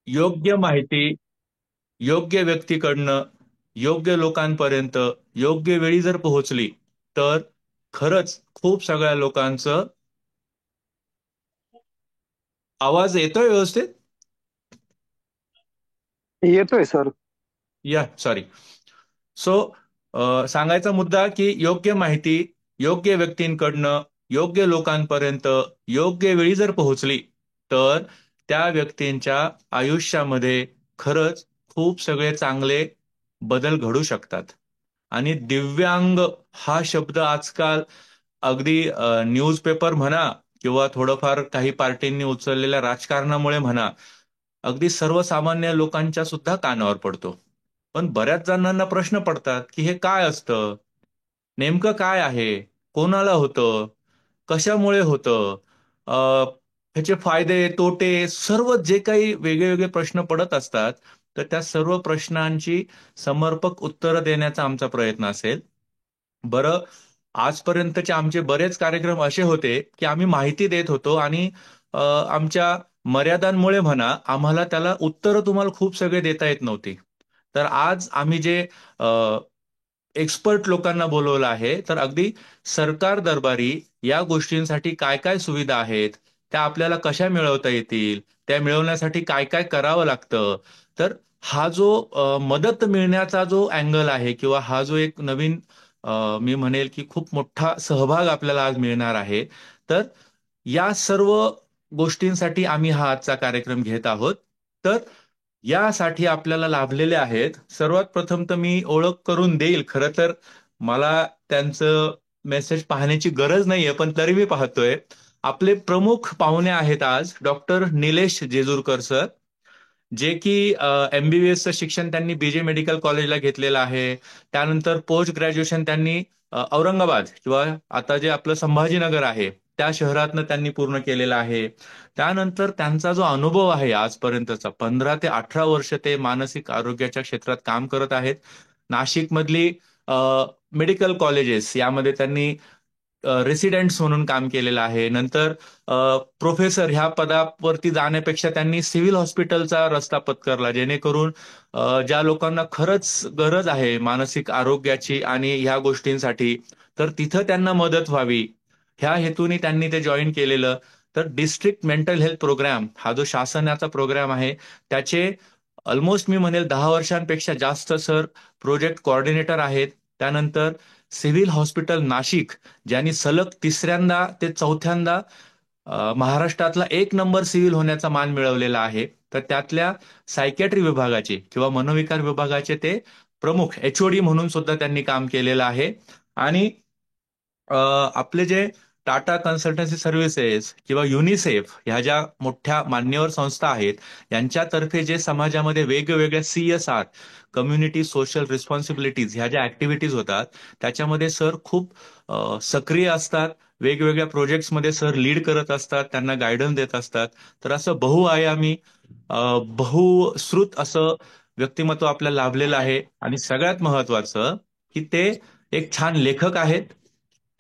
योग्य माहिती योग्य व्यक्तीकडनं योग्य लोकांपर्यंत योग्य वेळी जर पोहोचली तर खरंच खूप सगळ्या लोकांचं आवाज येतोय व्यवस्थित. येतोय सर. या सॉरी. सो सांगायचा मुद्दा की योग्य माहिती योग्य व्यक्तींकडनं योग्य लोकांपर्यंत योग्य वेळी जर पोहोचली तर त्या व्यक्तींच्या आयुष्यामध्ये खरंच खूप सगळे चांगले बदल घडू शकतात. आणि दिव्यांग हा शब्द आजकाल अगदी न्यूजपेपर म्हणा किंवा थोडंफार काही पार्टींनी उचललेल्या राजकारणामुळे म्हणा अगदी सर्वसामान्य लोकांच्या सुद्धा कानावर पडतो. पण बऱ्याच जणांना प्रश्न पडतात की हे काय असतं, नेमकं काय आहे, कोणाला होतं, कशामुळे होतं, ह्याचे फायदे तोटे सर्व जे काही वेगळे वेगळे प्रश्न पडत असतात. तर त्या सर्व प्रश्नांची समर्पक उत्तरं देण्याचा आमचा प्रयत्न असेल. बरं, आजपर्यंतचे आमचे बरेच कार्यक्रम असे होते की आम्ही माहिती देत होतो आणि आमच्या मर्यादांमुळे म्हणा आम्हाला त्याला उत्तरं तुम्हाला खूप सगळे देता येत नव्हती. तर आज आम्ही जे एक्सपर्ट लोकांना बोलवलं आहे तर अगदी सरकार दरबारी या गोष्टींसाठी काय काय सुविधा आहेत, त्या आपल्याला कशा मिळवता येतील, त्या मिळवण्यासाठी काय काय करावं लागतं. तर हा जो मदत मिळण्याचा जो अँगल आहे किंवा हा जो एक नवीन मी म्हणेल की खूप मोठा सहभाग आपल्याला आज मिळणार आहे. तर या सर्व गोष्टींसाठी आम्ही हा आजचा कार्यक्रम घेत आहोत. तर यासाठी आपल्याला लाभलेले आहेत. सर्वात प्रथम तर मी ओळख करून देईल. खरं तर मला त्यांचं मेसेज पाहण्याची गरज नाहीये, पण तरी मी पाहतोय. आपले प्रमुख पाहुणे आहेत आज डॉक्टर निलेश जेजूरकर सर, जे की एमबीबीएसचं शिक्षण त्यांनी बीजे मेडिकल कॉलेजला घेतलेलं आहे. त्यानंतर पोस्ट ग्रॅज्युएशन त्यांनी औरंगाबाद किंवा आता जे आपलं संभाजीनगर आहे त्या शहरातनं त्यांनी पूर्ण केलेलं आहे. त्यानंतर त्यांचा जो अनुभव आहे आजपर्यंतचा 15 ते 18 वर्ष ते मानसिक आरोग्याच्या क्षेत्रात काम करत आहेत. नाशिकमधली मेडिकल कॉलेजेस यामध्ये त्यांनी रेसिडेंट्स म्हणून काम केलेलं आहे. नंतर प्रोफेसर ह्या पदावरती जाण्यापेक्षा त्यांनी सिव्हिल हॉस्पिटलचा रस्ता पत्करला, जेणेकरून ज्या लोकांना खरंच गरज आहे मानसिक आरोग्याची आणि ह्या गोष्टींसाठी तर तिथं त्यांना मदत व्हावी ह्या हेतूने त्यांनी ते जॉईन केलेलं. तर डिस्ट्रिक्ट मेंटल हेल्थ प्रोग्राम हा जो शासनाचा प्रोग्राम आहे त्याचे ऑलमोस्ट मी म्हणेल 10 वर्षांपेक्षा जास्त सर प्रोजेक्ट कोऑर्डिनेटर आहेत. त्यानंतर सिव्हिल हॉस्पिटल नाशिक, ज्यांनी सलग तिसऱ्यांदा ते चौथ्यांदा महाराष्ट्रातला 1 नंबर सिव्हिल होण्याचा मान मिळवलेला आहे. तर त्यातल्या सायकॅट्री विभागाचे किंवा मनोविकार विभागाचे ते प्रमुख एचओडी म्हणून सुद्धा त्यांनी काम केलेलं आहे. आणि अ, आपले जे टाटा कन्सल्टन्सी सर्व्हिसेस किंवा युनिसेफ ह्या ज्या मोठ्या मान्यवर संस्था आहेत यांच्यातर्फे जे समाजामध्ये वेगवेगळ्या CSR कम्युनिटी सोशल रिस्पॉन्सिबिलिटीज ह्या ज्या ऍक्टिव्हिटीज होतात त्याच्यामध्ये सर खूप सक्रिय असतात. वेगवेगळ्या प्रोजेक्ट्समध्ये सर लीड करत असतात, त्यांना गायडन्स देत असतात. तर असं बहुआयामी बहुश्रुत असं व्यक्तिमत्व आपल्याला लाभलेलं आहे. आणि सगळ्यात महत्वाचं की ते एक छान लेखक आहेत,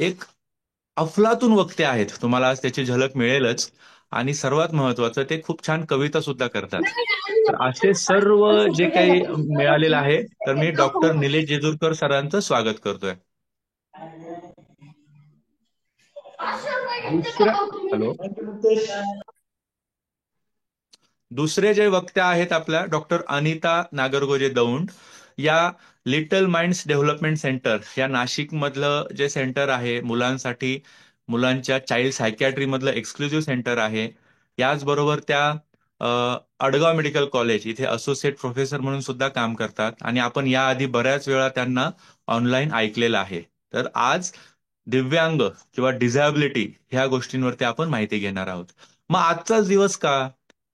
एक अफलातून वक्ते आहेत. तुम्हाला आज त्याची झलक मिळेलच. आणि सर्वात महत्वाचं ते खूप छान कविता सुद्धा करतात. तर असे सर्व जे काही मिळालेलं आहे तर मी डॉक्टर निलेश जेजूरकर सरांचं स्वागत करतोय. दुसऱ्या हॅलो दुसरे जे वक्ते आहेत आपल्या डॉक्टर अनिता नागरगोजे दौंड, या लिटल माइंड्स डेव्हलपमेंट सेंटर या नाशिक मधलं जे सेंटर आहे मुलांसाठी, मुलांच्या चाइल्ड सायकॅट्री मधलं एक्सक्लुझिव्ह सेंटर आहे. याचबरोबर त्या अडगाव मेडिकल कॉलेज इथे असोसिएट प्रोफेसर म्हणून सुद्धा काम करतात आणि आपण याआधी बऱ्याच वेळा त्यांना ऑनलाईन ऐकलेलं आहे. तर आज दिव्यांग किंवा डिझॅबिलिटी ह्या गोष्टींवरती आपण माहिती घेणार आहोत. मग आजचाच दिवस का,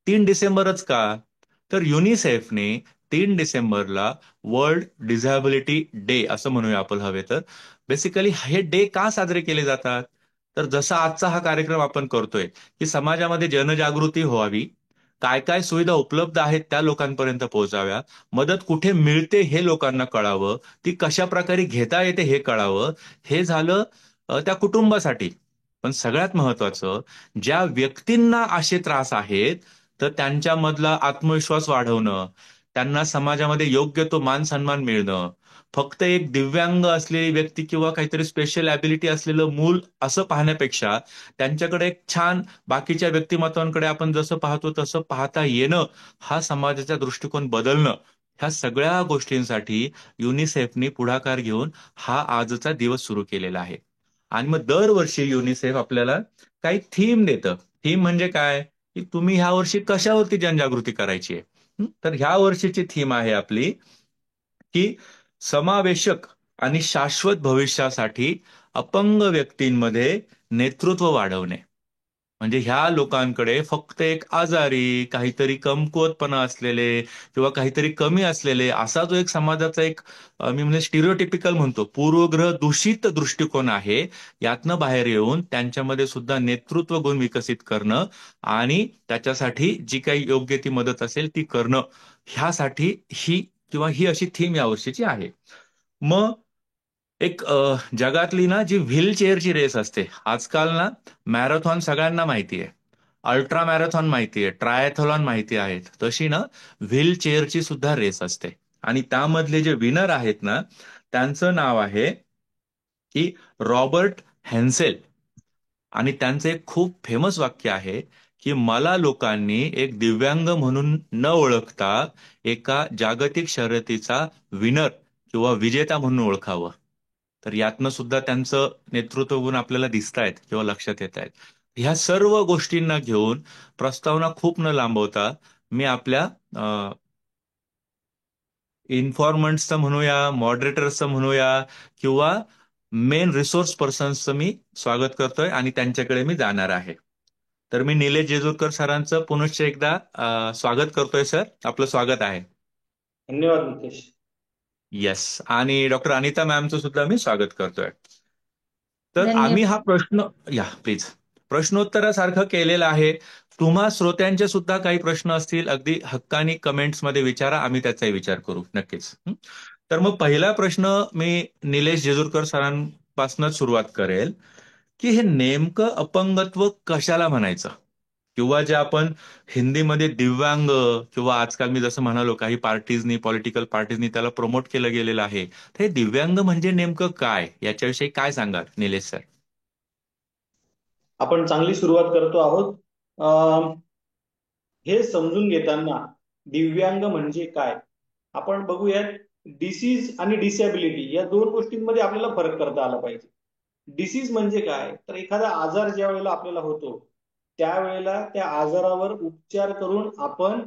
3 डिसेंबरच का? तर युनिसेफने 3 डिसेंबरला वर्ल्ड डिझॅबिलिटी डे असं म्हणूया आपण हवे तर. बेसिकली हे डे का साजरे केले जातात? तर जसा आजचा हा कार्यक्रम आपण करतोय की समाजामध्ये जनजागृती व्हावी, काय काय सुविधा उपलब्ध आहेत त्या लोकांपर्यंत पोहोचाव्या, मदत कुठे मिळते हे लोकांना कळावं, ती कशा प्रकारे घेता येते हे कळावं. हे झालं त्या कुटुंबासाठी. पण सगळ्यात महत्वाचं, ज्या व्यक्तींना असे त्रास आहेत तर त्यांच्यामधला आत्मविश्वास वाढवणं, त्यांना समाजामध्ये योग्य तो मान सन्मान मिळणं, फक्त एक दिव्यांग असलेली व्यक्ती किंवा काहीतरी स्पेशल ॲबिलिटी असलेलं मूल असं पाहण्यापेक्षा त्यांच्याकडे एक छान बाकीच्या व्यक्तिमत्वांकडे आपण जसं पाहतो तसं पाहता येणं, हा समाजाचा दृष्टिकोन बदलणं, ह्या सगळ्या गोष्टींसाठी युनिसेफनी पुढाकार घेऊन हा आजचा दिवस सुरू केलेला आहे. आणि मग दरवर्षी युनिसेफ आपल्याला काही थीम देतं. थीम म्हणजे काय, की तुम्ही ह्या वर्षी कशावरती जनजागृती करायची आहे. तर ह्या वर्षीची थीम आहे आपली, की समावेशक आणि शाश्वत भविष्यासाठी अपंग व्यक्तींमध्ये नेतृत्व वाढवणे. म्हणजे ह्या लोकांकडे फक्त एक आजारी, काहीतरी कमकुवतपणा असलेले किंवा काहीतरी कमी असलेले असा जो एक समाजाचा एक मी म्हणजे स्टिरियोटिपिकल म्हणतो पूर्वग्रह दूषित दृष्टिकोन आहे, यातनं बाहेर येऊन त्यांच्यामध्ये सुद्धा नेतृत्व गुण विकसित करणं आणि त्याच्यासाठी जी काही योग्य ती मदत असेल ती करणं, ह्यासाठी ही अशी थीम यावर्षीची आहे. मग एक जगातली ना जी व्हील चेअरची रेस असते आजकाल ना, मॅरेथॉन सगळ्यांना माहिती आहे, अल्ट्रा मॅरेथॉन माहिती आहे, ट्रायथलॉन माहिती आहेत, तशी ना व्हील चेअरची सुद्धा रेस असते. आणि त्यामधले जे विनर आहेत ना, त्यांचं नाव आहे की रॉबर्ट हेन्सेल. आणि त्यांचं एक खूप फेमस वाक्य आहे की मला लोकांनी एक दिव्यांग म्हणून न ओळखता एका जागतिक शर्यतीचा विनर किंवा विजेता म्हणून ओळखावं. तर यातनं सुद्धा त्यांचं नेतृत्व गुण आपल्याला दिसत आहेत किंवा लक्षात येत आहेत. ह्या सर्व गोष्टींना घेऊन प्रस्तावना खूप न लांबवता मी आपल्या इन्फॉर्मंट्सचं म्हणूया, मॉडरेटर्सचं म्हणूया किंवा मेन रिसोर्स पर्सन्सचं मी स्वागत करतोय आणि त्यांच्याकडे मी जाणार आहे. तर मी निलेश जेजूरकर सरांचं पुनश्च एकदा स्वागत करतोय. सर, आपलं स्वागत आहे. धन्यवाद नितेश. येस. आणि डॉक्टर अनिता मॅमचं सुद्धा मी स्वागत करतोय. तर आम्ही हा धन्यवाद. प्रश्न, या प्लीज, प्रश्नोत्तरासारखं केलेलं आहे. तुम्हा श्रोत्यांचे सुद्धा काही प्रश्न असतील, अगदी हक्कानी कमेंट्स मध्ये विचारा, आम्ही त्याचाही विचार करू नक्कीच. तर मग पहिला प्रश्न मी निलेश जेजूरकर सरांपासूनच सुरुवात करेल, की हे नेमकं अपंगत्व कशाला म्हणायचं, किंवा जे आपण हिंदीमध्ये दिव्यांग किंवा आजकाल मी जसं म्हणालो काही पार्टीजनी, पॉलिटिकल पार्टीजनी त्याला प्रमोट केलं गेलेलं आहे, तर हे दिव्यांग म्हणजे नेमकं काय, याच्याविषयी काय सांगाल निलेश सर? आपण चांगली सुरुवात करतो आहोत. हे समजून घेताना दिव्यांग म्हणजे काय आपण बघूयात. डिसीज आणि डिसॅबिलिटी या दोन गोष्टींमध्ये आपल्याला फरक करता आला पाहिजे. डिसीज म्हणजे काय, तर एखादा आजार ज्या वेळेला आपल्याला होतो त्यावेळेला त्या आजारावर उपचार करून आपण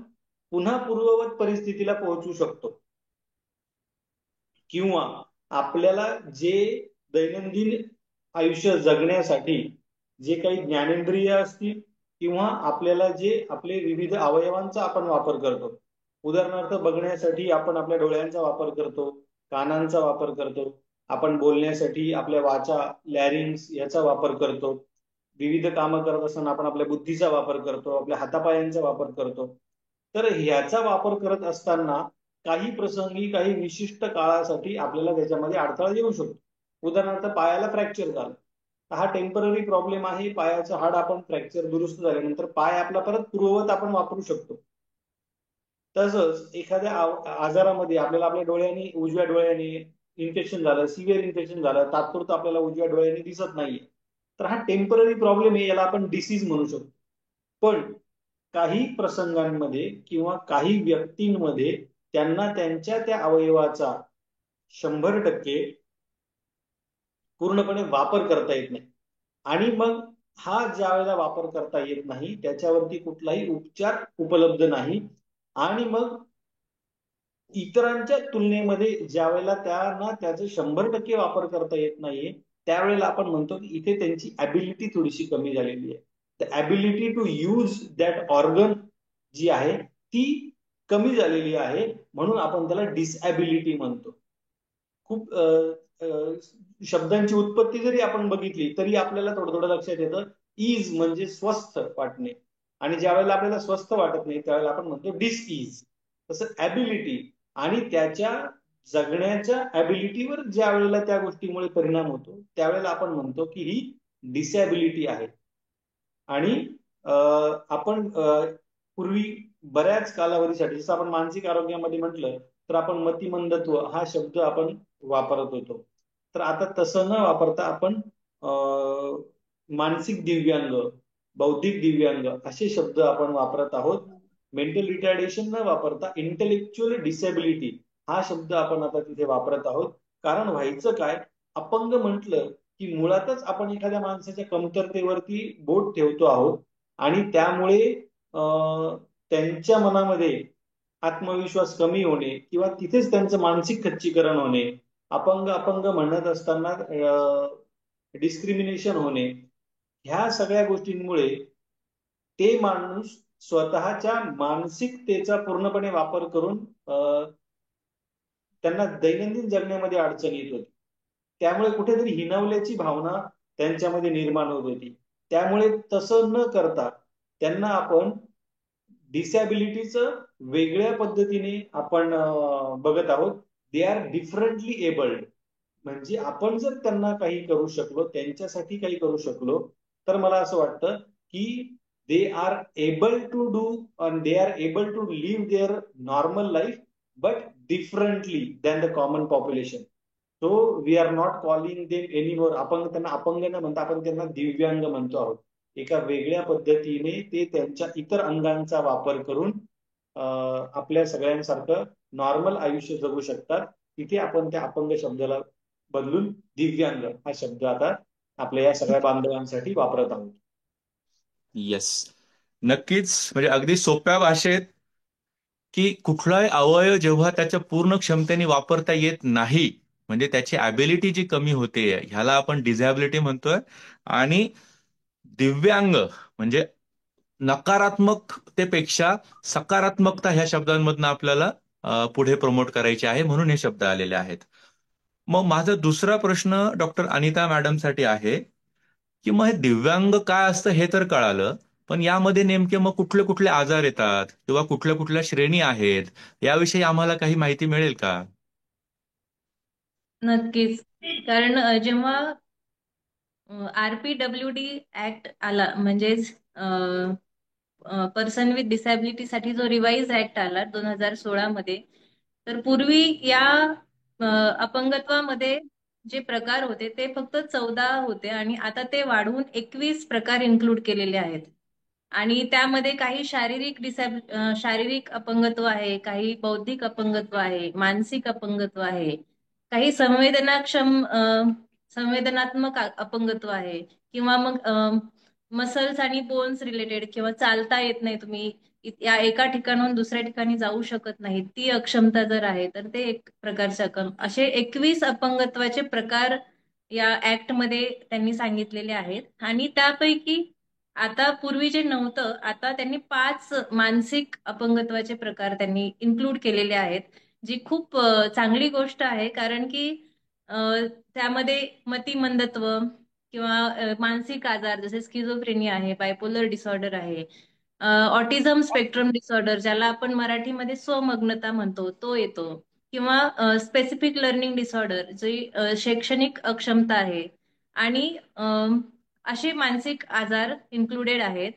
पुन्हा पूर्ववत परिस्थितीला पोहोचू शकतो, किंवा आपल्याला जे दैनंदिन आयुष्य जगण्यासाठी जे काही ज्ञानेंद्रिय असतील किंवा आपल्याला जे आपले विविध अवयवांचा आपण वापर करतो, उदाहरणार्थ बघण्यासाठी आपण आपल्या डोळ्यांचा वापर करतो, कानांचा वापर करतो, आपण बोलण्यासाठी आपल्या वाचा, लॅरिंग्स याचा वापर करतो, विविध कामं करत असताना आपण आपल्या बुद्धीचा वापर करतो, आपल्या हातापायांचा वापर करतो. तर ह्याचा वापर करत असताना काही प्रसंगी काही विशिष्ट काळासाठी आपल्याला त्याच्यामध्ये अडथळा येऊ शकतो. उदाहरणार्थ पायाला फ्रॅक्चर झालं, हा टेम्पररी प्रॉब्लेम आहे. पायाचं हाड आपण फ्रॅक्चर दुरुस्त झाल्यानंतर पाय आपला परत पूर्ववत आपण वापरू शकतो. तसंच एखाद्या आजारामध्ये आपल्याला आपल्या डोळ्यांनी, उजव्या डोळ्याने इन्फेक्शन झालं, सिव्हिअर इन्फेक्शन झालं, तात्पुरतं आपल्याला उजव्या डोळ्याने दिसत नाहीये, तर हा टेम्पररी प्रॉब्लेम आहे, याला आपण डिसीज म्हणू शकतो. पण काही प्रसंगांमध्ये किंवा काही व्यक्तींमध्ये त्यांना त्यांच्या त्या अवयवाचा 100% पूर्णपणे वापर करता येत नाही. आणि मग हा ज्या वेळेला वापर करता येत नाही त्याच्यावरती कुठलाही उपचार उपलब्ध नाही. आणि मग इतरांच्या तुलनेमध्ये ज्या वेळेला त्यांना त्याचा 100% वापर करता येत नाहीये त्यावेळेला आपण म्हणतो की इथे त्यांची ॲबिलिटी थोडीशी कमी झालेली आहे. The ability to use that organ जी आहे ती कमी झालेली आहे, म्हणून आपण त्याला डिसॲबिलिटी म्हणतो. खूप शब्दांची उत्पत्ती जरी आपण बघितली तरी आपल्याला थोडं थोडं लक्षात येतं. इज म्हणजे स्वस्थ वाटणे, आणि ज्या वेळेला आपल्याला स्वस्थ वाटत नाही त्यावेळेला आपण म्हणतो डिस इज. तसं ॲबिलिटी आणि त्याच्या जगण्याच्या ॲबिलिटीवर ज्या वेळेला त्या गोष्टीमुळे परिणाम होतो त्यावेळेला आपण म्हणतो की ही डिसॅबिलिटी आहे. आणि आपण पूर्वी बऱ्याच कालावधीसाठी, जसं आपण मानसिक आरोग्यामध्ये म्हटलं तर आपण मतिमंदत्व हा शब्द आपण वापरत होतो. तर आता तसं न वापरता आपण मानसिक दिव्यांग, बौद्धिक दिव्यांग असे शब्द आपण वापरत आहोत. मेंटल रिटार्डेशन न वापरता इंटेलेक्च्युअल डिसेबिलिटी हा शब्द आपण आता तिथे वापरत आहोत. कारण व्हायचं काय, अपंग म्हटलं की मुळातच आपण एखाद्या माणसाच्या कमतरतेवरती बोट ठेवतो आहोत आणि त्यामुळे त्यांच्या मनामध्ये आत्मविश्वास कमी होणे किंवा तिथेच त्यांचं मानसिक खच्चीकरण होणे, अपंग अपंग म्हणत असताना डिस्क्रिमिनेशन होणे, ह्या सगळ्या गोष्टींमुळे ते माणूस स्वतःच्या मानसिकतेचा पूर्णपणे वापर करून त्यांना दैनंदिन जगण्यामध्ये अडचण येत होती. त्यामुळे कुठेतरी हिणवल्याची भावना त्यांच्यामध्ये निर्माण होत होती. त्यामुळे तसं न करता त्यांना आपण डिसॅबिलिटीचं वेगळ्या पद्धतीने आपण बघत आहोत. They are differently abled. म्हणजे आपण जर त्यांना काही करू शकलो, त्यांच्यासाठी काही करू शकलो, तर मला असं वाटतं की they are able to do and they are able to live their normal life but differently than the common population. So we are not calling them any more अपंग. त्यांना अपंग न म्हणता आपण त्यांना दिव्यांग म्हणतो आहोत. एका वेगळ्या पद्धतीने ते त्यांच्या इतर अंगांचा वापर करून आपल्या सगळ्यांसारखं नॉर्मल आयुष्य जगू शकतात. तिथे आपण त्या अपंग शब्दाला बदलून दिव्यांग हा शब्द आता आपल्या या सगळ्या बांधवांसाठी वापरत आहोत. येस, नक्कीच. म्हणजे अगदी सोप्या भाषेत, की कुठलाही अवयव जेव्हा त्याच्या पूर्ण क्षमतेने वापरता येत नाही, म्हणजे त्याची ॲबिलिटी जी कमी होते, ह्याला आपण डिझॅबिलिटी म्हणतोय. आणि दिव्यांग म्हणजे नकारात्मकतेपेक्षा सकारात्मकता ह्या शब्दांमधनं आपल्याला पुढे प्रमोट करायचे आहे, म्हणून हे शब्द आलेले आहेत. मग माझा दुसरा प्रश्न डॉक्टर अनिता मॅडमसाठी आहे, की मग हे दिव्यांग काय असतं हे तर कळालं, पण यामध्ये नेमके मग कुठले कुठले आजार येतात किंवा कुठल्या कुठल्या श्रेणी आहेत, याविषयी आम्हाला काही माहिती मिळेल का? नक्कीच. कारण जेव्हा RPWD ऍक्ट आला, म्हणजेच पर्सन विथ डिसॅबिलिटी साठी जो रिवाइज ऍक्ट आला 2016 मध्ये, तर पूर्वी या अ, अपंगत्वामध्ये जे प्रकार होते ते फक्त 14 होते आणि आता ते वाढवून 21 प्रकार इन्क्लूड केलेले आहेत. आणि त्यामध्ये काही शारीरिक अपंगत्व आहे, काही बौद्धिक अपंगत्व आहे, मानसिक अपंगत्व आहे, काही संवेदनात्मक अपंगत्व आहे, किंवा मग मसल्स आणि बोन्स रिलेटेड, किंवा चालता येत नाही, तुम्ही या एका ठिकाणाहून दुसऱ्या ठिकाणी जाऊ शकत नाही, ती अक्षमता जर आहे तर ते एक प्रकारचे असे 21 अपंगत्वाचे प्रकार या ऍक्ट मध्ये त्यांनी सांगितलेले आहेत. आणि त्यापैकी आता पूर्वी जे नव्हतं, आता त्यांनी 5 मानसिक अपंगत्वाचे प्रकार त्यांनी इन्क्लूड केलेले आहेत, जी खूप चांगली गोष्ट आहे. कारण की अ, त्यामध्ये मतिमंदत्व किंवा मानसिक आजार जसे स्किझोफ्रेनिया आहे, बायपोलर डिसऑर्डर आहे, ऑटिझम स्पेक्ट्रम डिसऑर्डर ज्याला आपण मराठीमध्ये स्वमग्नता म्हणतो तो येतो, किंवा स्पेसिफिक लर्निंग डिसऑर्डर जी शैक्षणिक अक्षमता आहे. आणि असे मानसिक आजार इन्क्लुडेड आहेत.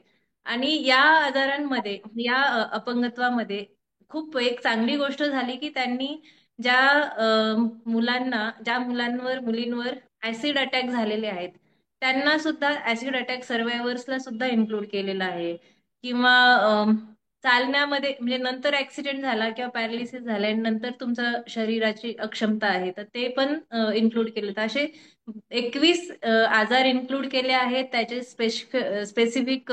आणि या आजारांमध्ये, या अपंगत्वामध्ये खूप एक चांगली गोष्ट झाली की त्यांनी ज्या मुलांवर मुलींवर ऍसिड अटॅक झालेले आहेत, त्यांना सुद्धा, ऍसिड अटॅक सर्वायव्हर्सला सुद्धा इन्क्लूड केलेलं आहे. किंवा चालण्यामध्ये, म्हणजे नंतर ऍक्सिडेंट झाला किंवा पॅरालिसिस झाल्यानंतर तुमच्या शरीराची अक्षमता आहे तर ते पण इन्क्लूड केले. तर असे 21 आजार इन्क्लूड केले आहेत. त्याचे स्पेसिफिक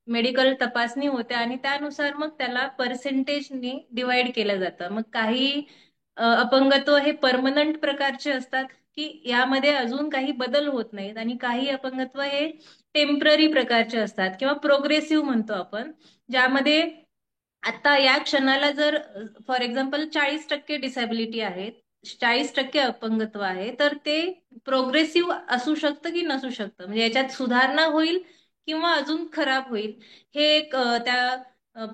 मेडिकल तपासणी होते आणि त्यानुसार मग त्याला पर्सेंटेजनी डिवाइड केलं जातं. मग काही अपंगत्व हे परमनंट प्रकारचे असतात, की यामध्ये अजून काही बदल होत नाहीत, आणि काही अपंगत्व हे टेम्पररी प्रकारचे असतात किंवा प्रोग्रेसिव्ह म्हणतो आपण, ज्यामध्ये आता या क्षणाला जर फॉर एक्झाम्पल 40% डिसॅबिलिटी आहे, 40% अपंगत्व आहे, तर ते प्रोग्रेसिव्ह असू शकतं की नसू शकतं. म्हणजे याच्यात सुधारणा होईल किंवा अजून खराब होईल, हे एक त्या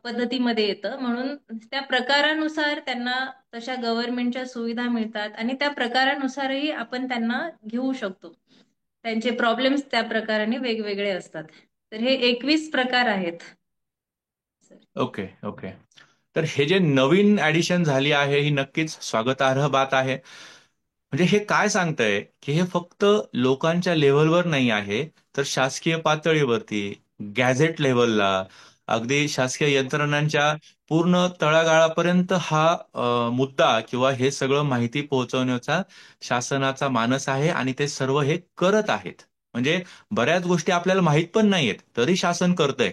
पद्धतीमध्ये येतं. म्हणून त्या प्रकारानुसार त्यांना तशा गव्हर्नमेंटच्या सुविधा मिळतात आणि त्या प्रकारानुसारही आपण त्यांना घेऊ शकतो. त्यांचे प्रॉब्लेम्स त्या प्रकाराने वेगवेगळे असतात. तर हे 21 प्रकार आहेत. सर. Okay okay. तर हे जे नवीन ऍडिशन झाली आहे ही नक्कीच स्वागतार्ह बात आहे. म्हणजे हे काय सांगतंय की हे फक्त लोकांच्या लेव्हलवर नाही आहे, तर शासकीय पातळीवरती, गॅझेट लेव्हलला, अगदी शासकीय यंत्रणांच्या पूर्ण तळागाळापर्यंत हा मुद्दा किंवा हे सगळं माहिती पोहोचवण्याचा शासनाचा मानस आहे आणि ते सर्व हे करत आहेत. म्हणजे बऱ्याच गोष्टी आपल्याला माहित पण नाहीयेत तरी शासन करतंय.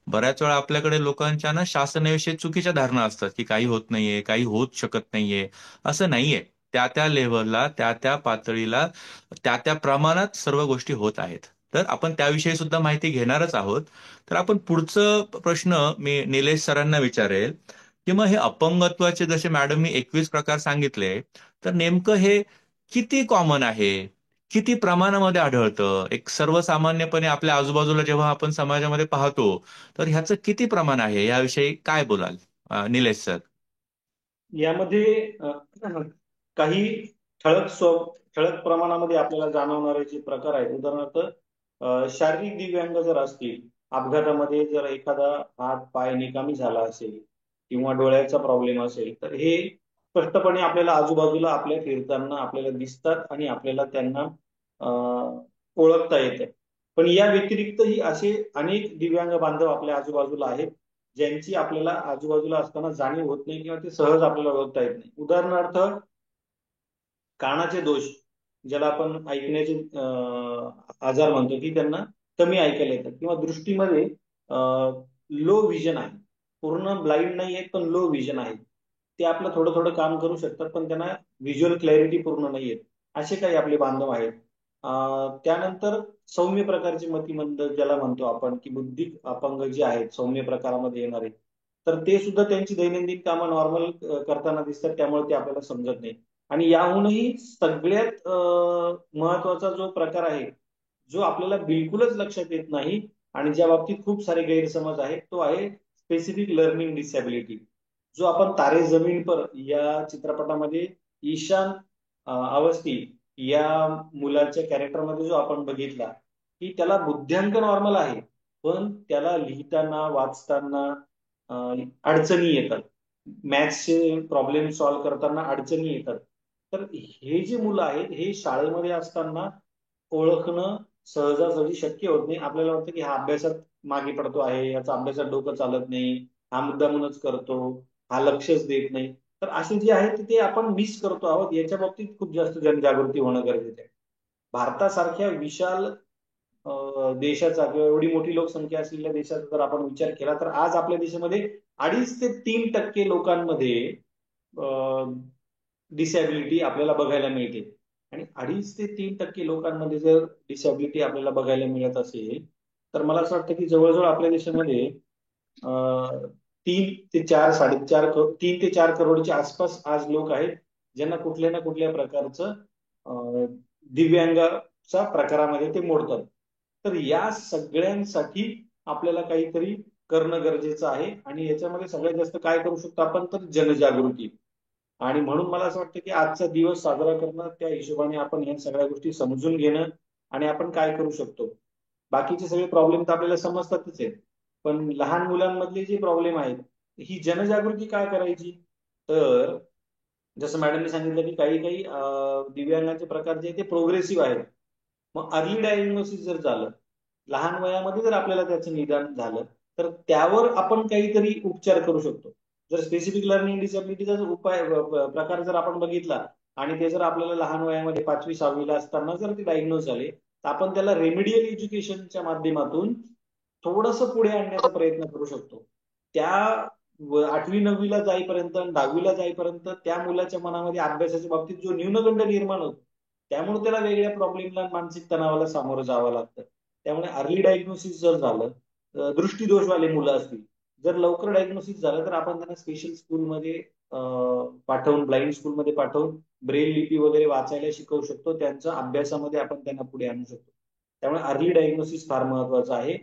बऱ्याच वेळा आपल्याकडे लोकांच्या ना शासनाविषयी चुकीच्या धारणा असतात की काही होत नाहीये, काही होत शकत नाहीये. असं नाहीये. त्या त्या लेव्हलला, त्या त्या पातळीला, त्या त्या प्रमाणात सर्व गोष्टी होत आहेत. तर आपण त्याविषयी सुद्धा माहिती घेणारच आहोत. तर आपण पुढचं प्रश्न मी निलेश सरांना विचारेल की मग हे अपंगत्वाचे जसे मॅडमनी 21 प्रकार सांगितले, तर नेमकं हे किती कॉमन आहे, किती प्रमाणामध्ये आढळतं? एक सर्वसामान्यपणे आपल्या आजूबाजूला जेव्हा आपण समाजामध्ये पाहतो, तर ह्याचं किती प्रमाण आहे याविषयी काय बोलाल निलेश सर? यामध्ये काही ठळक प्रमाणामध्ये आपल्याला जाणवणारे जे प्रकार आहेत, उदाहरणार्थ शारीरिक दिव्यांग जर असतील, अपघातामध्ये जर एखादा हात पाय निकामी झाला असेल किंवा डोळ्याचा प्रॉब्लेम असेल, तर हे स्पष्टपणे आपल्याला आजूबाजूला आपल्या फिरताना आपल्याला दिसतात आणि आपल्याला त्यांना ओळखता येतं. पण या व्यतिरिक्तही असे अनेक दिव्यांग बांधव आपल्या आजूबाजूला आहेत, ज्यांची आपल्याला आजूबाजूला असताना जाणीव होत नाही किंवा ते सहज आपल्याला ओळखता येत नाही. उदाहरणार्थ कानाचे दोष, ज्याला आपण ऐकण्याचे आजार म्हणतो, की त्यांना कमी ऐकायला येतात, किंवा दृष्टीमध्ये लो विजन आहे, पूर्ण ब्लाइंड नाही आहेत पण लो विजन आहे, ते आपलं थोडं थोडं काम करू शकतात पण त्यांना व्हिज्युअल क्लॅरिटी पूर्ण नाही येत. असे काही आपले बांधव आहेत. त्यानंतर सौम्य प्रकारचे मतिमंद ज्याला म्हणतो आपण, की बुद्धिक अपंग जे आहेत सौम्य प्रकारामध्ये येणारे, तर ते सुद्धा त्यांची दैनंदिन कामं नॉर्मल करताना दिसतात, त्यामुळे ते आपल्याला समजत नाही. आणि याहूनही सगळ्यात महत्वाचा जो प्रकार आहे, जो आपल्याला बिलकुलच लक्षात येत नाही आणि ज्या बाबतीत खूप सारे गैरसमज आहेत, तो आहे स्पेसिफिक लर्निंग डिसॅबिलिटी. जो आपण तारे जमीन पर या चित्रपटामध्ये ईशान अवस्थी या मुलाच्या कॅरेक्टरमध्ये जो आपण बघितला, की त्याला बुद्ध्यांक नॉर्मल आहे, पण त्याला लिहिताना वाचताना अडचणी येतात, मॅथ्सचे प्रॉब्लेम सॉल्व्ह करताना अडचणी येतात. तर हे जे मुलं आहेत, हे शाळेमध्ये असताना ओळखणं सहजासहजी शक्य होत नाही. आपल्याला वाटतं की हा अभ्यासात मागे पडतो आहे, याचा अभ्यासात डोकं चालत नाही, हा मुद्दामूनच करतो, हा लक्षच देत नाही. तर असे जे आहेत ते आपण मिस करतो आहोत. याच्या बाबतीत खूप जास्त जनजागृती होणं गरजेचं आहे. भारतासारख्या विशाल देशाचा किंवा एवढी मोठी लोकसंख्या असलेल्या देशाचा जर आपण विचार केला, तर आज आपल्या देशामध्ये 2.5 ते 3% लोकांमध्ये डिसॅबिलिटी आपल्याला बघायला मिळते. आणि 2.5 ते 3% लोकांमध्ये जर डिसॅबिलिटी आपल्याला बघायला मिळत असेल, तर मला असं वाटतं की जवळजवळ आपल्या देशामध्ये 3 ते 4 करोडच्या आसपास आज लोक आहेत, ज्यांना कुठल्या ना कुठल्या प्रकारचं दिव्यांगाच्या प्रकारामध्ये ते मोडतात. तर या सगळ्यांसाठी आपल्याला काहीतरी करणं गरजेचं आहे आणि याच्यामध्ये सगळ्यात जास्त काय करू शकतो आपण, तर जनजागृती. आणि म्हणून मला असं वाटतं की आजचा दिवस साजरा करणं, त्या हिशोबाने आपण ह्या सगळ्या गोष्टी समजून घेणं आणि आपण काय करू शकतो. बाकीचे सगळे प्रॉब्लेम तर आपल्याला समजतातच आहेत, पण लहान मुलांमधले जे प्रॉब्लेम आहेत, ही जनजागृती काय करायची. तर जसं मॅडमने सांगितलं की काही काही दिव्यांगाचे प्रकार जे आहेत ते प्रोग्रेसिव्ह आहेत. मग अर्ली डायग्नोसिस जर झालं, लहान वयामध्ये जर आपल्याला त्याचं निदान झालं, तर त्यावर आपण काहीतरी उपचार करू शकतो. जर स्पेसिफिक लर्निंग डिसॅबिलिटीचा जर प्रकार जर आपण बघितला आणि ते जर आपल्याला लहान वयामध्ये 5वी 6वीला असताना जर ते डायग्नोज झाले, तर आपण त्याला रेमेडियल एज्युकेशनच्या माध्यमातून थोडस पुढे आणण्याचा प्रयत्न करू शकतो. त्या 8वी 9वीला जाईपर्यंत, 10वीला जाईपर्यंत त्या मुलाच्या मनामध्ये अभ्यासाच्या बाबतीत जो न्यूनगंड निर्माण होतो, त्यामुळे त्याला वेगळ्या प्रॉब्लेमला, मानसिक तणावाला सामोरं जावं लागतं. त्यामुळे अर्ली डायग्नोसिस जर झालं, दृष्टीदोषवाले मुलं असतील, जर लवकर डायग्नोसिस झालं, तर आपण त्यांना स्पेशल स्कूलमध्ये पाठवून, ब्लाइंड स्कूलमध्ये पाठवून ब्रेल लिपी वगैरे वाचायला शिकवू शकतो. त्यांच्या अभ्यासामध्ये आपण त्यांना पुढे आणू शकतो. त्यामुळे अर्ली डायग्नोसिस फार महत्वाचं आहे.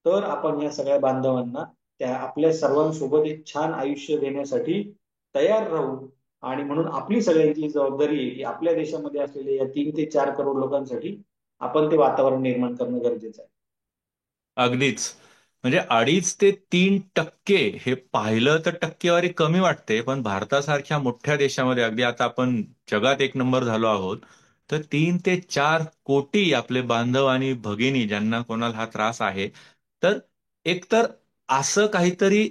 तर आपण या सगळ्या बांधवांना त्या आपल्या सर्वांसोबत एक छान आयुष्य देण्यासाठी तयार राहू. आणि म्हणून आपली सगळ्यांची जबाबदारी आहे की आपल्या देशामध्ये असलेल्या या 3 ते 4 करोड लोकांसाठी आपण ते वातावरण निर्माण करणं गरजेचं आहे. अगदीच. म्हणजे 2.5 ते 3% हे पाहिलं तर टक्केवारी कमी वाटते, पण भारतासारख्या मोठ्या देशामध्ये अगदी आता आपण जगात एक नंबर झालो आहोत, तर 3 ते 4 कोटी आपले बांधव आणि भगिनी ज्यांना कोणाला हा त्रास आहे, तर एकतर असं काहीतरी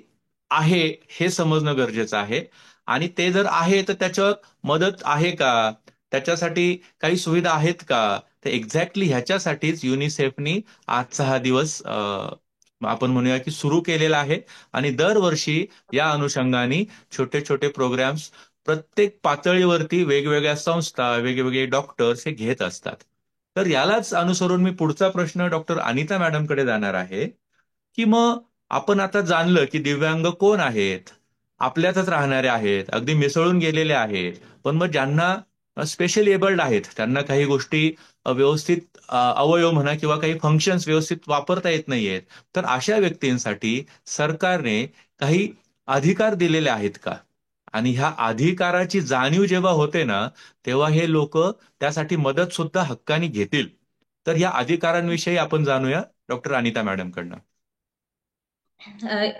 आहे हे समजणं गरजेचं आहे. आणि ते जर आहे तर त्याच्यावर मदत आहे का, त्याच्यासाठी काही सुविधा आहेत का, तर एक्झॅक्टली ह्याच्यासाठीच युनिसेफनी आजचा हा दिवस आपण म्हणूया की सुरू केलेला आहे. आणि दरवर्षी या अनुषंगाने छोटे छोटे प्रोग्राम्स प्रत्येक पातळीवरती वेगवेगळ्या संस्था, वेगवेगळे डॉक्टर्स हे घेत असतात. तर यालाच अनुसरून मी पुढचा प्रश्न डॉक्टर अनिता मॅडमकडे जाणार आहे, की मग आपण आता जाणलं की दिव्यांग कोण आहेत, आपल्यातच राहणारे आहेत, अगदी मिसळून गेलेले आहेत. पण मग ज्यांना स्पेशली एबल्ड आहेत, त्यांना काही गोष्टी व्यवस्थित अवयव म्हणा किंवा काही फंक्शन्स व्यवस्थित वापरता येत नाहीयेत, तर अशा व्यक्तींसाठी सरकारने काही अधिकार दिलेले आहेत का? आणि ह्या अधिकाराची जाणीव जेव्हा होते ना, तेव्हा हे लोक त्यासाठी मदत सुद्धा हक्काने घेतील. तर या अधिकारांविषयी आपण जाणूया डॉक्टर अनिता मॅडमकडनं.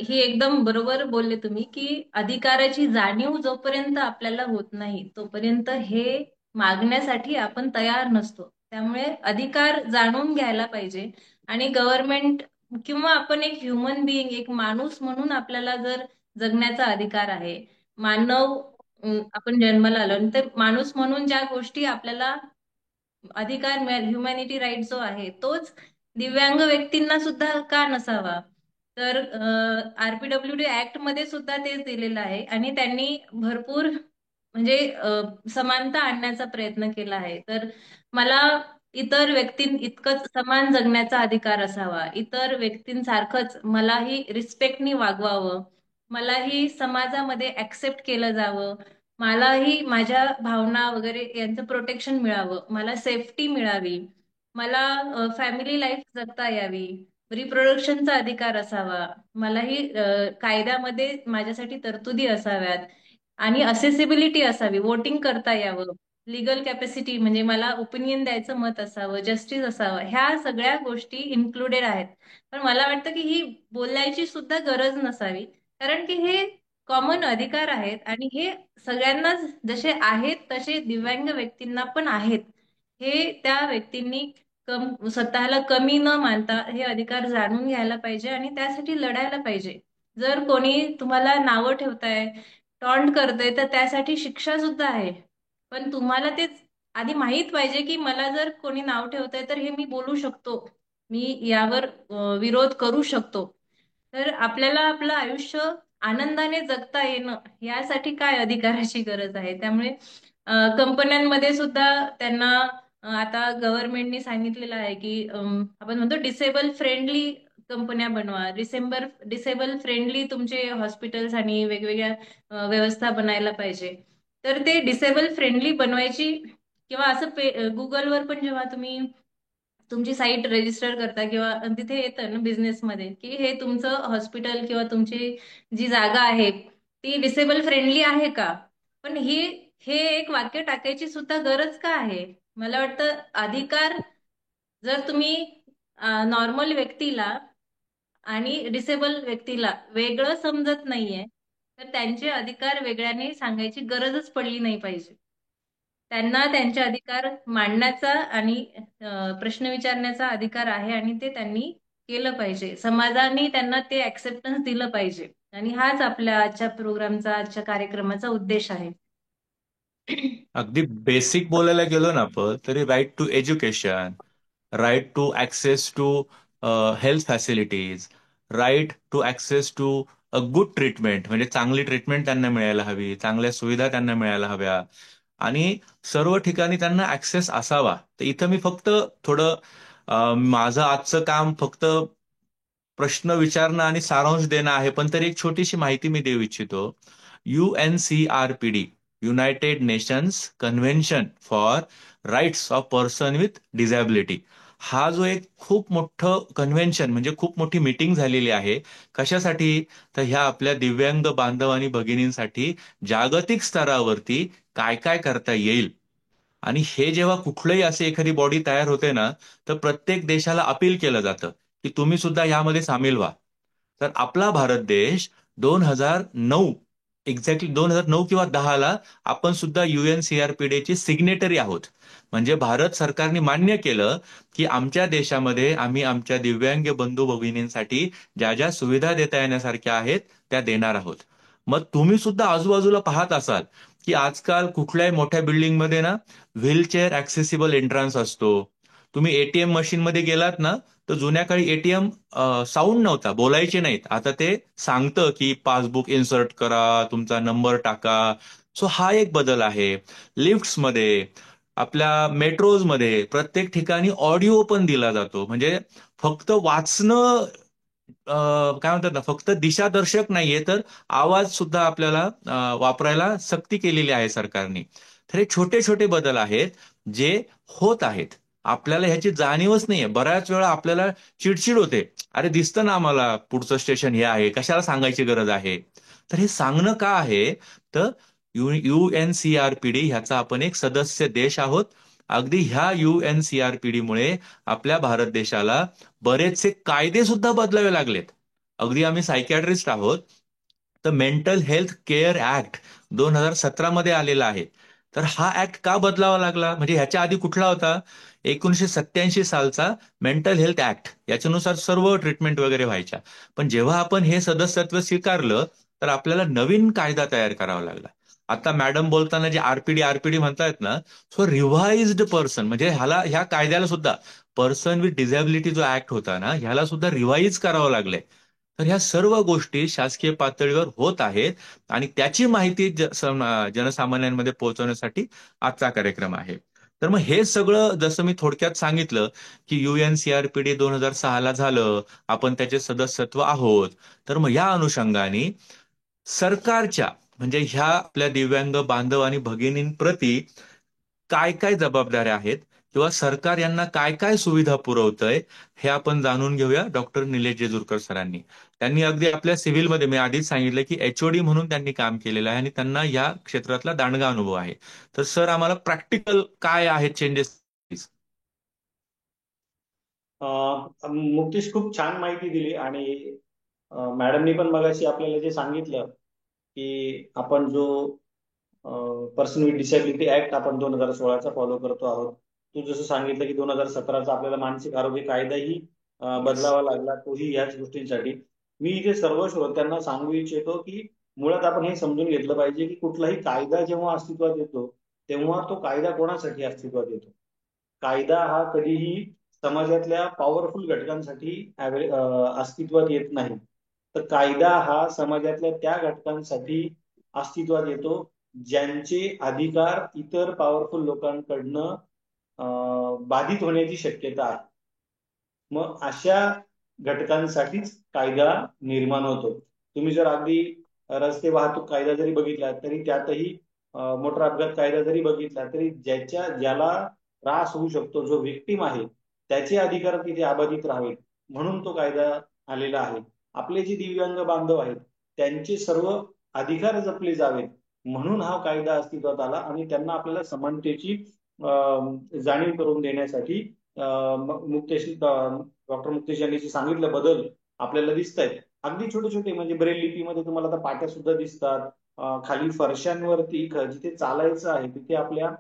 ही एकदम बरोबर बोलले तुम्ही की अधिकाराची जाणीव जोपर्यंत आपल्याला होत नाही तोपर्यंत हे मागण्यासाठी आपण तयार नसतो. त्यामुळे अधिकार जाणून घ्यायला पाहिजे. आणि गव्हर्नमेंट किंवा आपण एक ह्युमन बिईंग, एक माणूस म्हणून आपल्याला जर जगण्याचा अधिकार आहे, मानव आपण जन्माला आलो आणि तर माणूस म्हणून ज्या गोष्टी आपल्याला अधिकार मिळेल, ह्युमॅनिटी राईट जो आहे तोच दिव्यांग व्यक्तींना सुद्धा का नसावा. तर आरपीडब्ल्यूडी ऍक्ट मध्ये सुद्धा तेच दिलेलं आहे आणि त्यांनी भरपूर म्हणजे समानता आणण्याचा प्रयत्न केला आहे. तर मला इतर व्यक्तीं इतकंच समान जगण्याचा अधिकार असावा, इतर व्यक्तींसारखंच मलाही रिस्पेक्टनी वागवावं, मलाही समाजामध्ये ऍक्सेप्ट केलं जावं, मलाही माझ्या भावना वगैरे यांचं प्रोटेक्शन मिळावं, मला सेफ्टी मिळावी, मला फॅमिली लाईफ जगता यावी, रिप्रोडक्शनचा अधिकार असावा, मलाही कायद्यामध्ये माझ्यासाठी तरतुदी असाव्यात आणि असेसिबिलिटी असावी, वोटिंग करता यावं, लिगल कॅपॅसिटी म्हणजे मला ओपिनियन द्यायचं मत असावं, जस्टिस असावं, ह्या सगळ्या गोष्टी इन्क्लुडेड आहेत. पण मला वाटतं की ही बोलायची सुद्धा गरज नसावी, कारण की हे कॉमन अधिकार आहेत आणि हे सगळ्यांनाच जसे आहेत तसे दिव्यांग व्यक्तींना पण आहेत. हे त्या व्यक्तींनी स्वतःला कमी न मानता हे अधिकार जाणून घ्यायला पाहिजे आणि त्यासाठी लढायला पाहिजे. जर कोणी तुम्हाला नावं ठेवताय, टॉन्ट करतंय, तर त्यासाठी शिक्षा सुद्धा आहे. पण तुम्हाला तेच आधी माहित पाहिजे की मला जर कोणी नाव ठेवतंय तर हे मी बोलू शकतो, मी यावर विरोध करू शकतो. तर आपल्याला आपलं आयुष्य आनंदाने जगता येणं यासाठी काय अधिकाराची गरज आहे. त्यामुळे कंपन्यांमध्ये सुद्धा त्यांना आता गव्हर्नमेंटनी सांगितलेलं आहे की आपण म्हणतो डिसेबल फ्रेंडली कंपन्या बनवा, डिसेबल फ्रेंडली तुमचे हॉस्पिटल्स आणि वेगवेगळ्या व्यवस्था बनायला पाहिजे. तर ते डिसेबल फ्रेंडली बनवायची किंवा असं गुगलवर पण जेव्हा तुम्ही तुमची साईट रजिस्टर करता किंवा तिथे येतं ना बिझनेसमध्ये की हे तुमचं हॉस्पिटल किंवा तुमची जी जागा आहे ती डिसेबल फ्रेंडली आहे का. पण हे एक वाक्य टाकायची सुद्धा गरज का आहे. मला वाटतं अधिकार जर तुम्ही नॉर्मल व्यक्तीला आणि डिसेबल व्यक्तीला वेगळं समजत नाहीये तर त्यांचे अधिकार वेगळ्याने सांगायची गरजच पडली नाही पाहिजे. त्यांना त्यांचे अधिकार मांडण्याचा आणि प्रश्न विचारण्याचा अधिकार आहे आणि ते त्यांनी केलं पाहिजे. समाजाने त्यांना ते ऍक्सेप्टन्स दिलं पाहिजे आणि हाच आपल्या आजच्या प्रोग्रामचा, आजच्या कार्यक्रमाचा उद्देश आहे. अगदी बेसिक बोलायला गेलो ना आपण, तरी right to education, right to access to health facilities, right to access to a good treatment, म्हणजे चांगली ट्रीटमेंट त्यांना मिळायला हवी, चांगल्या सुविधा त्यांना मिळायला हव्या, आणि सर्व ठिकाणी त्यांना ऍक्सेस असावा. तर इथं मी फक्त थोडं माझं आजचं काम फक्त प्रश्न विचारणं आणि सारांश देणं आहे, पण तरी एक छोटीशी माहिती मी देऊ इच्छितो. UNCRPD, United Nations convention for rights of person with disability, हा जो एक खूप मोठं कन्व्हेन्शन म्हणजे खूप मोठी मीटिंग झालेली आहे. कशासाठी? तर ह्या आपल्या दिव्यांग बांधव आणि भगिनींसाठी जागतिक स्तरावरती काय काय करता येईल. आणि हे जेव्हा कुठलंही अशी एखादी बॉडी तयार होते ना, तर प्रत्येक देशाला अपील केलं जातं की तुम्ही सुद्धा यामध्ये सामील व्हा. तर आपला भारत देश 2009, एक्झॅक्टली 2009 किंवा 10ला आपण सुद्धा UNCRPD ची सिग्नेटरी आहोत. म्हणजे भारत सरकारने मान्य केलं की आमच्या देशामध्ये आम्ही आमच्या दिव्यांग बंधू भगिनींसाठी ज्या ज्या सुविधा देता येण्यासारख्या आहेत त्या देणार आहोत. मग तुम्ही सुद्धा आजूबाजूला पाहत असाल की आजकाल कुठल्याही मोठ्या बिल्डिंगमध्ये ना व्हीलचेअर ऍक्सेसिबल एंट्रन्स असतो. तुम्ही ATM मशीन मध्ये गेलात ना, तर जुन्या काळी ATM साऊंड नव्हता, बोलायचे नाहीत. आता ते सांगतं की पासबुक इन्सर्ट करा, तुमचा नंबर टाका. सो हा एक बदल आहे. लिफ्ट्समध्ये, आपल्या मेट्रोजमध्ये प्रत्येक ठिकाणी ऑडिओ पण दिला जातो. म्हणजे फक्त वाचणं काय म्हणतात ना, फक्त दिशादर्शक नाहीये, तर आवाज सुद्धा आपल्याला वापरायला सक्ती केलेली आहे सरकारने. तर हे छोटे छोटे बदल आहेत जे होत आहेत. आपल्याला ह्याची जाणीवच नाहीये. बऱ्याच वेळा आपल्याला चिडचिड होते, अरे दिसतं ना आम्हाला पुढचं स्टेशन हे आहे, कशाला सांगायची गरज आहे. तर हे सांगणं का आहे, तर UNCRPD ह्याचा आपण एक सदस्य देश आहोत. अगदी ह्या UNCRPD मुळे आपल्या भारत देशाला बरेचसे कायदे सुद्धा बदलावे लागलेत. अगदी आम्ही सायकॅट्रिस्ट आहोत, तर मेंटल हेल्थ केअर ऍक्ट 2017 मध्ये आलेला आहे. तर हा ऍक्ट का बदलावा लागला, म्हणजे ह्याच्या आधी कुठला होता, 1987 सालचा मेंटल हेल्थ ऍक्ट, याच्यानुसार सर्व ट्रीटमेंट वगैरे व्हायच्या. पण जेव्हा आपण हे सदस्यत्व स्वीकारलं, तर आपल्याला नवीन कायदा तयार करावा लागला. आता मॅडम बोलताना जे आरपीडी म्हणतायत ना, सो रिव्हाइज्ड पर्सन, म्हणजे ह्या कायद्याला सुद्धा पर्सन विथ डिझॅबिलिटी जो ऍक्ट होता ना, ह्याला सुद्धा रिवाईज करावं लागलंय. तर ह्या सर्व गोष्टी शासकीय पातळीवर होत आहेत आणि त्याची माहिती जनसामान्यांमध्ये पोहोचवण्यासाठी आजचा कार्यक्रम आहे. तर मग हे सगळं जसं मी थोडक्यात सांगितलं की UNCRPD 2006ला झालं, आपण त्याचे सदस्यत्व आहोत. तर मग या अनुषंगाने सरकारच्या, म्हणजे ह्या आपल्या दिव्यांग बांधव आणि भगिनींप्रती काय काय जबाबदाऱ्या आहेत, किंवा सरकार यांना काय काय सुविधा पुरवतंय, हे आपण जाणून घेऊया डॉक्टर निलेश जेजूरकर सरांनी. त्यांनी अगदी आपल्या सिव्हिलमध्ये, मी आधीच सांगितलं की HOD म्हणून त्यांनी काम केलेलं आहे आणि त्यांना या क्षेत्रातला दांडगा अनुभव आहे. तर सर, आम्हाला प्रॅक्टिकल काय आहेत चेंजेस? मुक्तीश खूप छान माहिती दिली. आणि मॅडमनी पण मगाशी आपल्याला जे सांगितलं की आपण जो पर्सन विथ डिसॅबिलिटी ऍक्ट आपण 2016चा फॉलो करतो आहोत. तू जसं सांगितलं की 2017चा आपल्याला मानसिक आरोग्य कायदाही येस. बदलावा लागला, तोही याच गोष्टींसाठी. मी इथे सर्व श्रोत्यांना सांगू इच्छितो की मुळात आपण हे समजून घेतलं पाहिजे की कुठलाही कायदा जेव्हा अस्तित्वात येतो तेव्हा तो कायदा कोणासाठी अस्तित्वात येतो. कायदा हा कधीही समाजातल्या पॉवरफुल घटकांसाठी अस्तित्वात येत नाही. तर कायदा हा समाजातल्या त्या घटकांसाठी अस्तित्वात येतो ज्यांचे अधिकार इतर पॉवरफुल लोकांकडनं बाधित होण्याची शक्यता आहे. मग अशा घटकांसाठीच कायदा निर्माण होतो. तुम्ही जर अगदी रस्ते वाहतूक कायदा जरी बघितला तरी त्यातही मोटर अपघात कायदा जरी बघितला तरी ज्याला त्रास होऊ शकतो, जो विक्टीम आहे, त्याचे अधिकार तिथे अबाधित राहावेत म्हणून तो कायदा आलेला आहे. आपले जे दिव्यांग बांधव आहेत त्यांचे सर्व अधिकार जपले जावेत म्हणून हा कायदा अस्तित्वात आला. आणि त्यांना आपल्याला समानतेची जाणीव करून देण्यासाठी मुक्तेश डॉक्टर मुक्तेश यांनी जे सांगितलं बदल आपल्याला दिसत आहेत. अगदी छोटे छोटे, म्हणजे ब्रेल लिपीमध्ये तुम्हाला आता पाट्या सुद्धा दिसतात. खाली फरशांवरती जिथे चालायचं आहे तिथे आपल्या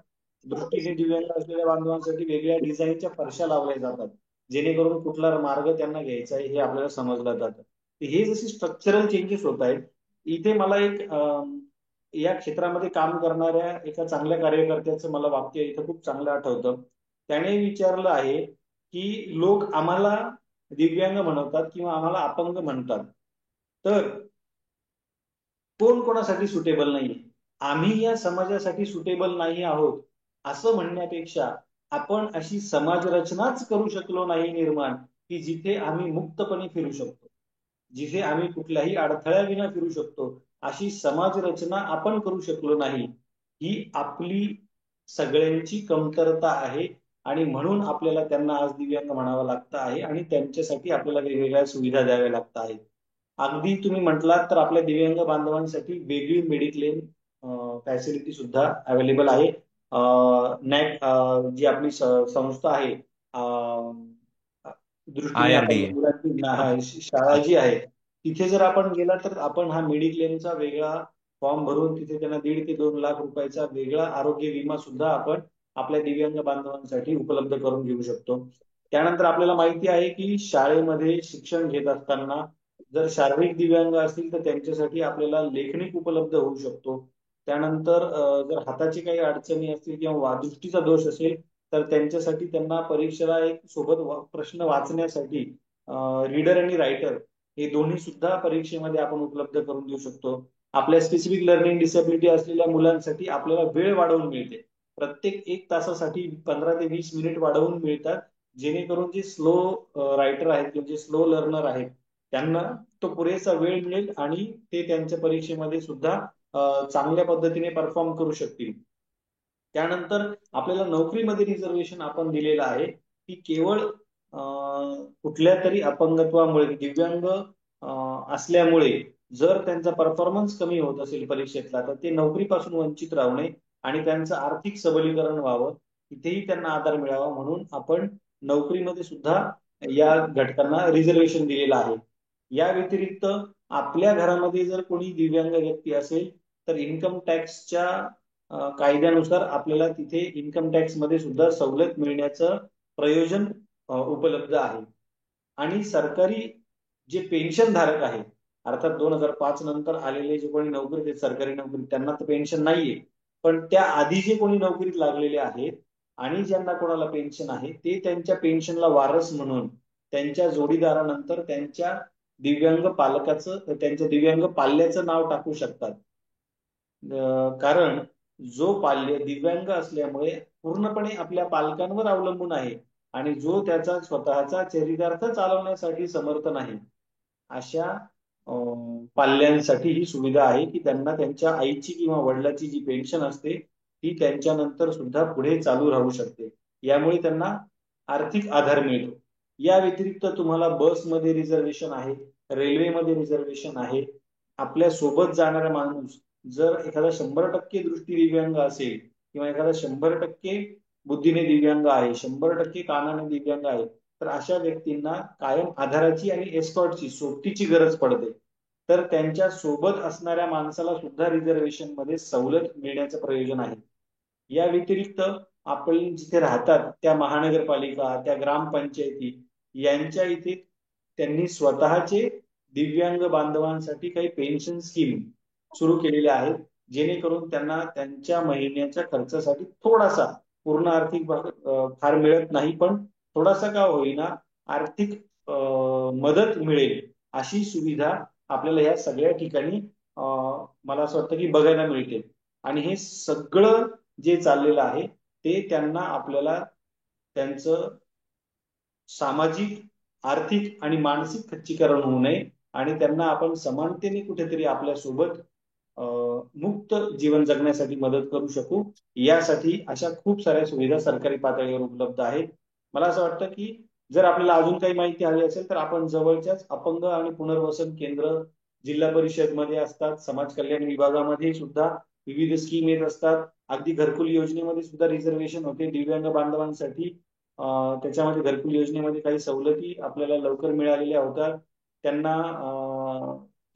दृष्टीने दिव्यांग असलेल्या बांधवांसाठी वेगळ्या डिझाईनच्या फरशा लावल्या जातात, जेणेकरून कुठला मार्ग त्यांना घ्यायचा आहे हे आपल्याला समजलं जातं. हे जसे स्ट्रक्चरल चेंजेस होत आहेत, इथे मला एक या क्षेत्रामध्ये काम करणाऱ्या एका चांगल्या कार्यकर्त्याचं मला वाक्य इथं खूप चांगलं आठवतं. त्याने विचारलं आहे की लोक आम्हाला दिव्यांग म्हणतात किंवा आम्हाला अपंग म्हणतात, तर कोण कोणासाठी सुटेबल नाहीये? आम्ही या समाजासाठी सुटेबल नाही आहोत असं म्हणण्यापेक्षा आपण अशी समाज रचनाच करू शकलो नाही निर्माण की जिथे आम्ही मुक्तपणे फिरू शकतो, जिथे आम्ही कुठल्याही अडथळ्याविना फिरू शकतो, अशी समाज रचना आपण करू शकलो नाही. ही आपली सगळ्यांची कमतरता आहे आणि म्हणून आपल्याला त्यांना आज दिव्यांग म्हणावं लागतं आहे आणि त्यांच्यासाठी आपल्याला वेगवेगळ्या सुविधा द्याव्या लागत आहेत. अगदी तुम्ही म्हटलात तर आपल्या दिव्यांग बांधवांसाठी वेगळी मेडिक्लेम फॅसिलिटी सुद्धा अवेलेबल आहे. नॅक जी आपली संस्था आहे, दृष्टीने आपण IRDA. मुलांची शाळा जी आहे तिथे जर आपण गेला तर आपण हा मेडिक्लेमचा वेगळा फॉर्म भरून तिथे त्यांना 1.5 ते 2 लाख रुपयाचा वेगळा आरोग्य विमा सुद्धा आपण आपल्या दिव्यांग बांधवांसाठी उपलब्ध करून घेऊ शकतो. त्यानंतर आपल्याला माहिती आहे की शाळेमध्ये शिक्षण घेत असताना जर शारीरिक दिव्यांग असतील तर त्यांच्यासाठी आपल्याला लेखनिक उपलब्ध होऊ शकतो. त्यानंतर जर हाताची काही अडचणी असतील किंवा दृष्टीचा दोष असेल तर त्यांच्यासाठी त्यांना परीक्षेला एक सोबत प्रश्न वाचण्यासाठी रीडर आणि रायटर हे दोन्ही सुद्धा परीक्षेमध्ये आपण उपलब्ध करून देऊ शकतो. आपल्या स्पेसिफिक लर्निंग डिसेबिलिटी असलेल्या मुलांसाठी आपल्याला वेळ वाढवून मिळते. प्रत्येक 1 तासासाठी 15 ते 20 मिनिट वाढवून मिळतात, जेणेकरून जे स्लो रायटर आहेत किंवा जे स्लो लर्नर आहेत त्यांना तो पुरेसा वेळ मिळेल आणि ते त्यांच्या परीक्षेमध्ये सुद्धा चांगल्या पद्धतीने परफॉर्म करू शकतील. त्यानंतर आपल्याला नोकरीमध्ये रिझर्वेशन आपण दिलेलं आहे की केवळ कुठल्या तरी अपंगत्वामुळे दिव्यांग असल्यामुळे जर त्यांचा परफॉर्मन्स कमी होत असेल परीक्षेतला तर ते नोकरीपासून वंचित राहू नये आणि त्यांचं आर्थिक सबलीकरण व्हावं, तिथेही त्यांना आधार मिळावा म्हणून आपण नोकरीमध्ये सुद्धा या घटकांना रिझर्वेशन दिलेलं आहे. या व्यतिरिक्त आपल्या घरामध्ये जर कोणी दिव्यांग व्यक्ती असेल तर इन्कम टॅक्सच्या कायद्यानुसार आपल्याला तिथे इन्कम टॅक्स मध्ये सुद्धा सवलत मिळण्याचं प्रयोजन उपलब्ध आहे. आणि सरकारी जे पेन्शन धारक आहे, अर्थात 2005 नंतर आलेले जे कोणी नोकरीत आहेत सरकारी नोकरी त्यांना तर पेन्शन नाहीये, पण त्या आधी जे कोणी नोकरीत लागलेले आहेत आणि ज्यांना कोणाला पेन्शन आहे ते त्यांच्या पेन्शनला वारस म्हणून त्यांच्या जोडीदारानंतर त्यांच्या दिव्यांग पाल्याचं नाव टाकू शकतात. कारण जो पाल्य दिव्यांग असल्यामुळे पूर्णपणे आपल्या पालकांवर अवलंबून आहे आणि जो त्याचा स्वतःचा चरितार्थ चालवण्यासाठी समर्थ नाही, अशा पाल्यांसाठी ही सुविधा आहे की त्यांना त्यांच्या आईची किंवा वडिलाची जी पेन्शन असते ती त्यांच्यानंतर सुद्धा पुढे चालू राहू शकते. यामुळे त्यांना आर्थिक आधार मिळतो. या व्यतिरिक्त तुम्हाला बसमध्ये रिझर्वेशन आहे, रेल्वेमध्ये रिझर्वेशन आहे. आपल्या सोबत जाणारा माणूस जर एखादा 100% दृष्टी दिव्यांग असेल किंवा एखादा 100% बुद्धीने दिव्यांग आहे, 100% कानाने दिव्यांग आहे, तर अशा व्यक्तींना कायम आधाराची आणि एस्कॉर्टची सोबतीची गरज पडते. तर त्यांच्या सोबत असणाऱ्या माणसाला सुद्धा रिझर्वेशन मध्ये सवलत मिळण्याचं प्रयोजन आहे. या व्यतिरिक्त आपण जिथे राहतात त्या महानगरपालिका, त्या ग्रामपंचायती यांच्या इथे त्यांनी स्वतःचे दिव्यांग बांधवांसाठी काही पेन्शन स्कीम सुरू केलेल्या आहेत, जेणेकरून त्यांना त्यांच्या महिन्याच्या खर्चासाठी थोडासा, पूर्ण आर्थिक फार मिळत नाही पण थोडासा का होईना आर्थिक मदत मिळेल अशी सुविधा आपल्याला या सगळ्या ठिकाणी मला असं वाटतं की बघायला मिळते. आणि हे सगळं जे चाललेलं आहे ते त्यांना आपल्याला त्यांचं सामाजिक, आर्थिक आणि मानसिक खच्चीकरण होऊ नये आणि त्यांना आपण समानतेने कुठेतरी आपल्या सोबत मुक्त जीवन जगण्यासाठी मदत करू शकू, यासाठी अशा खूप साऱ्या सुविधा सरकारी पातळीवर उपलब्ध आहेत. मला असं वाटतं की जर आपल्याला अजून काही माहिती हवी असेल तर आपण जवळच्याच अपंग आणि पुनर्वसन केंद्र जिल्हा परिषद मध्ये असतात, समाज कल्याण विभागामध्ये सुद्धा विविध स्कीम येत असतात. अगदी घरकुल योजनेमध्ये सुद्धा रिझर्वेशन होते दिव्यांग बांधवांसाठी. त्याच्यामध्ये घरकुल योजनेमध्ये काही सवलती आपल्याला लवकर मिळालेल्या होत्या. त्यांना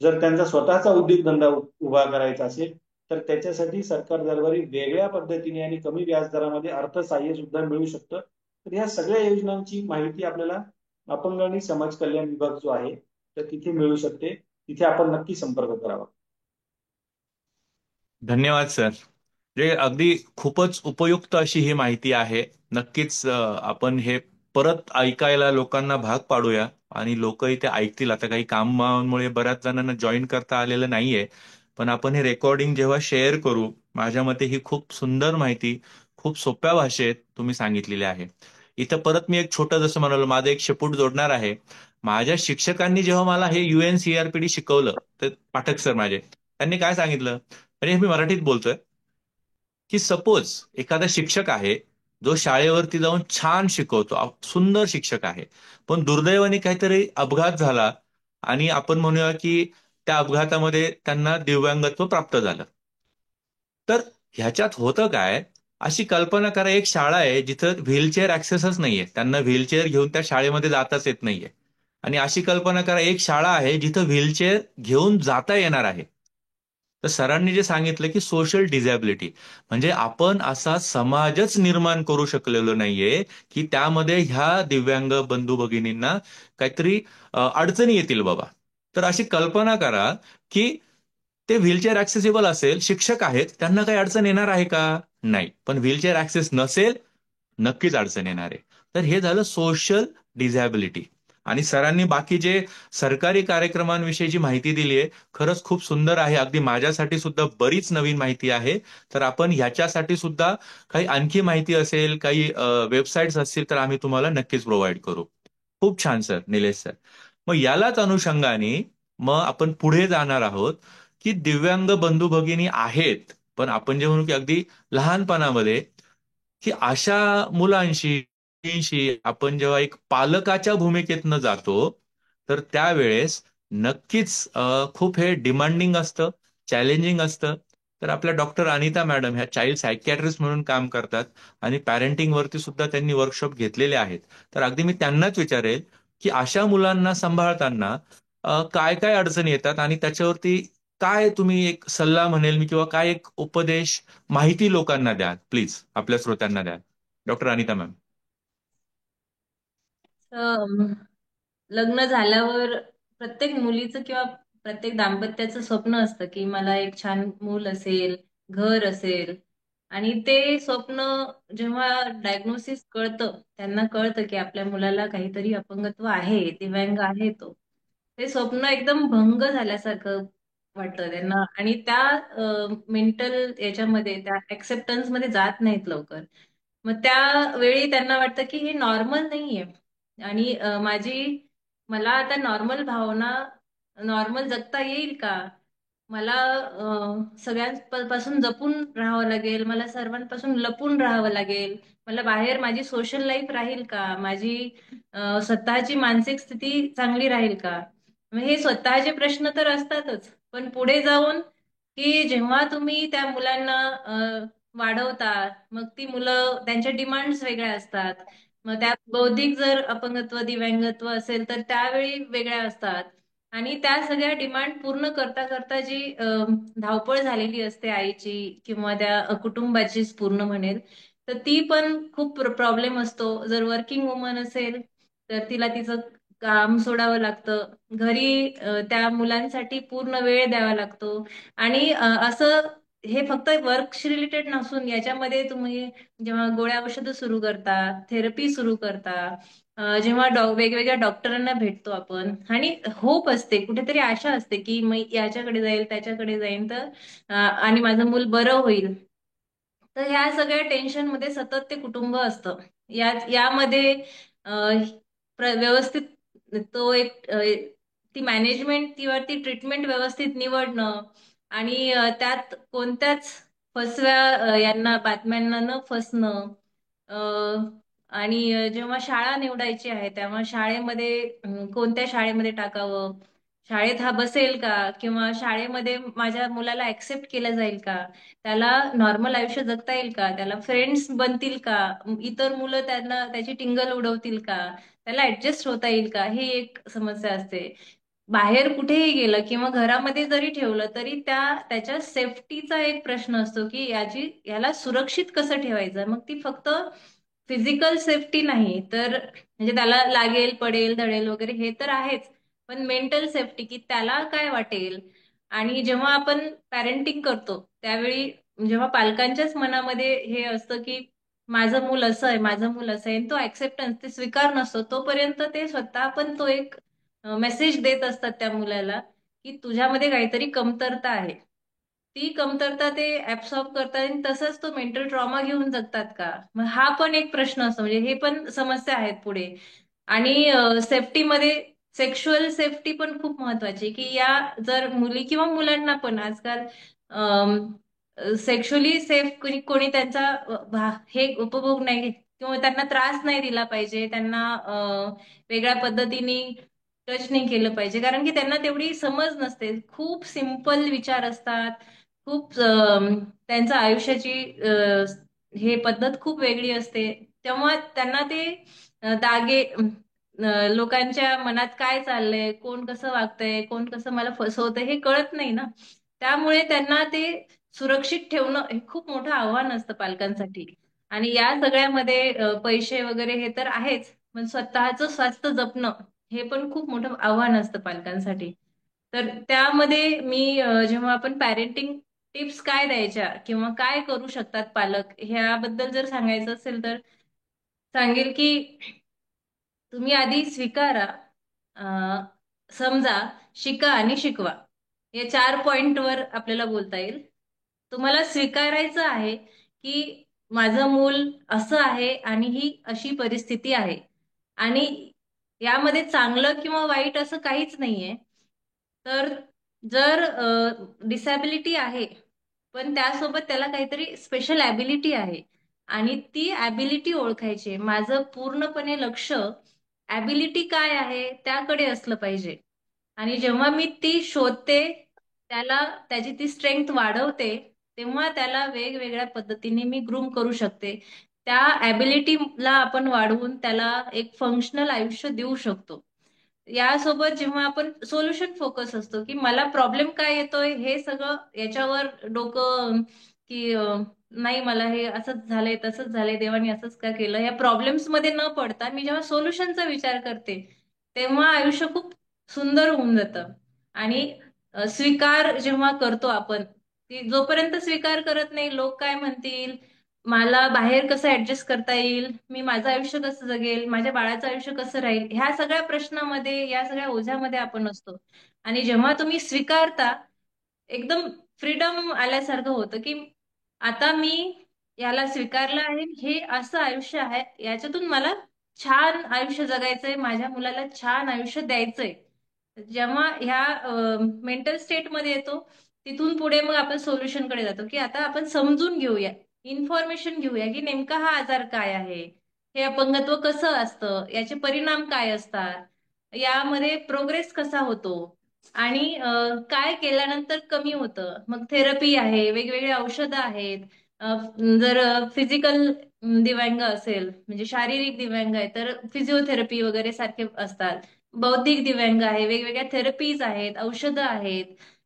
जर त्यांचा स्वतःचा उद्योगधंदा उभा करायचा असेल तर त्याच्यासाठी सरकार दरबारी वेगळ्या पद्धतीने आणि कमी व्याजदरामध्ये अर्थसहाय्य सुद्धा मिळू शकतं. तर ह्या सगळ्या योजनांची माहिती आपल्याला अपंग आणि समाज कल्याण विभाग जो आहे तर तिथे मिळू शकते. तिथे आपण नक्की संपर्क करावा. धन्यवाद सर. जे अगदी खूपच उपयुक्त अशी ही माहिती आहे. नक्कीच आपण हे परत ऐकायला लोकांना भाग पाडूया आणि लोकही ते ऐकतील. आता काही कामामुळे बऱ्याच जणांना जॉईन करता आलेलं नाहीये, पण आपण हे रेकॉर्डिंग जेव्हा शेअर करू, माझ्या मते ही खूप सुंदर माहिती खूप सोप्या भाषेत तुम्ही सांगितलेली आहे. इथं परत मी एक छोटं जसं म्हणालो माझं एक शेपूट जोडणार आहे. माझ्या शिक्षकांनी जेव्हा मला हे UNCRPD शिकवलं, तर पाठक सर माझे, त्यांनी काय सांगितलं, म्हणजे मी मराठीत बोलतोय, की सपोज एखादा शिक्षक आहे जो शाळेवरती जाऊन छान शिकवतो, सुंदर शिक्षक आहे, पण दुर्दैवाने काहीतरी अपघात झाला आणि आपण म्हणूया की त्या अपघातामध्ये त्यांना दिव्यांगत्व प्राप्त झालं. तर ह्याच्यात होतं काय, अशी कल्पना करा, एक शाळा आहे जिथं व्हीलचेअर ऍक्सेसच नाहीये, त्यांना व्हीलचेअर घेऊन त्या शाळेमध्ये जाताच येत नाहीये. आणि अशी कल्पना करा, एक शाळा आहे जिथं व्हीलचेअर घेऊन जाता येणार आहे. तर सरांनी जे सांगितलं की सोशल डिझॅबिलिटी, म्हणजे आपण असा समाजच निर्माण करू शकलेलो नाहीये की त्यामध्ये ह्या दिव्यांग बंधू भगिनींना काहीतरी अडचणी येतील बाबा. तर अशी कल्पना करा की ते व्हीलचेअर ऍक्सेसिबल असेल, शिक्षक आहेत, त्यांना काही अडचण येणार आहे का? नाही. पण व्हीलचेअर ऍक्सेस नसेल, नक्कीच अडचण येणार आहे. तर हे झालं सोशल डिझॅबिलिटी. आणि सरांनी बाकी जे सरकारी कार्यक्रमांविषयी जी माहिती दिली आहे, खरंच खूप सुंदर आहे. अगदी माझ्यासाठी सुद्धा बरीच नवीन माहिती आहे. तर आपण ह्याच्यासाठी सुद्धा काही आणखी माहिती असेल, काही वेबसाईट्स असतील, तर आम्ही तुम्हाला नक्कीच प्रोव्हाइड करू. खूप छान सर, निलेश सर. मग यालाच अनुषंगाने मग आपण पुढे जाणार आहोत की दिव्यांग बंधू भगिनी आहेत, पण आपण जे म्हणू की अगदी लहानपणामध्ये, की अशा मुलांशी आपण जेव्हा एक पालकाच्या भूमिकेतनं जातो, तर त्यावेळेस नक्कीच खूप हे डिमांडिंग असतं, चॅलेंजिंग असतं. तर आपल्या डॉक्टर अनिता मॅडम ह्या चाइल्ड सायकॅट्रिस्ट म्हणून काम करतात आणि पॅरेंटिंग वरती सुद्धा त्यांनी वर्कशॉप घेतलेले आहेत. तर अगदी मी त्यांनाच विचारेल की अशा मुलांना सांभाळताना काय काय अडचणी येतात आणि त्याच्यावरती काय तुम्ही एक सल्ला म्हणेल मी, किंवा काय एक उपदेश, माहिती लोकांना द्या प्लीज, आपल्या श्रोत्यांना द्या. Doctor Anita ma'am. अं, लग्न झाल्यावर प्रत्येक मुलीचं किंवा प्रत्येक दाम्पत्याचं स्वप्न असतं की मला एक छान मूल असेल, घर असेल. आणि ते स्वप्न जेव्हा डायग्नोसिस कळतं, त्यांना कळतं की आपल्या मुलाला काहीतरी अपंगत्व आहे, दिव्यांग आहे तो, ते स्वप्न एकदम भंग झाल्यासारखं वाटतं त्यांना. आणि त्या मेंटल याच्यामध्ये, त्या ऍक्सेप्टन्स मध्ये जात नाहीत लवकर. मग त्यावेळी त्यांना वाटतं की हे नॉर्मल नाहीये. आणि मला आता नॉर्मल भावना, नॉर्मल जगता येईल का? मला सगळ्यांपासून जपून राहावं लागेल, मला सर्वांपासून लपून राहावं लागेल, मला बाहेर माझी सोशल लाईफ राहील का, माझी स्वतःची मानसिक स्थिती चांगली राहील का? मग हे स्वतःचे प्रश्न तर असतातच, पण पुढे जाऊन की जेव्हा तुम्ही त्या मुलांना वाढवता, मग ती मुलं, त्यांच्या डिमांड्स वेगळ्या असतात. मग त्या बौद्धिक जर अपंगत्व, दिव्यांगत्व असेल तर त्यावेळी वेगळ्या असतात. आणि त्या सगळ्या डिमांड पूर्ण करता करता जी धावपळ झालेली असते आईची किंवा त्या कुटुंबाचीच पूर्ण म्हणेल, तर ती पण खूप प्रॉब्लेम असतो. जर वर्किंग वुमन असेल तर तिला तिचं काम सोडावं लागतं, घरी त्या मुलांसाठी पूर्ण वेळ द्यावा लागतो. आणि असं हे फक्त वर्कशी रिलेटेड नसून याच्यामध्ये तुम्ही जेव्हा गोळ्या औषधं सुरू करता, थेरपी सुरू करता, जेव्हा वेगवेगळ्या डॉक्टरांना भेटतो आपण, आणि होप असते, कुठेतरी आशा असते की मी याच्याकडे जाईल, त्याच्याकडे जाईन तर आणि माझं मूल बरं होईल. तर ह्या सगळ्या टेन्शन मध्ये सतत ते कुटुंब असतं. यामध्ये अ, व्यवस्थित तो ती मॅनेजमेंट किंवा ती ट्रीटमेंट व्यवस्थित निवडणं, आणि त्यात कोणत्याच फसव्या यांना बातम्यांना न फसणं. अ, आणि जेव्हा शाळा निवडायची आहे तेव्हा शाळेमध्ये कोणत्या शाळेमध्ये टाकावं, शाळेत हा बसेल का, किंवा शाळेमध्ये माझ्या मुलाला ऍक्सेप्ट केलं जाईल का, त्याला नॉर्मल आयुष्य जगता येईल का, त्याला फ्रेंड्स बनतील का, इतर मुलं त्यांना त्याची टिंगल उडवतील का, त्याला ऍडजस्ट होता येईल का, ही एक समस्या असते. बाहेर कुठेही गेलं किंवा घरामध्ये जरी ठेवलं तरी त्याच्या सेफ्टीचा एक प्रश्न असतो की याला सुरक्षित कसं ठेवायचं. मग ती फक्त फिजिकल सेफ्टी नाही तर, म्हणजे त्याला लागेल, पडेल, धडेल वगैरे हे तर आहेच, पण मेंटल सेफ्टी की त्याला काय वाटेल. आणि जेव्हा आपण पॅरेंटिंग करतो त्यावेळी, जेव्हा पालकांच्याच मनामध्ये हे असतं की माझं मूल असं आहे, माझं मूल असं आहे, तो ऍक्सेप्टन्स, ते स्वीकार नसतो, तोपर्यंत ते स्वतः पण तो एक मेसेज देत असतात त्या मुलाला की तुझ्यामध्ये काहीतरी कमतरता आहे. ती कमतरता ते ऍब्सॉर्ब करतात आणि तसंच तो मेंटल ट्रॉमा घेऊन जगतात का, मग हा पण एक प्रश्न असतो. म्हणजे हे पण समस्या आहेत पुढे. आणि सेफ्टीमध्ये सेक्शुअल सेफ्टी पण खूप महत्वाची आहे, की या जर मुली किंवा मुलांना पण आजकाल सेक्शुअली सेफ कोणी कोणी त्यांचा हे उपभोग नाही किंवा त्यांना त्रास नाही दिला पाहिजे, त्यांना वेगळ्या पद्धतीने टच नाही केलं पाहिजे, कारण की त्यांना तेवढी समज नसते. खूप सिंपल विचार असतात, खूप त्यांच्या आयुष्याची हे पद्धत खूप वेगळी असते. तेव्हा त्यांना ते दागे लोकांच्या मनात काय चाललंय, कोण कसं वागतंय, कोण कसं मला फसवतंय हे कळत नाही ना. त्यामुळे त्यांना ते सुरक्षित ठेवणं हे खूप मोठं आव्हान असतं पालकांसाठी. आणि या सगळ्यामध्ये पैसे वगैरे हे तर आहेच, पण स्वतःचं स्वास्थ्य जपणं हे पण खूप मोठं आव्हान असतं पालकांसाठी. तर त्यामध्ये मी जेव्हा आपण पॅरेंटिंग टिप्स काय द्यायच्या किंवा काय करू शकतात पालक ह्याबद्दल जर सांगायचं असेल तर सांगेल की तुम्ही आधी स्वीकारा, अं, समजा, शिका आणि शिकवा. या 4 पॉइंटवर आपल्याला बोलता येईल. तुम्हाला स्वीकारायचं आहे की माझं मूल असं आहे आणि ही अशी परिस्थिती आहे, आणि यामध्ये चांगलं किंवा वाईट असं काहीच नाहीये. तर जर डिसॅबिलिटी आहे पण त्यासोबत त्याला काहीतरी स्पेशल ॲबिलिटी आहे आणि ती ॲबिलिटी ओळखायची. माझं पूर्णपणे लक्ष ॲबिलिटी काय आहे त्याकडे असलं पाहिजे. आणि जेव्हा मी ती शोधते, त्याला त्याची ती स्ट्रेंग्थ वाढवते, तेव्हा त्याला वेगवेगळ्या पद्धतीने मी ग्रूम करू शकते. त्या ॲबिलिटीला आपण वाढवून त्याला एक फंक्शनल आयुष्य देऊ शकतो. यासोबत जेव्हा आपण सोल्युशन फोकस असतो की मला प्रॉब्लेम काय येतोय हे सगळं याच्यावर डोकं की नाही मला हे असंच झालंय तसंच झालंय देवाने असंच का केलं, या प्रॉब्लेम्स मध्ये न पडता मी जेव्हा सोल्युशनचा विचार करते तेव्हा आयुष्य खूप सुंदर होऊन जातं. आणि स्वीकार जेव्हा करतो आपण, ती जोपर्यंत स्वीकार करत नाही लोक काय म्हणतील, मला बाहेर कसं ऍडजस्ट करता येईल, मी माझं आयुष्य कसं जगेल, माझ्या बाळाचं आयुष्य कसं राहील, ह्या सगळ्या प्रश्नामध्ये या सगळ्या ओझ्यामध्ये आपण असतो. आणि जेव्हा तुम्ही स्वीकारता, एकदम फ्रीडम आल्यासारखं होतं की आता मी याला स्वीकारलं आहे, हे असं आयुष्य आहे, याच्यातून मला छान आयुष्य जगायचंय, माझ्या मुलाला छान आयुष्य द्यायचंय. जेव्हा ह्या मेंटल स्टेटमध्ये येतो, तिथून पुढे मग आपण सोल्युशन कडे जातो की आता आपण समजून घेऊया, इन्फॉर्मेशन घेऊया की नेमका हा आजार काय आहे, हे अपंगत्व कसं असतं, याचे परिणाम काय असतात, यामध्ये प्रोग्रेस कसा होतो, आणि काय केल्यानंतर कमी होतं. मग थेरपी आहे, वेगवेगळे औषधं आहेत. जर फिजिकल दिव्यांग असेल, म्हणजे शारीरिक दिव्यांग आहे, तर फिजिओथेरपी वगैरे सारखे असतात. बौद्धिक दिव्यांग आहे, वेगवेगळ्या थेरपीज आहेत, औषधं आहेत.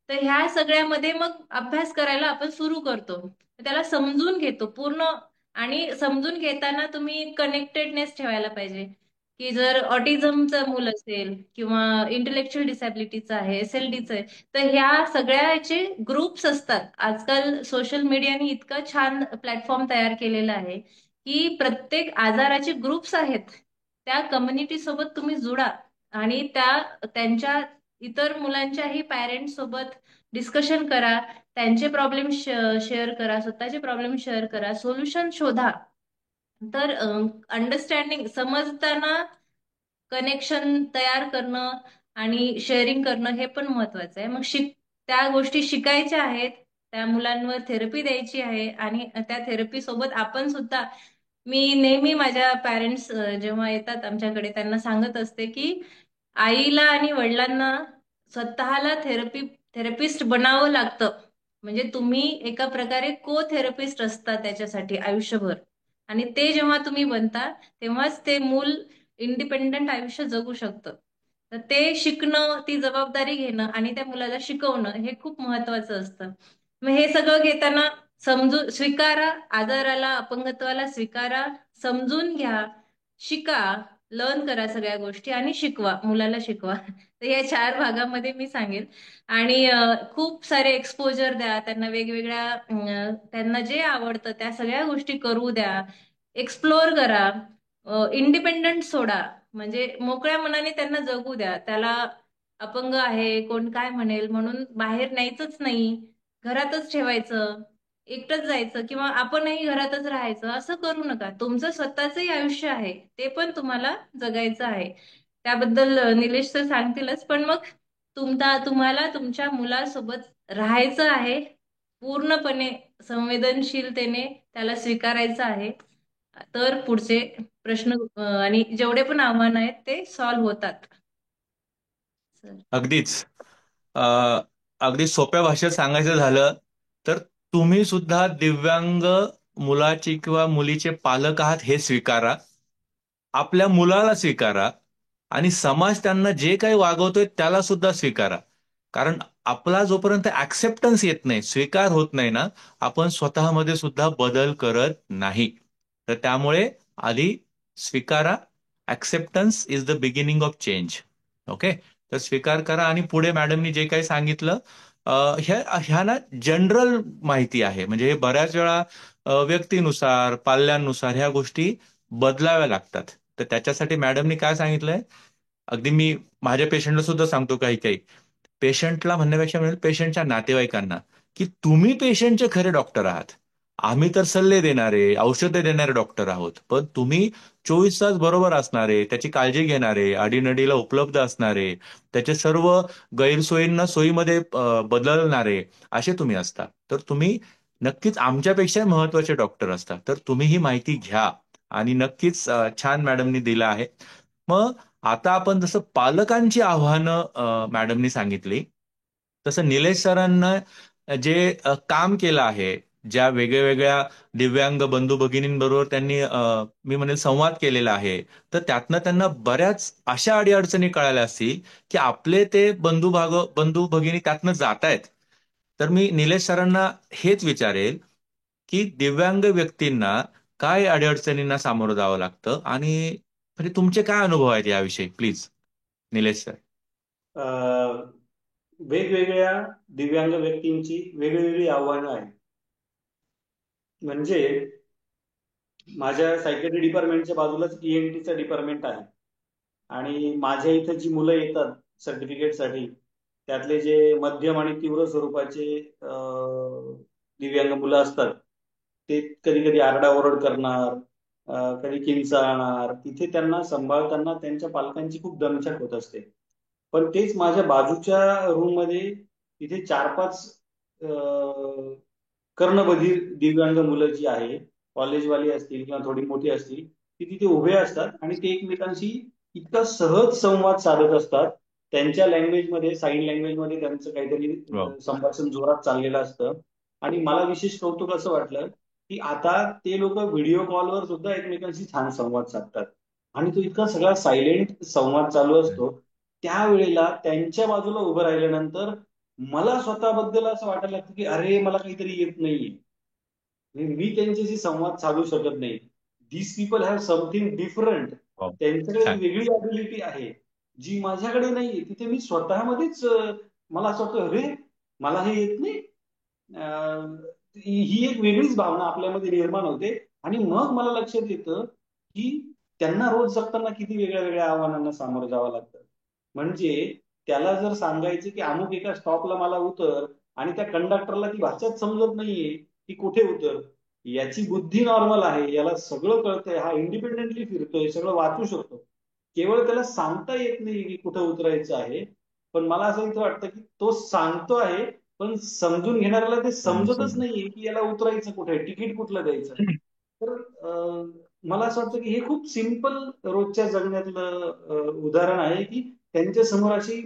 तर ह्या सगळ्यामध्ये मग अभ्यास करायला आपण सुरू करतो, त्याला समजून घेतो पूर्ण. आणि समजून घेताना तुम्ही कनेक्टेडनेस ठेवायला पाहिजे की जर ऑटिझमचं मूल असेल किंवा इंटेलेक्च्युअल डिसॅबिलिटीचं आहे, एसएलडीचं आहे, तर ह्या सगळ्याचे ग्रुप्स असतात. आजकाल सोशल मीडियाने इतकं छान प्लॅटफॉर्म तयार केलेला आहे की प्रत्येक आजाराचे ग्रुप्स आहेत. त्या कम्युनिटी सोबत तुम्ही जुडा आणि त्यांच्या इतर मुलांच्याही पॅरेंट्स सोबत डिस्कशन करा, त्यांचे प्रॉब्लेम शेअर करा, स्वतःचे प्रॉब्लेम शेअर करा, सोल्युशन शोधा. तर अंडरस्टँडिंग, समजताना कनेक्शन तयार करणं आणि शेअरिंग करणं हे पण महत्वाचं आहे. मग त्या गोष्टी शिकायच्या आहेत, त्या मुलांवर थेरपी द्यायची आहे, आणि त्या थेरपी सोबत आपण सुद्धा, मी नेहमी माझ्या पॅरेंट्स जेव्हा येतात आमच्याकडे त्यांना सांगत असते की आईला आणि वडिलांना स्वतःला थेरपिस्ट बनावं लागतं. म्हणजे तुम्ही एका प्रकारे को थेरपिस्ट असता त्याच्यासाठी आयुष्यभर. आणि ते जेव्हा तुम्ही बनता तेव्हाच ते मूल इंडिपेंडंट आयुष्य जगू शकतं. तर ते शिकणं, ती जबाबदारी घेणं आणि त्या मुलाला शिकवणं हे खूप महत्वाचं असतं. मग हे सगळं घेताना स्वीकारा, आजाराला, अपंगत्वाला स्वीकारा, समजून घ्या, शिका, लर्न करा सगळ्या गोष्टी आणि शिकवा, मुलाला शिकवा. तर या 4 भागामध्ये मी सांगेल. आणि खूप सारे एक्सपोजर द्या त्यांना, वेगवेगळ्या त्यांना जे आवडतं त्या सगळ्या गोष्टी करू द्या, एक्सप्लोर करा, इंडिपेंडंट सोडा, म्हणजे मोकळ्या मनाने त्यांना जगू द्या. त्याला अपंग आहे कोण काय म्हणेल म्हणून बाहेर न्यायचंच नाही, घरातच ठेवायचं, एकटंच जायचं किंवा आपणही घरातच राहायचं असं करू नका. तुमचं स्वतःचंही आयुष्य आहे, ते पण तुम्हाला जगायचं आहे. त्याबद्दल निलेश सर सांगतीलच, पण मग तुम्हाला तुमच्या मुलासोबत राहायचं आहे, पूर्णपणे संवेदनशीलतेने त्याला स्वीकारायचं आहे. तर पुढचे प्रश्न आणि जेवढे पण आव्हान आहेत ते सॉल्व्ह होतात. सर. अगदीच. अ, अगदी सोप्या भाषेत सांगायचं झालं तर तुम्ही सुद्धा दिव्यांग मुलाची किंवा मुलीचे पालक आहात हे स्वीकारा. आपल्या मुलाला स्वीकारा आणि समाज त्यांना जे काही वागवतोय त्याला सुद्धा स्वीकारा. कारण आपला जोपर्यंत ऍक्सेप्टन्स येत नाही, स्वीकार होत नाही ना, आपण स्वतःमध्ये सुद्धा बदल करत नाही. तर त्यामुळे आधी स्वीकारा. Acceptance is the beginning of change. Okay. तर स्वीकार करा. आणि पुढे मॅडमनी जे काही सांगितलं, ह्या ना जनरल माहिती आहे. म्हणजे हे बऱ्याच वेळा व्यक्तीनुसार, पाल्यानुसार ह्या गोष्टी बदलाव्या लागतात. तर त्याच्यासाठी मॅडमनी काय सांगितलंय, अगदी मी माझ्या पेशंटला सुद्धा सांगतो, काही काही पेशंटला म्हणण्यापेक्षा म्हणजे पेशंटच्या नातेवाईकांना, की तुम्ही पेशंटचे खरे डॉक्टर आहात. आम्ही तर सल्ले देणारे, औषधे देणारे डॉक्टर आहोत, पण तुम्ही 24 तास बरोबर असणारे, त्याची काळजी घेणारे, अडीनडीला उपलब्ध असणारे, त्याचे सर्व गैरसोयींना सोयीमध्ये बदलणारे, असे तुम्ही असता. तर तुम्ही नक्कीच आमच्यापेक्षा महत्वाचे डॉक्टर असता. तर तुम्ही ही माहिती घ्या. आणि नक्कीच छान मॅडमनी दिलं आहे. मग आता आपण जसं पालकांची आव्हानं मॅडमनी सांगितली, तसं निलेश सरांना जे काम केलं आहे, ज्या वेगळ्या दिव्यांग बंधू भगिनींबरोबर त्यांनी मी म्हणेल संवाद केलेला आहे, तर त्यातनं त्यांना बऱ्याच अशा अडीअडचणी कळाल्या असतील की आपले ते बंधू भगिनी त्यातनं जात आहेत. तर मी निलेश सरांना हेच विचारेल की दिव्यांग व्यक्तींना काय अडीअडचणींना सामोरं जावं लागतं, आणि म्हणजे तुमचे काय अनुभव आहेत याविषयी, प्लीज निलेश सर. अं, वेगवेगळ्या दिव्यांग व्यक्तींची वेगवेगळी आव्हानं आहेत. म्हणजे माझ्या सायकॅट्री डिपार्टमेंटच्या बाजूलाच ईएनटीचं डिपार्टमेंट आहे. आणि माझ्या इथं जी मुलं येतात सर्टिफिकेटसाठी, त्यातले जे मध्यम आणि तीव्र स्वरूपाचे दिव्यांग मुलं असतात, ते कधी कधी आरडाओरड करणार, कधी किंचाळणार. तिथे त्यांना सांभाळताना त्यांच्या पालकांची खूप दमछाक होत असते. पण तेच माझ्या बाजूच्या रूम मध्ये तिथे 4-5 कर्णबधीर दिव्यांग मुलं जी आहे, कॉलेजवाली असतील किंवा थोडी मोठी असतील, ती तिथे उभे असतात आणि ते एकमेकांशी इतका सहज संवाद साधत असतात. त्यांच्या लँग्वेजमध्ये, साईन लँग्वेजमध्ये त्यांचं काहीतरी वाव. संभाषण जोरात चाललेलं असतं. आणि मला विशेष कौतुक असं वाटलं की आता ते लोक व्हिडिओ कॉलवर सुद्धा एकमेकांशी छान संवाद साधतात. आणि तो इतका सगळा सायलेंट संवाद चालू असतो. त्यावेळेला त्यांच्या बाजूला उभं राहिल्यानंतर मला स्वतःबद्दल असं वाटायला लागतं की अरे, मला काहीतरी येत नाहीये. मी त्यांच्याशी संवाद साधू शकत नाही. These people have something different. Wow. त्यांच्याकडे छान. वेगळी ॲबिलिटी आहे जी माझ्याकडे नाहीये. तिथे मी स्वतःमध्येच मला असं वाटतं, अरे, मला हे येत नाही. अं, ही एक वेगळीच भावना आपल्यामध्ये निर्माण होते. आणि मग मला लक्षात येतं की त्यांना रोज जगताना किती वेगळ्या वेगळ्या आव्हानांना सामोरं जावं लागतं. म्हणजे त्याला जर सांगायचं की अमुक एका स्टॉपला मला उतर, आणि त्या कंडक्टरला ती भाषाच समजत नाहीये की कुठे उतर. याची बुद्धी नॉर्मल आहे, याला सगळं कळतंय, हा इंडिपेंडेंटली फिरतोय, सगळं वाचू शकतो. केवळ त्याला सांगता येत नाही की कुठं उतरायचं आहे. पण मला असं इथं वाटतं की तो सांगतो आहे, पण समजून घेणाऱ्याला ते समजतच नाहीये की याला उतरायचं कुठे, तिकीट कुठलं द्यायचं. तर मला असं वाटतं की हे खूप सिंपल रोजच्या जगण्यातलं उदाहरण आहे की त्यांच्या समोर अशी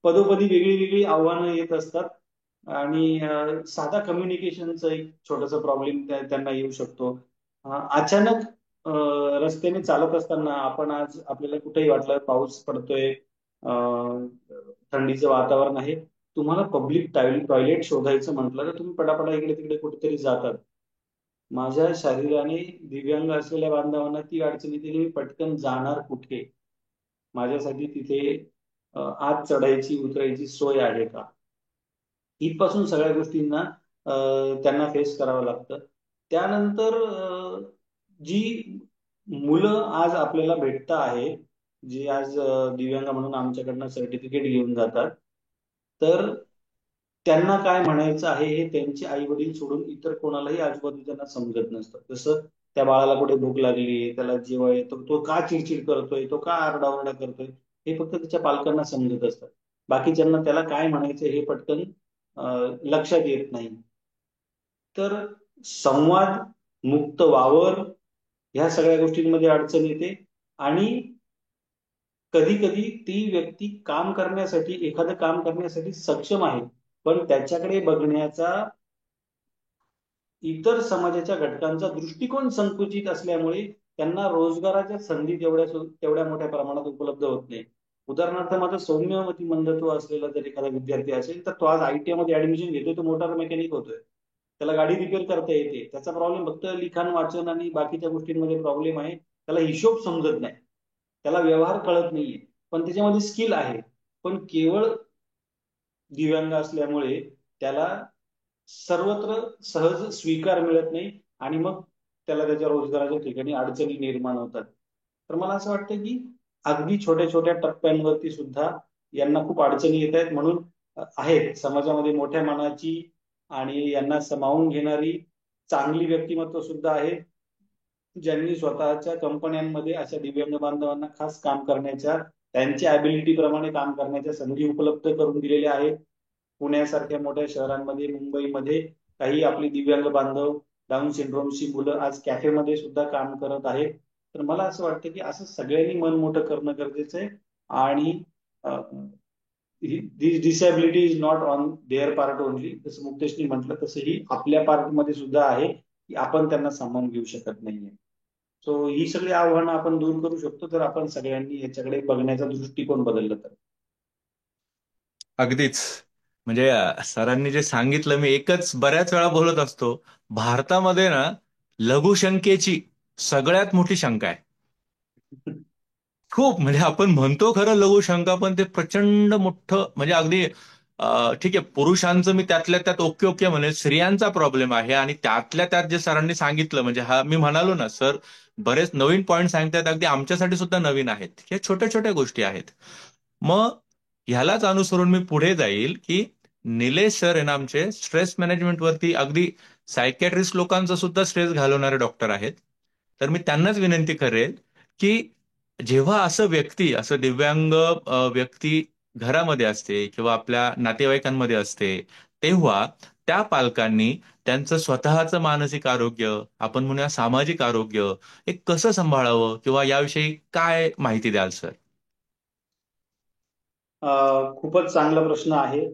पदोपदी वेगळी वेगळी आव्हानं येत असतात. आणि साधा कम्युनिकेशनचा एक छोटासा प्रॉब्लेम त्यांना येऊ शकतो. अचानक रस्त्याने चालत असताना आपण, आज आपल्याला कुठेही वाटलं पाऊस पडतोय, थंडीचं वातावरण आहे, तुम्हाला पब्लिक टॉयलेट शोधायचं म्हटलं तर तुम्ही पटापटा इकडे तिकडे कुठेतरी जातात. माझ्या शरीराने दिव्यांग असलेल्या बांधवांना ती अडचण येते की मी पटकन जाणार कुठे, माझ्यासाठी तिथे आत चढायची उतरायची सोय आहे का. इथपासून सगळ्या गोष्टींना त्यांना फेस करावं लागतं. त्यानंतर जी मुलं आज आपल्याला भेटता आहे, जी आज दिव्यांग म्हणून आमच्याकडनं सर्टिफिकेट घेऊन जातात, तर त्यांना काय म्हणायचं आहे हे त्यांचे आई वडील सोडून इतर कोणालाही आजूबाजूच्यांना समजत नसतं. जसं त्या बाळाला कुठे भूक लागली, त्याला जेव्हा येतो, तो का चिडचिड करतोय, तो का आरडाओरडा करतोय, हे फक्त त्याच्या पालकांना समजत असतं. बाकीच्यांना त्याला काय म्हणायचं हे पटकन लक्षात येत नाही. तर संवाद, मुक्त वावर, ह्या सगळ्या गोष्टींमध्ये अडचण येते. आणि कधी कधी ती व्यक्ती एखादं काम करण्यासाठी सक्षम आहे, पण त्याच्याकडे बघण्याचा इतर समाजाच्या घटकांचा दृष्टिकोन संकुचित असल्यामुळे त्यांना रोजगाराच्या संधी तेवढ्या मोठ्या प्रमाणात उपलब्ध होत नाही. उदाहरणार्थ माझा सौम्यवती मंदत्व असलेला जर एखादा विद्यार्थी असेल तर तो आज ITI मध्ये ऍडमिशन घेतोय, तो मोटार मेकॅनिक होतोय, त्याला गाडी रिपेअर करता येते, त्याचा प्रॉब्लेम फक्त लिखाण वाचन आणि बाकीच्या गोष्टींमध्ये प्रॉब्लेम आहे, त्याला हिशोब समजत नाही, त्याला व्यवहार कळत नाहीये, पण त्याच्यामध्ये स्किल आहे. पण केवळ दिव्यांग असल्यामुळे त्याला सर्वत्र सहज स्वीकार मिळत नाही आणि मग त्याला त्याच्या रोजगाराच्या ठिकाणी अडचणी निर्माण होतात. तर मला असं वाटतं की अगदी छोट्या छोट्या टप्प्यांवरती सुद्धा यांना खूप अडचणी येत आहेत. म्हणून आहेत समाजामध्ये मोठ्या मनाची आणि यांना सामावून घेणारी चांगली व्यक्तिमत्व सुद्धा आहेत, ज्यांनी स्वतःच्या कंपन्यांमध्ये अशा दिव्यांग बांधवांना खास काम करण्याच्या, त्यांच्या ॲबिलिटी प्रमाणे काम करण्याच्या संधी उपलब्ध करून दिलेल्या आहेत. पुण्यासारख्या मोठ्या शहरांमध्ये, मुंबईमध्ये काही आपली दिव्यांग बांधव, डाऊन सिंड्रोमची मुलं आज कॅफेमध्ये सुद्धा काम करत आहेत. तर मला असं वाटतं की असं सगळ्यांनी मन मोठं करणं गरजेचं आहे. आणि this disability is not on their part only, जसं मुक्तेशनी म्हटलं तसंही आपल्या पार्ट मध्ये सुद्धा आहे की आपण त्यांना सामावून घेऊ शकत नाहीये. सो ही सगळी आव्हानं आपण दूर करू शकतो जर आपण सगळ्यांनी याच्याकडे बघण्याचा दृष्टिकोन बदलला तर. अगदीच. म्हणजे सरांनी जे सांगितलं, मी एकच बऱ्याच वेळा बोलत असतो, भारतामध्ये ना लघुशंकेची सगळ्यात मोठी शंका आहे. खूप म्हणजे आपण म्हणतो खरं लघुशंका, पण ते प्रचंड मोठं म्हणजे अगदी ठीक आहे, पुरुषांचं मी त्यातल्या त्यात ओके ओके म्हणेल, स्त्रियांचा प्रॉब्लेम आहे. आणि त्यातल्या त्यात जे सरांनी सांगितलं, म्हणजे हा मी म्हणालो ना सर, बरेच नवीन पॉईंट सांगतात, अगदी आमच्यासाठी सुद्धा नवीन आहेत. हे छोट्या छोट्या गोष्टी आहेत. मग ह्यालाच अनुसरून मी पुढे जाईल की निलेश सर आहे ना आमचे स्ट्रेस मॅनेजमेंट वरती अगदी सायकॅट्रिस्ट लोकांचा सुद्धा स्ट्रेस घालवणारे डॉक्टर आहेत. तर मी त्यांनाच विनंती करेल की जेव्हा असं दिव्यांग व्यक्ती घरामध्ये असते किंवा आपल्या नातेवाईकांमध्ये असते, तेव्हा त्या पालकांनी त्यांचं स्वतःचं मानसिक आरोग्य, आपण म्हणूया सामाजिक आरोग्य, हे कसं सांभाळावं किंवा याविषयी काय माहिती द्याल सर? खूपच चांगला प्रश्न आहे.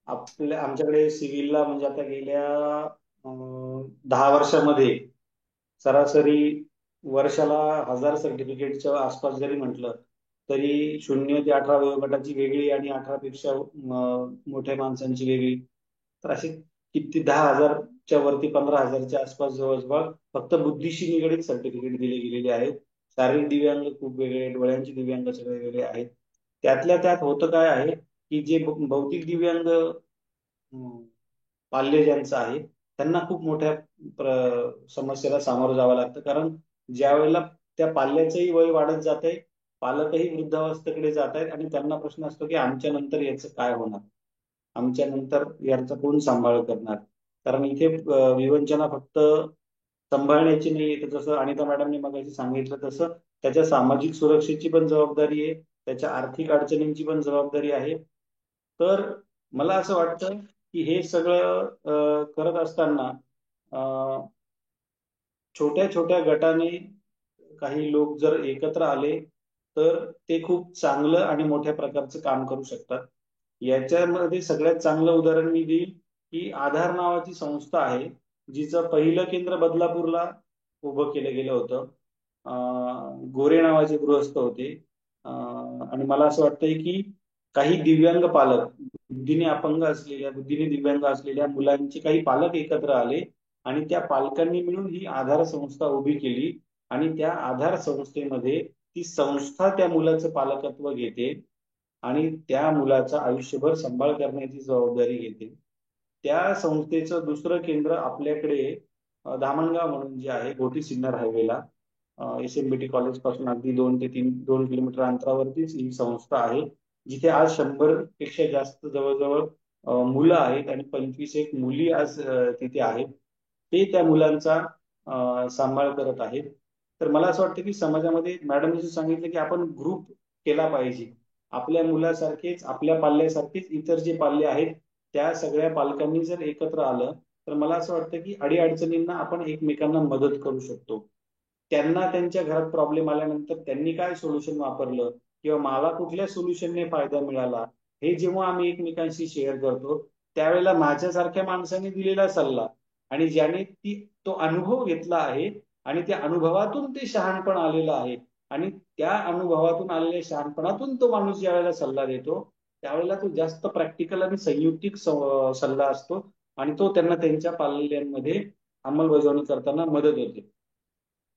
आमच्याकडे सिव्हिलला म्हणजे आता गेल्या 10 वर्षामध्ये सरासरी वर्षाला 1000 सर्टिफिकेटच्या आसपास जरी म्हटलं तरी 0 ते 18 वयोगटाची वेगळी आणि 18 पेक्षा मोठ्या माणसांची वेगळी, तर असे किती 10,000च्या वरती 15,000च्या आसपास जवळजवळ फक्त बुद्धीशी निगडीत सर्टिफिकेट दिले गेलेले आहेत. शारीरिक दिव्यांग खूप वेगळे, डोळ्यांचे दिव्यांग सगळे वेगळे आहेत. त्यातल्या त्यात होतं काय आहे की जे भौतिक दिव्यांग पाल्य ज्यांचं आहे त्यांना खूप मोठ्या समस्येला सामोरं जावं लागतं. कारण ज्या वेळेला त्या पाल्याचंही वय वाढत जात आहे, पालकही वृद्धावस्थेकडे जात आहेत आणि त्यांना प्रश्न असतो की आमच्या नंतर याचं काय होणार, आमच्या नंतर याचा कोण सांभाळ करणार. कारण इथे विवंचना फक्त सांभाळण्याची नाही, तर जसं अनिता मॅडमने मगाशी सांगितलं तसं त्याच्या सामाजिक सुरक्षेची पण जबाबदारी आहे, त्याच्या आर्थिक अडचणींची पण जबाबदारी आहे. तर मला असं वाटतं की हे सगळं करत असताना छोट्या छोट्या गटाने काही लोक जर एकत्र आले तर ते खूप चांगलं आणि मोठ्या प्रकारचं काम करू शकतात. याच्यामध्ये सगळ्यात चांगलं उदाहरण मी देईल की आधार नावाची संस्था आहे, जिचं पहिलं केंद्र बदलापूरला उभं केलं गेलं होतं. गोरे नावाचे गृहस्थ होते. आणि मला असं वाटतंय की काही दिव्यांग पालक, बुद्धीने दिव्यांग असलेल्या मुलांचे काही पालक एकत्र आले आणि त्या पालकांनी मिळून ही आधार संस्था उभी केली. आणि त्या आधार संस्थेमध्ये ती संस्था त्या मुलाचं पालकत्व घेते आणि त्या मुलाचा आयुष्यभर सांभाळ करण्याची जबाबदारी घेते. त्या संस्थेचं दुसरं केंद्र आपल्याकडे धामणगाव म्हणून जे आहे घोटी सिन्नर हायवेला, SMBT कॉलेज पासून अगदी 2 किलोमीटर अंतरावरतीच ही संस्था आहे, जिथे आज 100 पेक्षा जास्त जवळजवळ मुलं आहेत आणि 25 एक मुली आज तिथे आहेत. ते त्या मुलांचा सांभाळ करत आहेत. तर मला असं वाटतं की समाजामध्ये मॅडमने सांगितलं की आपण ग्रुप केला पाहिजे. आपल्या मुलासारखेच, आपल्या पाल्यासारखेच इतर जे पाल्य आहेत त्या सगळ्या पालकांनी जर एकत्र आलं तर मला असं वाटतं की अडीअडचणींना आपण एकमेकांना मदत करू शकतो. त्यांना त्यांच्या घरात प्रॉब्लेम आल्यानंतर त्यांनी काय सोल्युशन वापरलं किंवा मला कुठल्या सोल्युशनने फायदा मिळाला, हे जेव्हा आम्ही एकमेकांशी शेअर करतो त्यावेळेला माझ्यासारख्या माणसाने दिलेला सल्ला आणि ज्याने तो अनुभव घेतला आहे आणि त्या अनुभवातून ते शहाणपण आलेलं आहे. आणि त्या अनुभवातून आलेल्या शहाणपणातून तो माणूस ज्या वेळेला सल्ला देतो, त्यावेळेला तो जास्त प्रॅक्टिकल आणि संयुक्तिक सल्ला असतो, आणि तो त्यांना त्यांच्या पाल्यांमध्ये अंमलबजावणी करताना मदत होते.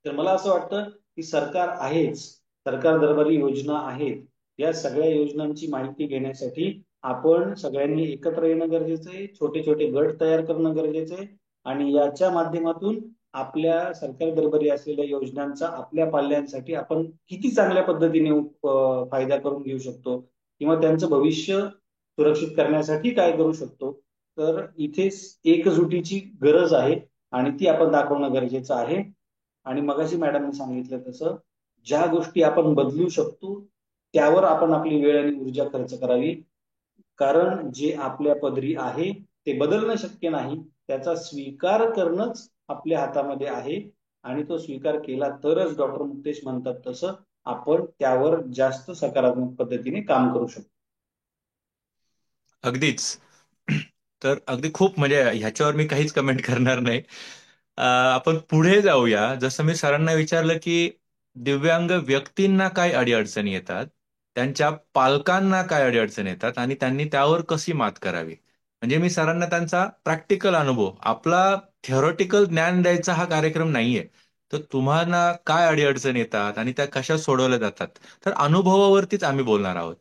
तर मला असं वाटतं की सरकार आहेच, सरकार दरबारी योजना आहेत. या सगळ्या योजनांची माहिती घेण्यासाठी आपण सगळ्यांनी एकत्र येणं गरजेचं आहे, छोटे छोटे गट तयार करणं गरजेचं आहे. आणि याच्या माध्यमातून आपल्या सरकार दरबारी असलेल्या योजनांचा आपल्या पाल्यांसाठी आपण किती चांगल्या पद्धतीने फायदा करून घेऊ शकतो, किंवा त्यांचं भविष्य सुरक्षित करण्यासाठी काय करू शकतो. तर इथेच एकजुटीची गरज आहे, आणि ती आपण दाखवणं गरजेचं आहे. आणि मगाशी मॅडमने सांगितलं तसं, ज्या गोष्टी आपण बदलू शकतो त्यावर आपण आपली वेळ आणि ऊर्जा खर्च करावी. कारण जे आपल्या पदरी आहे ते बदलणं शक्य नाही, त्याचा स्वीकार करणंच आपल्या हातामध्ये आहे. आणि तो स्वीकार केला तरच डॉक्टर मुक्तेश म्हणतात तसं आपण त्यावर जास्त सकारात्मक पद्धतीने काम करू शकतो. अगदीच. तर अगदी खूप म्हणजे ह्याच्यावर मी काहीच कमेंट करणार नाही. आपण पुढे जाऊया. जसं मी सरांना विचारलं की दिव्यांग व्यक्तींना काय अडीअडचणी येतात, त्यांच्या पालकांना काय अडीअडचणी येतात आणि त्यांनी त्यावर कशी मात करावी. म्हणजे मी सरांना त्यांचा प्रॅक्टिकल अनुभव, आपला थिअरॉटिकल ज्ञान द्यायचा हा कार्यक्रम नाहीये. तर तुम्हाला काय अडीअडचणी येतात आणि त्या कशा सोडवल्या जातात, तर अनुभवावरतीच आम्ही बोलणार आहोत.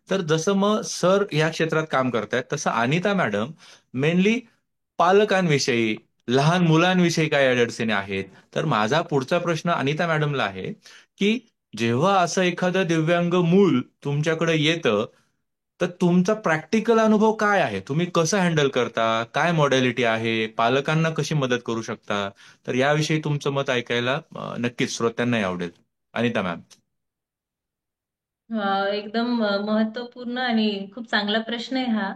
तर जसं मग सर या क्षेत्रात काम करतायत, तसं अनिता मॅडम मेनली पालकांविषयी, लहान मुलांविषयी काय अडचणी आहेत. तर माझा पुढचा प्रश्न अनिता मॅडमला आहे की जेव्हा असं एखादं दिव्यांग मूल तुमच्याकडे येतं, तर तुमचा प्रॅक्टिकल अनुभव काय आहे, तुम्ही कसं हँडल करता, काय मॉडॅलिटी आहे, पालकांना कशी मदत करू शकता. तर याविषयी तुमचं मत ऐकायला नक्कीच श्रोत्यांनाही आवडेल. अनिता मॅम. एकदम महत्वपूर्ण आणि खूप चांगला प्रश्न आहे हा.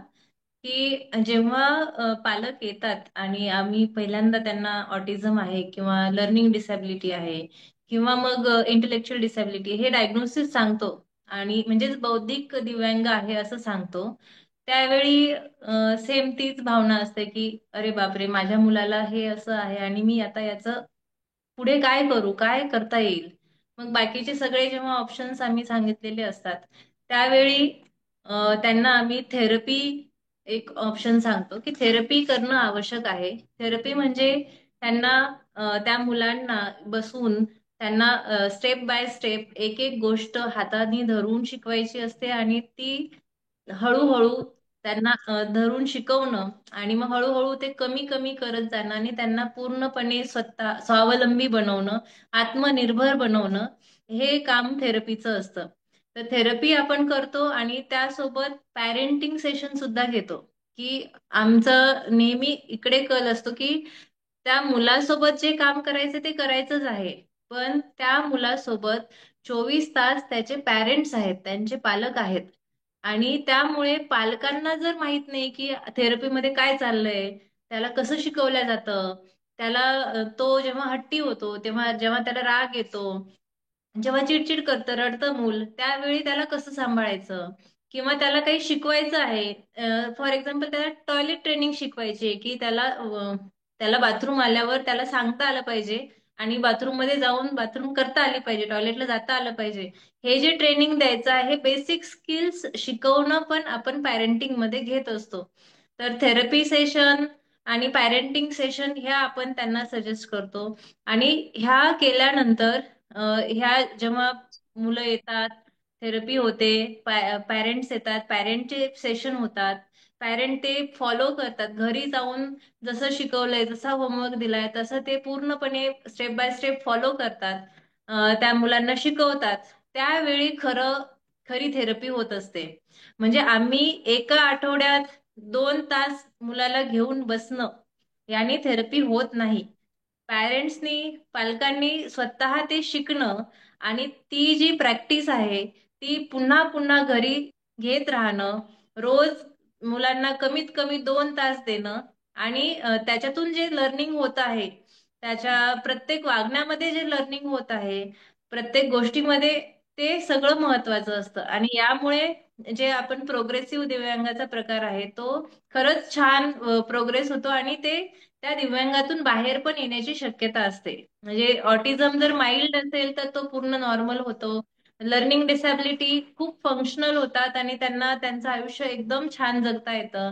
की जेव्हा पालक येतात आणि आम्ही पहिल्यांदा त्यांना ऑटिझम आहे किंवा लर्निंग डिसॅबिलिटी आहे किंवा मग इंटेलेक्च्युअल डिसॅबिलिटी हे डायग्नोसिस सांगतो, आणि म्हणजेच बौद्धिक दिव्यांग आहे असं सांगतो, त्यावेळी सेम तीच भावना असते की अरे बापरे, माझ्या मुलाला हे असं आहे आणि मी आता याचं पुढे काय करू, काय करता येईल. मग बाकीचे सगळे जेव्हा ऑप्शन्स आम्ही सांगितलेले असतात, त्यावेळी त्यांना आम्ही थेरपी एक ऑप्शन सांगतो की थेरपी करणं आवश्यक आहे. थेरपी म्हणजे त्यांना त्या मुलांना बसून त्यांना स्टेप बाय स्टेप एक एक गोष्ट हाताने धरून शिकवायची असते, आणि ती हळूहळू त्यांना धरून शिकवणं, आणि मग हळूहळू ते कमी कमी करत जाणं आणि त्यांना पूर्णपणे स्वतः स्वावलंबी बनवणं, आत्मनिर्भर बनवणं, हे काम थेरपीचं असतं. तर थेरपी आपण करतो आणि त्यासोबत पॅरेंटिंग सेशन सुद्धा घेतो. की आमचं नेहमी इकडे कल असतो की त्या मुलासोबत जे काम करायचं ते करायचंच आहे, पण त्या मुलासोबत 24 तास त्याचे पॅरेंट्स आहेत, त्यांचे पालक आहेत. आणि त्यामुळे पालकांना जर माहित नाही की थेरपीमध्ये काय चाललंय, त्याला कसं शिकवलं जातं, त्याला तो जेव्हा हट्टी होतो, तेव्हा जेव्हा त्याला राग येतो, जेव्हा चिडचिड करतं, रडतं मूल, त्यावेळी त्याला कसं सांभाळायचं, किंवा त्याला काही शिकवायचं आहे, फॉर एक्झाम्पल त्याला टॉयलेट ट्रेनिंग शिकवायची आहे की त्याला बाथरूम आल्यावर त्याला सांगता आलं पाहिजे आणि बाथरूम मध्ये जाऊन बाथरूम करता आले पाहिजे, टॉयलेटला जाता आलं पाहिजे. हे जे ट्रेनिंग द्यायचं आहे, बेसिक स्किल्स शिकवणं पण आपण पॅरेंटिंग मध्ये घेत असतो. तर थेरपी सेशन आणि पॅरेंटिंग सेशन ह्या आपण त्यांना सजेस्ट करतो. आणि ह्या केल्यानंतर ह्या जेव्हा मुलं येतात, थेरपी होते, पॅरेंट्स येतात, पॅरेंटचे सेशन होतात, पॅरेंट ते फॉलो करतात घरी जाऊन, जसं शिकवलंय, जसा होमवर्क दिलाय तसं ते पूर्णपणे स्टेप बाय स्टेप फॉलो करतात, त्या मुलांना शिकवतात. त्यावेळी खरी थेरपी होत असते. म्हणजे आम्ही एका आठवड्यात 2 तास मुलाला घेऊन बसणं याने थेरपी होत नाही. पॅरेंट्सनी, पालकांनी स्वतः ते शिकणं आणि ती जी प्रॅक्टिस आहे ती पुन्हा पुन्हा घरी घेत राहणं, रोज मुलांना कमीत कमी 2 तास देणं, आणि त्याच्यातून जे लर्निंग होत आहे, त्याच्या प्रत्येक वागण्यामध्ये जे लर्निंग होत आहे, प्रत्येक गोष्टीमध्ये, ते सगळं महत्वाचं असतं. आणि यामुळे जे आपण प्रोग्रेसिव्ह दिव्यांगाचा प्रकार आहे तो खरंच छान प्रोग्रेस होतो, आणि ते त्या दिव्यांगातून बाहेर पण येण्याची शक्यता असते. म्हणजे ऑटिझम जर माइल्ड असेल तर तो पूर्ण नॉर्मल होतो. लर्निंग डिसॅबिलिटी खूप फंक्शनल होतात आणि त्यांना त्यांचं आयुष्य एकदम छान जगता येतं.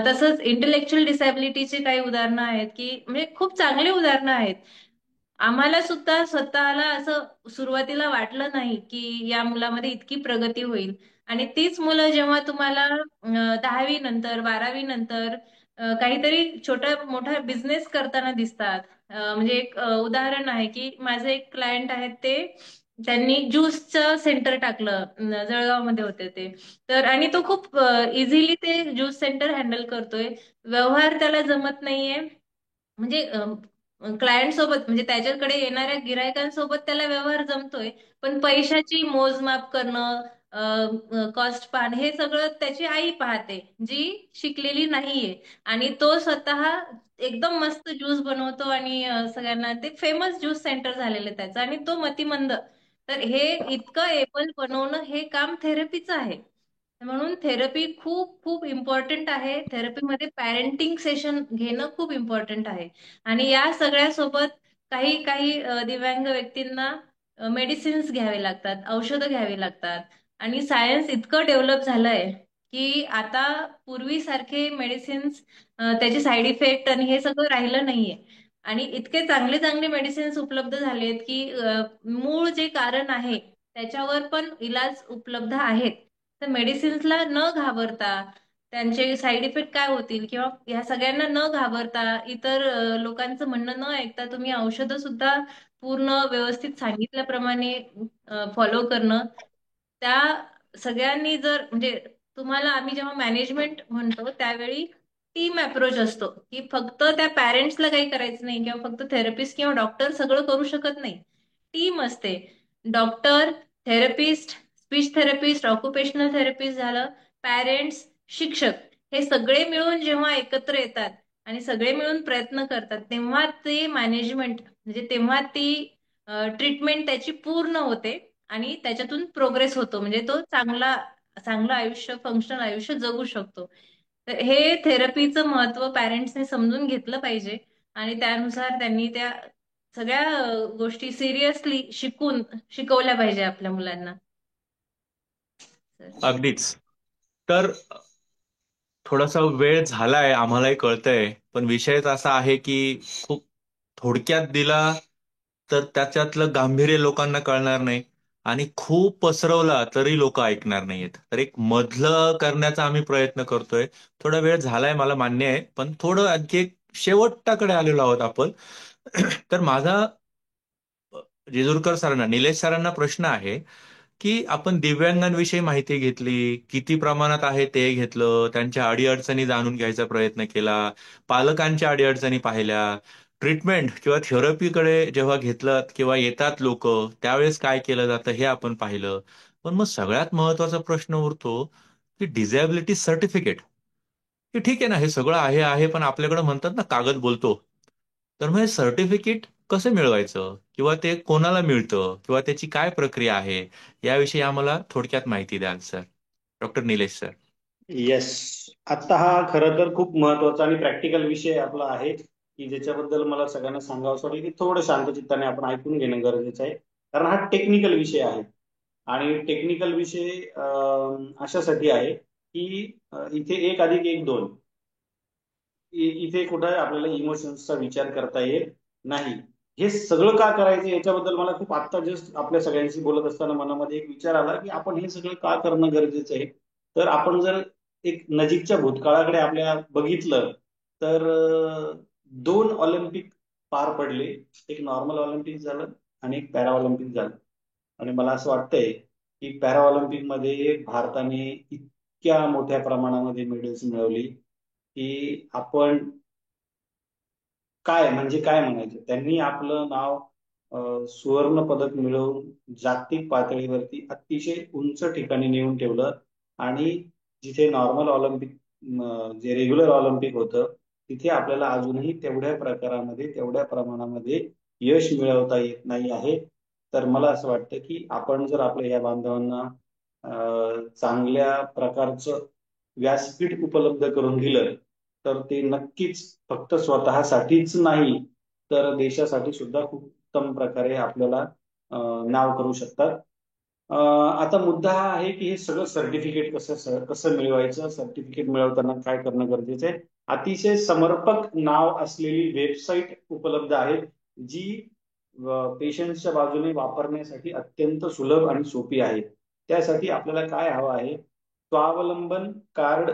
तसंच इंटेलेक्च्युअल डिसॅबिलिटीची काही उदाहरणं आहेत की म्हणजे खूप चांगली उदाहरणं आहेत. आम्हाला सुद्धा स्वतःला असं सुरुवातीला वाटलं नाही की या मुलामध्ये इतकी प्रगती होईल. आणि तीच मुलं जेव्हा तुम्हाला 10वी नंतर 12वी नंतर काहीतरी छोटा मोठा बिझनेस करताना दिसतात. म्हणजे एक उदाहरण आहे की माझे एक क्लायंट आहेत ते त्यांनी ज्यूसचं सेंटर टाकलं. जळगावमध्ये होते ते. तर आणि तो खूप इझिली ते ज्यूस सेंटर हँडल करतोय. व्यवहार त्याला जमत नाहीये. म्हणजे क्लायंट सोबत म्हणजे त्याच्याकडे येणाऱ्या गिरायकांसोबत त्याला व्यवहार जमतोय. पण पैशाची मोजमाप करणं, कॉस्ट पाहण हे सगळं त्याची आई पाहते, जी शिकलेली नाहीये. आणि तो स्वतः एकदम मस्त ज्यूस बनवतो आणि सगळ्यांना ते फेमस ज्यूस सेंटर झालेलं आहे त्याचं आणि तो मतिमंद. तर हे इतकं एबल बनवणं हे काम थेरपीचं आहे. म्हणून थेरपी खूप खूप इम्पॉर्टंट आहे. थेरपीमध्ये पॅरेंटिंग सेशन घेणं खूप इम्पॉर्टंट आहे. आणि या सगळ्यासोबत काही काही दिव्यांग व्यक्तींना मेडिसिन्स घ्यावे लागतात, औषधं घ्यावी लागतात. आणि सायन्स इतकं डेव्हलप झालंय की आता पूर्वीसारखे मेडिसिन्स त्याचे साईड इफेक्ट आणि हे सगळं राहिलं नाहीये. आणि इतके चांगले चांगले मेडिसिन्स उपलब्ध झालेत की मूळ जे कारण आहे त्याच्यावर पण इलाज उपलब्ध आहेत. तर मेडिसिन्सला न घाबरता त्यांचे साईड इफेक्ट काय होतील किंवा ह्या सगळ्यांना न घाबरता इतर लोकांचं म्हणणं न ऐकता तुम्ही औषधं सुद्धा पूर्ण व्यवस्थित सांगितल्याप्रमाणे फॉलो करणं. त्या सगळ्यांनी जर म्हणजे तुम्हाला आम्ही जेव्हा मॅनेजमेंट म्हणतो त्यावेळी टीम अप्रोच असतो की फक्त त्या पॅरेंट्सला काही करायचं नाही किंवा फक्त थेरपिस्ट किंवा डॉक्टर सगळं करू शकत नाही. टीम असते. Doctor, therapist, speech therapist, occupational therapist झालं, पॅरेंट्स, शिक्षक हे सगळे मिळून जेव्हा एकत्र येतात आणि सगळे मिळून प्रयत्न करतात तेव्हा ते मॅनेजमेंट म्हणजे तेव्हा ती ट्रीटमेंट त्याची पूर्ण होते आणि त्याच्यातून प्रोग्रेस होतो. म्हणजे तो चांगला चांगलं आयुष्य फंक्शनल आयुष्य जगू शकतो. तर हे थेरपीचं महत्व पॅरेंट्सने समजून घेतलं पाहिजे आणि त्यानुसार त्यांनी त्या सगळ्या गोष्टी सिरियसली शिकवल्या पाहिजे आपल्या मुलांना. सर. अगदीच. तर थोडासा वेळ झालाय आम्हालाही कळतंय, पण विषयच असा आहे की खूप थोडक्यात दिला तर त्याच्यातलं गांभीर्य लोकांना कळणार नाही, आणि खूप पसरवला तरी लोक ऐकणार नाहीयेत. तर एक मधलं करण्याचा आम्ही प्रयत्न करतोय. थोडा वेळ झालाय मला मान्य आहे, पण थोडं आणखी एक शेवटाकडे आलेलो आहोत आपण. तर माझा जेजुरकर सरांना, निलेश सरांना प्रश्न आहे की आपण दिव्यांगांविषयी माहिती घेतली, किती प्रमाणात आहे ते घेतलं, त्यांच्या अडीअडचणी जाणून घ्यायचा प्रयत्न केला, पालकांच्या अडीअडचणी पाहिल्या, ट्रीटमेंट किंवा थेरपीकडे जेव्हा घेतलं किंवा येतात लोक त्यावेळेस काय केलं जातं हे आपण पाहिलं. पण मग सगळ्यात महत्वाचा प्रश्न उरतो की डिझॅबिलिटी सर्टिफिकेट. की ठीक आहे ना, हे सगळं आहे आहे पण आपल्याकडे म्हणतात ना, कागद बोलतो. तर मग हे सर्टिफिकेट कसं मिळवायचं किंवा ते कोणाला मिळतं किंवा त्याची काय प्रक्रिया आहे, याविषयी आम्हाला थोडक्यात माहिती द्याल sir. Doctor Nilesh sir. Yes. आता हा खरं तर खूप महत्वाचा आणि प्रॅक्टिकल विषय आपला आहे की ज्याच्याबद्दल मला सगळ्यांना सांगावं वाटेल की थोडं शांतचित्ताने आपण ऐकून घेणं गरजेचं आहे. कारण हा टेक्निकल विषय आहे. आणि टेक्निकल विषय अशासाठी आहे की इथे 1+1=2. इथे कुठे आपल्याला इमोशन्सचा विचार करता येत नाही. हे सगळं का करायचं याच्याबद्दल मला खूप आत्ता जस्ट आपल्या सगळ्यांशी बोलत असताना मनामध्ये एक विचार आला की आपण हे सगळं का करणं गरजेचं आहे. तर आपण जर एक नजीकच्या भूतकाळाकडे आपल्या बघितलं तर 2 ऑलिम्पिक पार पडले. एक नॉर्मल ऑलिम्पिक झालं आणि एक पॅरा ऑलिम्पिक झालं. आणि मला असं वाटतंय की पॅरा ऑलिम्पिक मध्ये भारताने इतक्या मोठ्या प्रमाणामध्ये मेडल्स मिळवली की आपण काय म्हणजे काय म्हणायचं, त्यांनी आपलं नाव सुवर्ण पदक मिळवून जागतिक पातळीवरती अतिशय उंच ठिकाणी नेऊन ठेवलं. आणि जिथे नॉर्मल ऑलिम्पिक जे रेग्युलर ऑलिम्पिक होतं तिथे आपल्याला अजूनही तेवढ्या प्रकारामध्ये तेवढ्या प्रमाणामध्ये यश मिळवता येत नाही आहे. तर मला असं वाटतं की आपण जर आपल्या या बांधवांना चांगल्या प्रकारचं व्यासपीठ उपलब्ध करून दिलं तर ते नक्कीच फक्त स्वतःसाठीच नाही तर देशासाठी सुद्धा खूप उत्तम प्रकारे आपल्याला नाव करू शकतात. आता मुद्दा हा आहे की हे सगळं सर्टिफिकेट कसं कसं मिळवायचं, सर्टिफिकेट मिळवताना काय करणं गरजेचं आहे. अतिशय समर्पक नाव असलेली वेबसाईट उपलब्ध आहे जी पेशंटच्या बाजूने वापरण्यासाठी अत्यंत सुलभ आणि सोपी आहे. त्यासाठी आपल्याला काय हवं आहे, स्वावलंबन कार्ड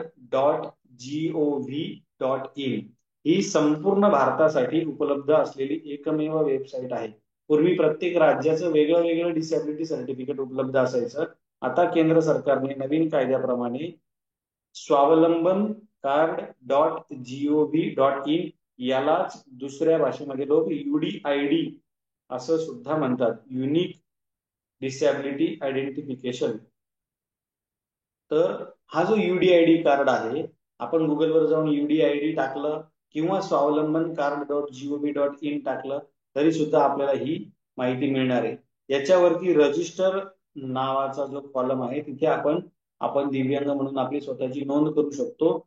.gov.in ही संपूर्ण भारतासाठी उपलब्ध असलेली एकमेव वेबसाईट आहे. पूर्वी प्रत्येक राज्याचं वेगळं वेगळं डिसॅबिलिटी सर्टिफिकेट उपलब्ध असायचं. आता केंद्र सरकारने नवीन कायद्याप्रमाणे स्वावलंबन कार्ड.gov.in यालाच दुसऱ्या भाषेमध्ये लोक UDID असं सुद्धा म्हणतात, युनिक डिसॅबिलिटी आयडेंटिफिकेशन. तर हा जो UDID कार्ड आहे, आपण गुगलवर जाऊन UDID टाकलं किंवा स्वावलंबन कार्ड.gov.in टाकलं तरी सुद्धा आपल्याला ही माहिती मिळणार आहे. याच्यावरती रजिस्टर नावाचा जो कॉलम आहे तिथे आपण दिव्यांग म्हणून आपली स्वतःची नोंद करू शकतो.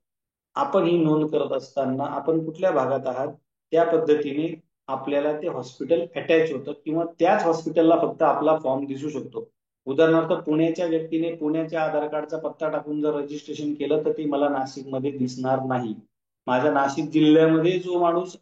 आपण ही नोंद करत असताना आपण कुठल्या भागात आहात त्या पद्धतीने आपल्याला ते हॉस्पिटल अटॅच होतं किंवा त्याच हॉस्पिटलला फक्त आपला फॉर्म दिसू शकतो. उदाहरणार्थ पुण्याच्या व्यक्तीने पुण्याच्या आधार कार्डचा पत्ता टाकून जर रजिस्ट्रेशन केलं तर ते मला नाशिकमध्ये दिसणार नाही. माझ्या नाशिक जिल्ह्यामध्ये जो माणूस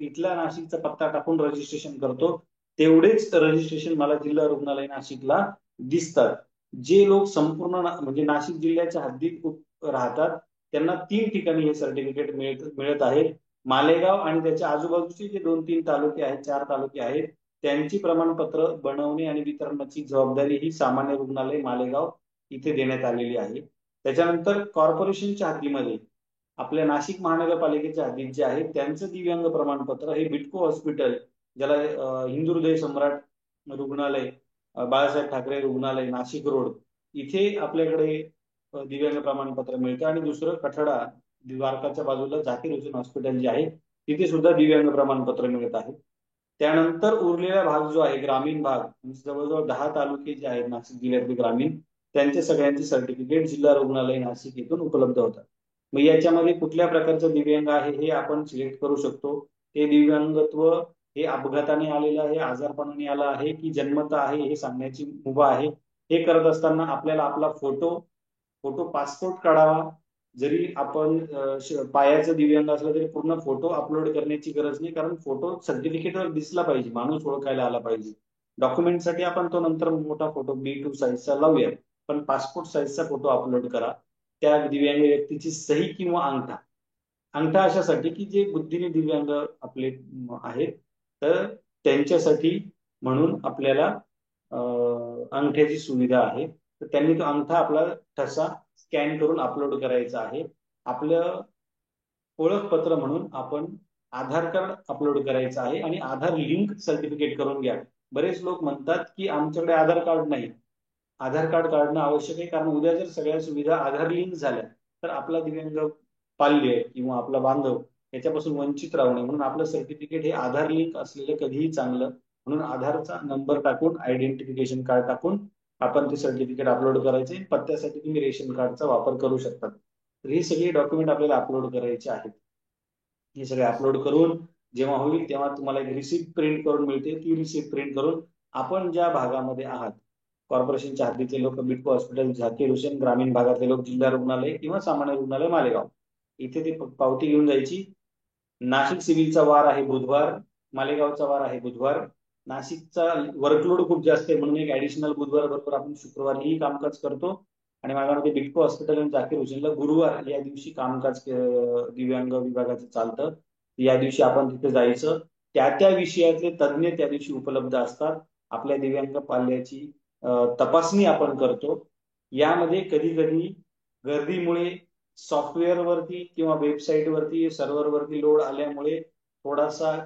इथला नाशिकचा पत्ता टाकून रजिस्ट्रेशन करतो तेवढेच रजिस्ट्रेशन मला जिल्हा रुग्णालय नाशिकला दिसतात. जे लोक संपूर्ण म्हणजे नाशिक जिल्ह्याच्या हद्दीत राहतात त्यांना 3 ठिकाणी हे सर्टिफिकेट मिळत आहे. मालेगाव आणि त्याच्या आजूबाजूचे जे 2-3 तालुके आहेत, 4 तालुके आहेत, त्यांची प्रमाणपत्र बनवणे आणि वितरणाची जबाबदारी ही सामान्य रुग्णालय मालेगाव इथे देण्यात आलेली आहे. त्याच्यानंतर कॉर्पोरेशनच्या हद्दीमध्ये आपल्या नाशिक महानगरपालिकेच्या हद्दीत जे आहे त्यांचं दिव्यांग प्रमाणपत्र हे बिटको हॉस्पिटल, ज्याला हिंदुहृदय सम्राट रुग्णालय, बाळासाहेब ठाकरे रुग्णालय नाशिक रोड इथे आपल्याकडे दिव्यांग प्रमाणपत्र मिळतं. आणि दुसरं कठडा द्वारकाच्या बाजूला झाकीर हुसेन हॉस्पिटल जे आहे तिथे सुद्धा दिव्यांग प्रमाणपत्र मिळत आहे. त्यानंतर उरलेला भाग जो आहे ग्रामीण भाग, जवळजवळ 10 तालुके जे आहेत नाशिक जिल्ह्यातले ग्रामीण, त्यांचे सगळ्यांचे सर्टिफिकेट जिल्हा रुग्णालय नाशिक येथून उपलब्ध होतात. मग याच्यामध्ये कुठल्या प्रकारचं दिव्यांग आहे हे आपण सिलेक्ट करू शकतो. ते दिव्यांगत्व हे अपघाताने आलेलं आहे, आजारपणाने आलं आहे की जन्मतः आहे हे सांगण्याची मुभा आहे. हे करत असताना आपल्याला आपला फोटो पासपोर्ट काढावा. जरी आपण पायाचं दिव्यांग असलं तरी पूर्ण फोटो अपलोड करण्याची गरज नाही, कारण फोटो सर्टिफिकेटवर दिसला पाहिजे, माणूस ओळखायला आला पाहिजे. डॉक्युमेंटसाठी आपण तो नंतर मोठा फोटो B2 साईजचा लावूया, पण पासपोर्ट साईजचा फोटो अपलोड करा. त्या दिव्यांग व्यक्तीची सही किंवा अंगठा. अंगठा अशासाठी की जे बुद्धीने दिव्यांग आपले आहेत तर त्यांच्यासाठी म्हणून आपल्याला अंगठ्याची सुविधा आहे. तर त्यांनी तो अंगठा आपला ठसा स्कॅन करून अपलोड करायचा आहे. आपलं ओळखपत्र म्हणून आपण आधार कार्ड अपलोड करायचं आहे आणि आधार लिंक सर्टिफिकेट करून घ्या. बरेच लोक म्हणतात की आमच्याकडे आधार कार्ड नाही. आधार कार्ड काढणं आवश्यक आहे, कारण उद्या जर सगळ्या सुविधा आधार लिंक झाल्या तर आपला दिव्यांग पाल्य किंवा आपला बांधव याच्यापासून वंचित राहू नये म्हणून आपलं सर्टिफिकेट हे आधार लिंक असलेलं कधीही चांगलं. म्हणून आधारचा नंबर टाकून आयडेंटिफिकेशन कार्ड टाकून आपण ते सर्टिफिकेट अपलोड करायचे. पत्त्यासाठी तुम्ही रेशन कार्डचा वापर करू शकता. तर हे सगळे डॉक्युमेंट आपल्याला अपलोड करायचे आहेत. हे सगळे अपलोड करून जेव्हा होईल तेव्हा तुम्हाला एक रिसिप्ट प्रिंट करून मिळते. ती रिसिप्ट प्रिंट करून आपण ज्या भागामध्ये आहात, कॉर्पोरेशनच्या हद्दीतले लोक बिटको हॉस्पिटल झाकीर हुसेन, ग्रामीण भागातले लोक जिल्हा रुग्णालय किंवा सामान्य रुग्णालय मालेगाव, इथे ती पावती घेऊन जायची. नाशिक सिव्हिलचा वार आहे बुधवार, मालेगावचा वार आहे बुधवार. नाशिकचा वर्कलोड खूप जास्त आहे म्हणून एक ऍडिशनल बुधवार बरोबर आपण शुक्रवारीही कामकाज करतो. आणि माझ्या मते बिटको हॉस्पिटल आणि झाकीर हुसेनला गुरुवार या दिवशी कामकाज दिव्यांग विभागाचं चालतं. या दिवशी आपण तिथे जायचं. त्या विषयातले तज्ज्ञ त्या दिवशी उपलब्ध असतात. आपल्या दिव्यांग पाल्याची तपासणी आपण करतो. यामध्ये कधी कधी गर्दीमुळे सॉफ्टवेअरवरती किंवा वेबसाईटवरती सर्व्हरवरती लोड आल्यामुळे थोडासा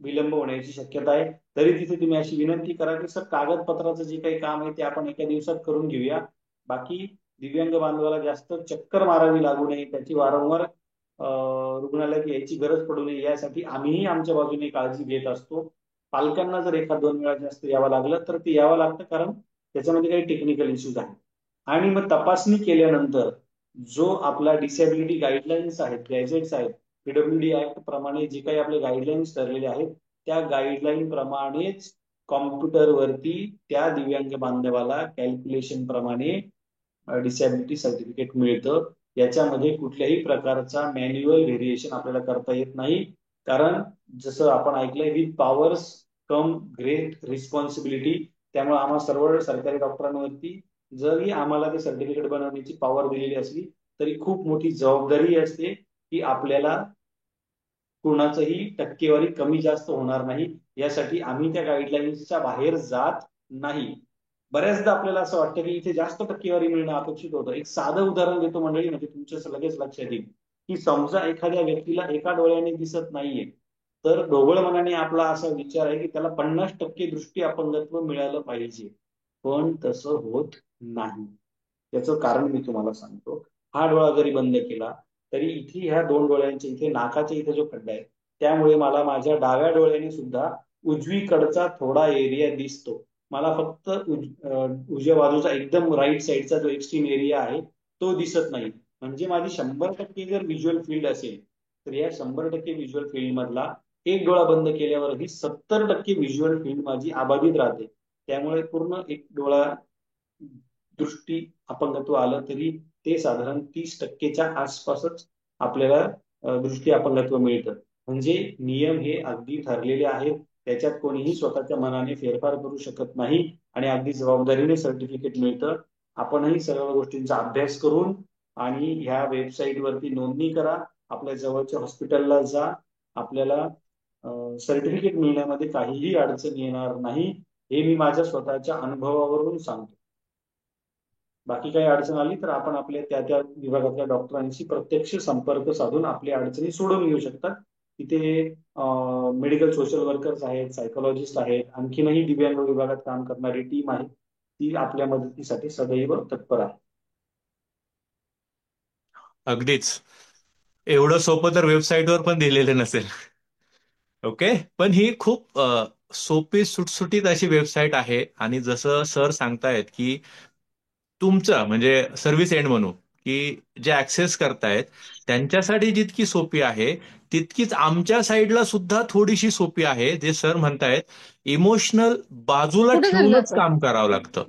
विलंब होण्याची शक्यता आहे. तरी तिथे तुम्ही अशी विनंती करा की सर कागदपत्राचं जे काही काम आहे ते आपण एका दिवसात करून घेऊया. बाकी दिव्यांग बांधवाला जास्त चक्कर मारावी लागू नये, त्याची वारंवार रुग्णालयात यायची गरज पडू नये यासाठी आम्हीही आमच्या बाजूने काळजी घेत असतो. पालकांना जर 1-2 वेळा जास्त यावं लागलं तर ते यावं लागतं, कारण त्याच्यामध्ये काही टेक्निकल इश्यूज आहेत. आणि मग तपासणी केल्यानंतर जो आपला डिसॅबिलिटी गाईडलाईन्स आहेत, गॅजेट्स आहेत, पीडब्ल्यूडी ऍक्ट प्रमाणे जे काही आपले गाईडलाईन्स ठरलेले आहेत त्या गाईडलाईन प्रमाणेच कॉम्प्युटरवरती त्या दिव्यांग बांधवाला कॅल्क्युलेशन प्रमाणे डिसॅबिलिटी सर्टिफिकेट मिळतं. याच्यामध्ये कुठल्याही प्रकारचा मॅन्युअल व्हेरिएशन आपल्याला करता येत नाही. कारण जसं आपण ऐकलंय, with powers come great responsibility. त्यामुळे आम्हा सर्व सरकारी डॉक्टरांवरती जरी आम्हाला ते सर्टिफिकेट बनवण्याची पॉवर दिलेली असली तरी खूप मोठी जबाबदारी असते की आपल्याला कोणाचंही टक्केवारी कमी जास्त होणार नाही यासाठी आम्ही त्या गाईडलाईन्सच्या बाहेर जात नाही. बऱ्याचदा आपल्याला असं वाटतं की इथे जास्त टक्केवारी मिळणं अपेक्षित होतं. एक साधं उदाहरण देतो मंडळी, म्हणजे तुमच्या लगेच लक्षात येईल की समजा एखाद्या व्यक्तीला एका डोळ्याने दिसत नाहीये, तर ढोबळ मनाने आपला असा विचार आहे की त्याला 50% दृष्टी अपंगत्व मिळालं पाहिजे. पण तसं होत नाही. त्याचं कारण मी तुम्हाला सांगतो. हा डोळा जरी बंद केला तरी इथे ह्या दोन डोळ्यांच्या इथे नाकाच्या इथे जो खड्डा आहे त्यामुळे मला माझ्या डाव्या डोळ्याने सुद्धा उजवीकडचा थोडा एरिया दिसतो. मला फक्त उजव्या बाजूचा एकदम राईट साईडचा जो एक्स्ट्रीम एरिया आहे तो दिसत नाही. म्हणजे माझी 100% जर व्हिज्युअल फील्ड असेल तर या 100% व्हिज्युअल फील्ड मधला एक डोळा बंद केल्यावरही 70% व्हिज्युअल फील्ड माझी अबाधित राहते. त्यामुळे पूर्ण एक डोळा दृष्टी अपंगत्व आलं तरी ते साधारण 30%च्या आसपासच आपल्याला दृष्टी अपंगत्व मिळतं. म्हणजे नियम हे अगदी ठरलेले आहेत. त्याच्यात कोणीही स्वतःच्या मनाने फेरफार करू शकत नाही आणि अगदी जबाबदारीने सर्टिफिकेट मिळतं. आपणही सर्व गोष्टींचा अभ्यास करून आणि ह्या वेबसाईट वरती नोंदणी करा. आपल्या जवळच्या हॉस्पिटलला जा. आपल्याला सर्टिफिकेट मिळण्यामध्ये काहीही अडचण येणार नाही, हे मी माझ्या स्वतःच्या अनुभवावरून सांगतो. बाकी काही अडचण आली तर आपण आपल्या त्या त्या विभागातल्या डॉक्टरांशी प्रत्यक्ष संपर्क साधून आपल्या अडचणी सोडवून घेऊ शकतात. तिथे मेडिकल सोशल वर्कर्स आहेत, सायकोलॉजिस्ट आहेत, आणखीनही दिव्यांग विभागात काम करणारी टीम आहे, ती आपल्या मदतीसाठी सदैव तत्पर आहे. अगदीच. एवढं सोपं तर वेबसाईटवर पण दिलेलं नसेल. ओके. पण ही खूप सोपी सुटसुटीत अशी वेबसाईट आहे आणि जसं सर सांगतायत की तुमचं म्हणजे सर्व्हिस एंड म्हणू की जे ऍक्सेस करतायत त्यांच्यासाठी जितकी सोपी आहे तितकीच आमच्या साईडला सुद्धा थोडीशी सोपी आहे. जे सर म्हणतायत इमोशनल बाजूला कुठे चाललं ठेवूनच होतं? काम करावं लागतं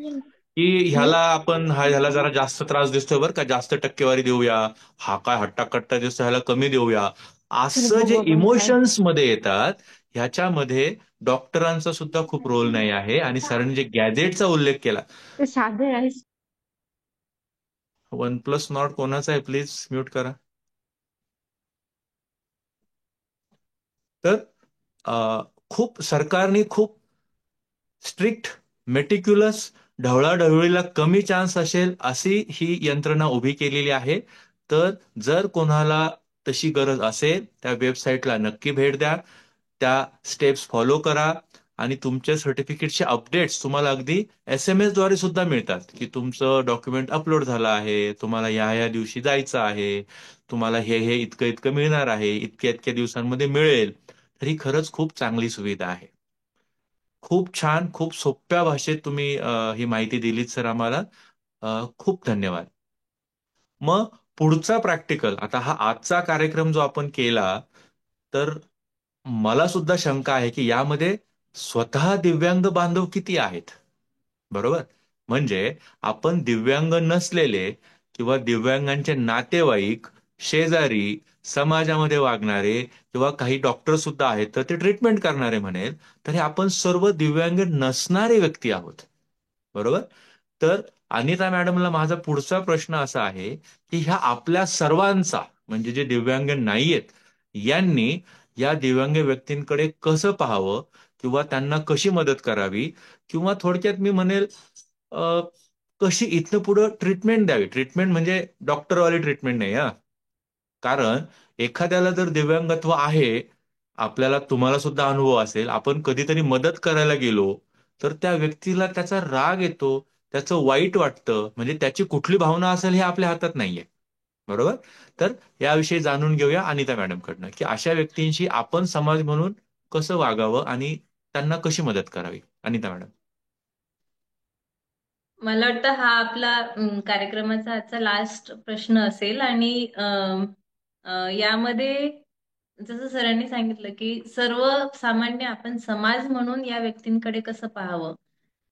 की ह्याला आपण ह्याला जरा जास्त त्रास दिसतोय बरं का, जास्त टक्केवारी देऊया, हा काय हट्टाकट्टा दिसतोय ह्याला कमी देऊया, चल असं जे बघू आपण काय. इमोशन्स मध्ये येतात ह्याच्यामध्ये डॉक्टरांचा सुद्धा खूप रोल नाही आहे. आणि सरांनी जे गॅजेटचा उल्लेख केला, ते साधे आहे. वन प्लस नॉट कोणाचा आहे प्लीज म्यूट करा. तर खूप सरकारने खूप स्ट्रिक्ट, मेटिक्युलस, ढवळाढवळीला कमी चान्स असेल अशी ही यंत्रणा उभी केलेली आहे. तर जर कोणाला तशी गरज असेल त्या वेबसाईटला नक्की भेट द्या, त्या स्टेप्स फॉलो करा आणि तुमच्या सर्टिफिकेटचे अपडेट्स तुम्हाला अगदी SMS द्वारे सुद्धा मिळतात की तुमचं डॉक्युमेंट अपलोड झालं आहे, तुम्हाला ह्या दिवशी जायचं आहे, तुम्हाला हे हे इतकं इतकं मिळणार आहे, इतक्या इतक्या दिवसांमध्ये मिळेल. तर ही खरंच खूप चांगली सुविधा आहे. खूप छान, खूप सोप्या भाषेत तुम्ही ही माहिती दिलीत सर आम्हाला. खूप धन्यवाद. मग पुढचा प्रॅक्टिकल, आता हा आजचा कार्यक्रम जो आपण केला, तर मला सुद्धा शंका आहे की यामध्ये स्वतः दिव्यांग बांधव किती आहेत. बरोबर. म्हणजे आपण दिव्यांग नसलेले किंवा दिव्यांगांचे नातेवाईक, शेजारी, समाजामध्ये वागणारे किंवा काही डॉक्टर सुद्धा आहेत तर ते ट्रीटमेंट करणारे म्हणेल, तर हे आपण सर्व दिव्यांग नसणारे व्यक्ती आहोत. बरोबर. तर अनिता मॅडमला माझा पुढचा प्रश्न असा आहे की ह्या आपल्या सर्वांचा म्हणजे जे दिव्यांग नाहीयेत यांनी या दिव्यांग व्यक्तींकडे कसं पाहावं किंवा त्यांना कशी मदत करावी, किंवा थोडक्यात मी म्हणेल अ, कशी इथनं पुढं ट्रीटमेंट द्यावी. ट्रीटमेंट म्हणजे डॉक्टरवाली ट्रीटमेंट नाही हा. कारण एखाद्याला जर दिव्यांगत्व आहे, आपल्याला तुम्हाला सुद्धा अनुभव असेल, आपण कधीतरी मदत करायला गेलो तर त्या व्यक्तीला त्याचा राग येतो, त्याचं वाईट वाटतं, म्हणजे त्याची कुठली भावना असेल हे आपल्या हातात नाहीये. बरोबर. तर याविषयी जाणून घेऊया अनिता मॅडमकडनं की अशा व्यक्तींशी आपण समाज म्हणून कसं वागावं आणि त्यांना कशी मदत करावी. अनिता मॅडम. मला वाटतं हा आपला कार्यक्रमाचा आजचा लास्ट प्रश्न असेल आणि यामध्ये जसं सरांनी सांगितलं की सर्वसामान्य आपण समाज म्हणून या व्यक्तींकडे कसं पाहावं,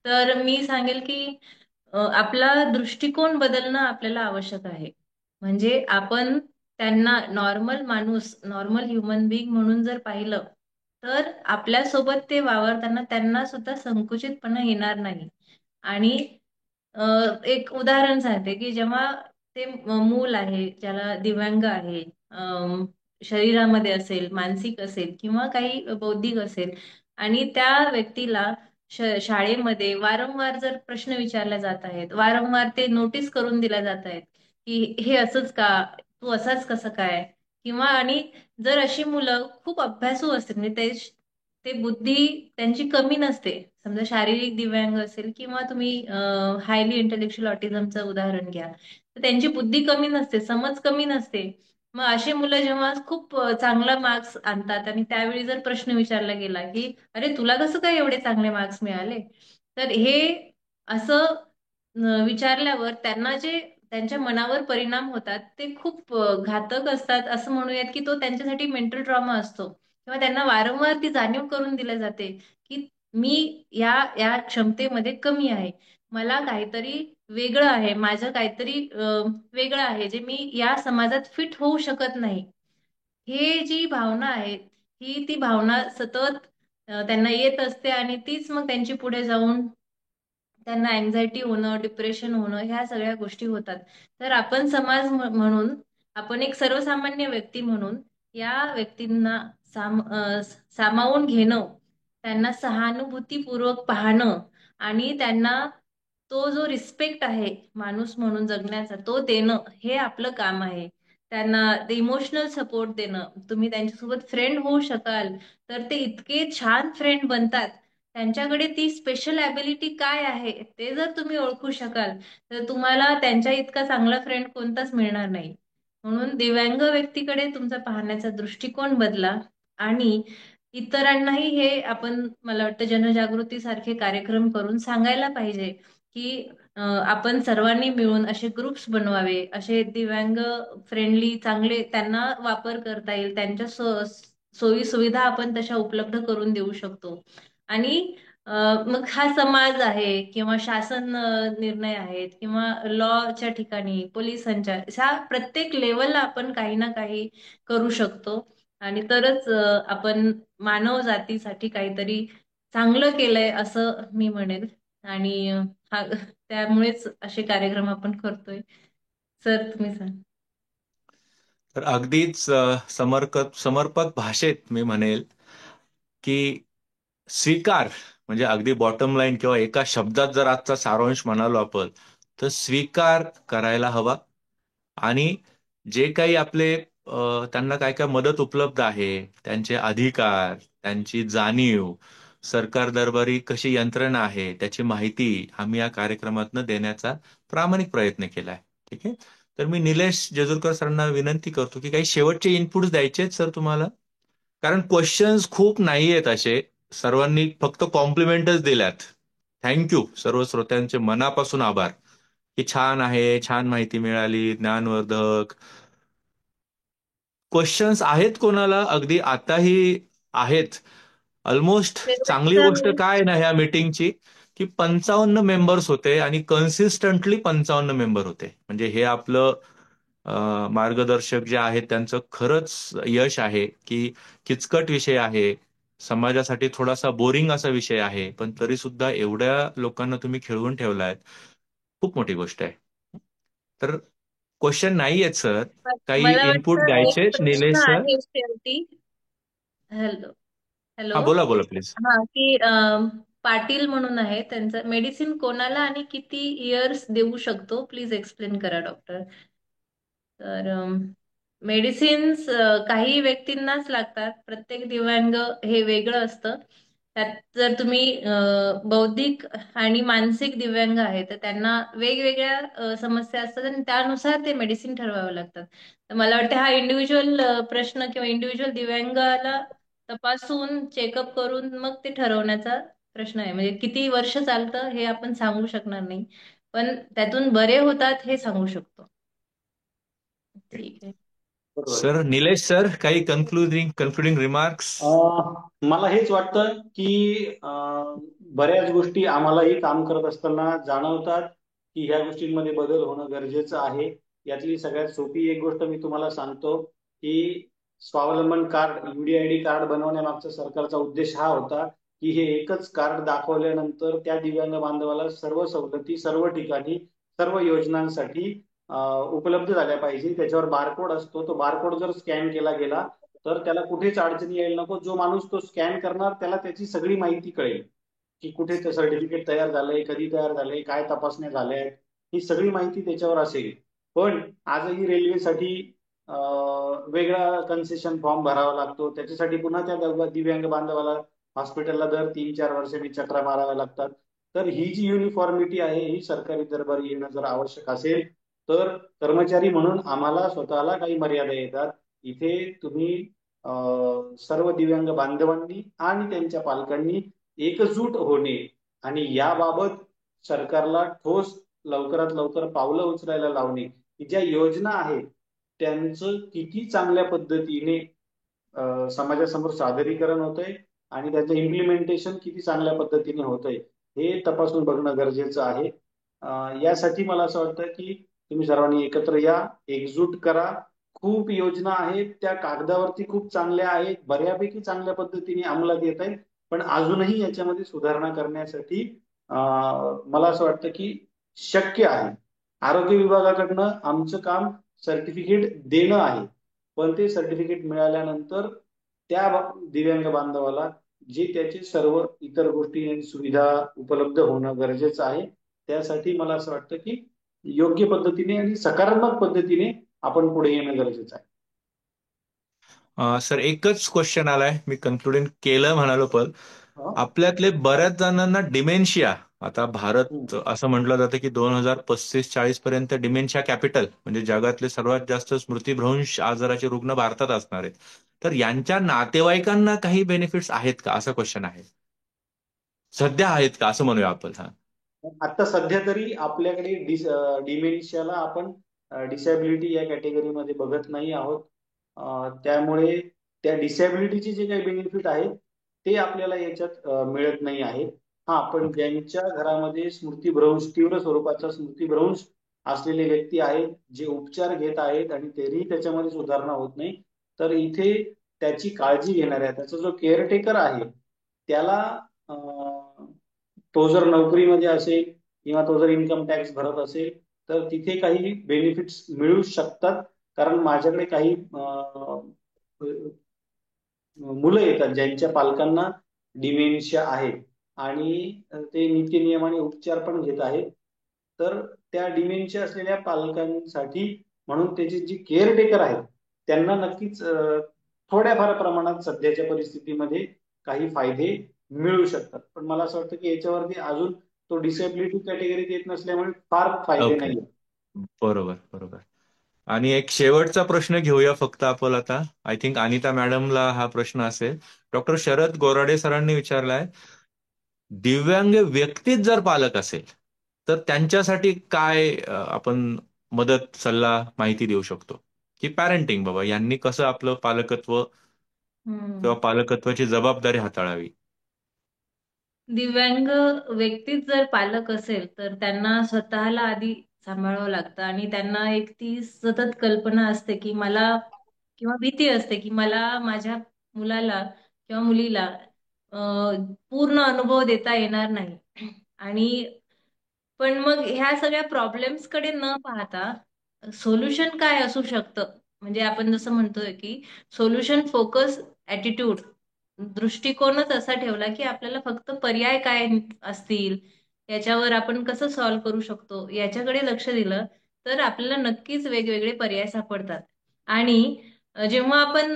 तर मी सांगेल की आपला दृष्टिकोन बदलणं आपल्याला आवश्यक आहे. म्हणजे आपण त्यांना नॉर्मल माणूस, नॉर्मल ह्युमन बिईंग म्हणून जर पाहिलं, तर आपल्यासोबत ते वावरताना त्यांना सुद्धा संकुचितपणा येणार नाही. आणि अ, एक उदाहरण सांगते की जेव्हा ते मूल आहे, ज्याला दिव्यांग आहे, शरीरामध्ये असेल, मानसिक असेल किंवा काही बौद्धिक असेल, आणि त्या व्यक्तीला शाळेमध्ये वारंवार जर प्रश्न विचारले जात आहेत, वारंवार ते नोटीस करून दिल्या जात आहेत की हे असंच का, तू असाच कसं काय, किंवा आणि जर अशी मुलं खूप अभ्यासू असतील, म्हणजे ते बुद्धी त्यांची कमी नसते, समजा शारीरिक दिव्यांग असेल किंवा तुम्ही हायली इंटेलेक्च्युअल ऑटिझमचं उदाहरण घ्या, तर त्यांची बुद्धी कमी नसते, समज कमी नसते. मग अशी मुलं जेव्हा खूप चांगला मार्क्स आणतात आणि त्यावेळी जर प्रश्न विचारला गेला की अरे तुला कसं काय एवढे चांगले मार्क्स मिळाले, तर हे असं विचारल्यावर त्यांना जे त्यांच्या मनावर परिणाम होतात ते खूप घातक असतात. असं म्हणूयात की तो त्यांच्यासाठी मेंटल ट्रॉमा असतो, किंवा त्यांना वारंवार ती जाणीव करून दिली जाते की मी या या क्षमतेमध्ये कमी आहे, मला काहीतरी वेगळं आहे, माझं काहीतरी वेगळं आहे जे मी या समाजात फिट होऊ शकत नाही. हे जी भावना आहे, ही ती भावना सतत त्यांना येत असते, आणि तीच मग त्यांची पुढे जाऊन त्यांना अँझायटी होणं, डिप्रेशन होणं, ह्या सगळ्या गोष्टी होतात. तर आपण समाज म्हणून, आपण एक सर्वसामान्य व्यक्ती म्हणून या व्यक्तींना सामावून घेणं, त्यांना सहानुभूतीपूर्वक पाहणं, आणि त्यांना तो जो रिस्पेक्ट आहे माणूस म्हणून जगण्याचा, तो देणं, हे आपलं काम आहे. त्यांना ते इमोशनल सपोर्ट देणं, तुम्ही त्यांच्यासोबत फ्रेंड होऊ शकाल तर ते इतके छान फ्रेंड बनतात. त्यांच्याकडे ती स्पेशल ॲबिलिटी काय आहे ते जर तुम्ही ओळखू शकाल, तर तुम्हाला त्यांच्या इतका चांगला फ्रेंड कोणताच मिळणार नाही. म्हणून दिव्यांग व्यक्तीकडे तुमचा पाहण्याचा दृष्टिकोन बदला, आणि इतरांनाही हे आपण, मला वाटतं, जनजागृती सारखे कार्यक्रम करून सांगायला पाहिजे की आपण सर्वांनी मिळून असे ग्रुप्स बनवावे, असे दिव्यांग फ्रेंडली चांगले त्यांना वापर करता येईल, त्यांच्या सोयी सुविधा आपण तशा उपलब्ध करून देऊ शकतो. आणि मग हा समाज आहे किंवा शासन निर्णय आहेत किंवा लॉच्या ठिकाणी पोलिसांच्या, ह्या प्रत्येक लेवलला आपण काही ना काही करू शकतो. आणि तरच आपण मानव जातीसाठी काहीतरी चांगलं केलंय असं मी म्हणेल. आणि हा त्यामुळेच असे कार्यक्रम आपण करतोय. सर तुम्ही सांग. तर अगदीच समर्पक भाषेत मी म्हणेल की स्वीकार, म्हणजे अगदी बॉटम लाईन किंवा एका शब्दात जर आजचा सारांश म्हणालो आपण, तर स्वीकार करायला हवा. आणि जे काही आपले त्यांना काय काय मदत उपलब्ध आहे, त्यांचे अधिकार, त्यांची जाणीव, सरकार दरबारी कशी यंत्रणा आहे, त्याची माहिती आम्ही या कार्यक्रमातून देण्याचा प्रामाणिक प्रयत्न केला आहे. ठीक आहे. तर मी निलेश जेजुरकर सरांना विनंती करतो की काही शेवटचे इनपुट्स द्यायचे आहेत सर तुम्हाला, कारण क्वेश्चन्स खूप नाही आहेत असे. सर्वांनी फक्त कॉम्प्लिमेंटच दिल्यात. थँक्यू सर्व श्रोत्यांचे मनापासून आभार की छान आहे, छान माहिती मिळाली, ज्ञानवर्धक. क्वेश्चन्स आहेत कोणाला? अगदी आताही आहेत. ऑलमोस्ट. चांगली गोष्ट शेवटचं काय ना ह्या मीटिंगची, की 55 मेंबर्स होते आणि कन्सिस्टंटली 55 मेंबर होते. म्हणजे हे आपलं मार्गदर्शक जे आहेत त्यांचं खरंच यश आहे की किचकट विषय आहे, समाजासाठी थोडासा बोरिंग असा विषय आहे, पण तरी सुद्धा एवढ्या लोकांना तुम्ही खेळवून ठेवलायत. खूप मोठी गोष्ट आहे. तर क्वेश्चन नाही आहेत सर, काही मला इनपुट वाटतं एक द्यायचे प्रश्न निलेश सर? आहे शेवटी. हॅलो. हॅलो. हा, बोला बोला प्लीज. हा की पाटील म्हणून आहे, त्यांचं मेडिसिन कोणाला आणि किती इयर्स देऊ शकतो, प्लीज एक्सप्लेन करा डॉक्टर. तर मेडिसिन्स काही व्यक्तींनाच लागतात, प्रत्येक दिव्यांग हे वेगळं असतं. त्यात जर तुम्ही बौद्धिक आणि मानसिक दिव्यांग आहे तर त्यांना वेगवेगळ्या समस्या असतात आणि त्यानुसार ते मेडिसिन ठरवावे लागतात. तर मला वाटतं हा इंडिव्हिज्युअल प्रश्न किंवा इंडिव्हिज्युअल दिव्यांगाला तपासून चेकअप करून मग ते ठरवण्याचा प्रश्न आहे. म्हणजे किती वर्ष चालतं हे आपण सांगू शकणार नाही, पण त्यातून बरे होतात हे सांगू शकतो. ठीक आहे. बरोबर. सर निलेश सर, काही कन्क्लुडिंग रिमार्क्स? मला हेच वाटतं की बऱ्याच गोष्टी आम्हालाही काम करत असताना जाणवतात की ह्या गोष्टींमध्ये बदल होणं गरजेचं आहे. यातली सगळ्यात सोपी एक गोष्ट मी तुम्हाला सांगतो की स्वावलंबन कार्ड, यूडीआयडी कार्ड बनवण्यामागचा सरकारचा उद्देश हा होता की हे एकच कार्ड दाखवल्यानंतर त्या दिव्यांग बांधवाला सर्व सवलती सर्व ठिकाणी सर्व योजनांसाठी उपलब्ध झाल्या पाहिजे. त्याच्यावर बारकोड असतो, तो बारकोड जर स्कॅन केला गेला तर त्याला कुठेच अडचणी यायला नको. जो माणूस तो स्कॅन करणार त्याला त्याची सगळी माहिती कळेल की कुठे ते सर्टिफिकेट तयार झालंय, कधी तयार झालंय, काय तपासण्या झाल्या आहेत, ही सगळी माहिती त्याच्यावर असेल. पण आजही रेल्वेसाठी वेगळा कन्सेशन फॉर्म भरावा लागतो. त्याच्यासाठी पुन्हा त्या दिव्यांग बांधवाला हॉस्पिटलला दर 3-4 वर्षांनी चक्रा माराव्या लागतात. तर ही जी युनिफॉर्मिटी आहे ही सरकारी दरबारी येणं जर आवश्यक असेल तर कर्मचारी म्हणून आम्हाला स्वतःला काही मर्यादा येतात. इथे तुम्ही सर्व दिव्यांग बांधवांनी आणि त्यांच्या पालकांनी एकजूट होणे आणि याबाबत सरकारला ठोस लवकरात लवकर पावलं उचलायला लावणे की ज्या योजना आहेत त्यांचं किती चांगल्या पद्धतीने समाजासमोर सादरीकरण होतंय आणि त्याचं इम्प्लिमेंटेशन किती चांगल्या पद्धतीने होतंय हे तपासून बघणं गरजेचं आहे. यासाठी मला असं वाटतं की तुम्ही सर्वांनी एकत्र या, एकजूट करा. खूप योजना आहेत त्या कागदावरती खूप चांगल्या आहेत, बऱ्यापैकी चांगल्या पद्धतीने अंमलात येत आहेत, पण अजूनही याच्यामध्ये सुधारणा करण्यासाठी मला असं वाटतं की शक्य आहे. आरोग्य विभागाकडनं आमचं काम सर्टिफिकेट देणं आहे, पण ते सर्टिफिकेट मिळाल्यानंतर त्या दिव्यांग बांधवाला जे त्याचे सर्व इतर गोष्टी आणि सुविधा उपलब्ध होणं गरजेचं आहे. त्यासाठी मला असं वाटतं की योग्य पद्धतीने आणि सकारात्मक पद्धतीने आपण पुढे येणं गरजेचं आहे. सर एकच क्वेश्चन आलाय, मी कन्क्लुडिंग केलं म्हणालो, पण हं? आपल्यातले बऱ्याच जणांना डिमेन्शिया, आता हं. भारत असं म्हटलं जातं की 2035-40 पर्यंत डिमेन्शिया कॅपिटल म्हणजे जगातले सर्वात जास्त स्मृतिभ्रंश आजाराचे रुग्ण भारतात असणार आहेत. तर यांच्या नातेवाईकांना काही बेनिफिट्स आहेत का, असा क्वेश्चन आहे. सध्या आहेत का असं म्हणूया आपण. हा. आता सध्या तरी आपल्याकडे डिमेन्शियाला आपण डिसॅबिलिटी या कॅटेगरीमध्ये बघत नाही आहोत. त्यामुळे त्या डिसॅबिलिटीचे जे काही बेनिफिट आहेत ते आपल्याला याच्यात मिळत नाही आहेत. हा, पण ओके. ज्यांच्या घरामध्ये स्मृतिभ्रंश, तीव्र स्वरूपाचा स्मृतिभ्रंश असलेले व्यक्ती आहेत, जे उपचार घेत आहेत आणि तरीही त्याच्यामध्ये सुधारणा होत नाही, तर इथे त्याची काळजी घेणाऱ्या, त्याचा जो केअरटेकर आहे त्याला तो जर नोकरीमध्ये असेल किंवा तो जर इन्कम टॅक्स भरत असेल तर तिथे काही बेनिफिट्स मिळू शकतात. कारण माझ्याकडे काही मुलं येतात ज्यांच्या पालकांना डिमेन्शिया आहे आणि ते नित्यनियमाने उपचार पण घेत आहेत. तर त्या डिमेन्शिया असलेल्या पालकांसाठी म्हणून त्याचे जे केअरटेकर आहेत त्यांना नक्कीच थोड्याफार प्रमाणात सध्याच्या परिस्थितीमध्ये काही फायदे मिळू शकतात. पण मला असं वाटतं की याच्यावरती अजून तो डिसेबिलिटी कॅटेगरीत येत नसल्यामुळे फार फायदे ओके. नाही. बरोबर बरोबर. आणि एक शेवटचा प्रश्न घेऊया फक्त आपण आता. आय थिंक अनिता मॅडमला हा प्रश्न असेल. डॉक्टर शरद गोराडे सरांनी विचारलाय, दिव्यांग व्यक्तीच जर पालक असेल तर त्यांच्यासाठी काय आपण मदत, सल्ला, माहिती देऊ शकतो, की पॅरेंटिंग बाबा यांनी कसं आपलं पालकत्व हम्म. किंवा पालकत्वाची जबाबदारी हाताळावी. दिव्यांग व्यक्तीच जर पालक असेल तर त्यांना स्वतःला आधी सांभाळावं लागतं आणि त्यांना एक ती सतत कल्पना असते की मला, किंवा भीती असते की मला माझ्या मुलाला किंवा मुलीला पूर्ण अनुभव देता येणार नाही. आणि पण मग ह्या सगळ्या प्रॉब्लेम्स कडे न पाहता सोल्युशन काय असू शकतं, म्हणजे आपण जसं म्हणतोय की सोल्युशन फोकस ऍटिट्यूड, दृष्टिकोनच असा ठेवला की आपल्याला फक्त पर्याय काय असतील, याच्यावर आपण कसं सॉल्व्ह करू शकतो याच्याकडे लक्ष दिलं तर आपल्याला नक्कीच वेगवेगळे पर्याय सापडतात. आणि जेव्हा आपण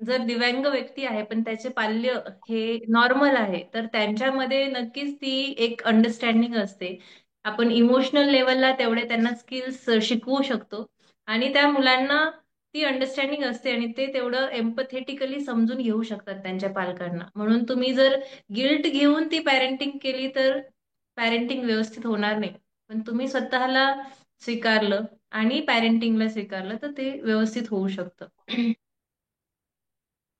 जर दिव्यांग व्यक्ती आहे पण त्याचे पाल्य हे नॉर्मल आहे तर त्यांच्यामध्ये नक्कीच ती एक अंडरस्टँडिंग असते. आपण इमोशनल लेवलला तेवढे त्यांना स्किल्स शिकवू शकतो आणि त्या मुलांना ती अंडरस्टँडिंग असते आणि ते तेवढं एम्पथेटिकली समजून घेऊ शकतात त्यांच्या पालकांना. म्हणून तुम्ही जर गिल्ट घेऊन ती पॅरेंटिंग केली तर पॅरेंटिंग व्यवस्थित होणार नाही. पण तुम्ही स्वतःला स्वीकारलं आणि पॅरेंटिंगला स्वीकारलं तर ते व्यवस्थित होऊ शकतं.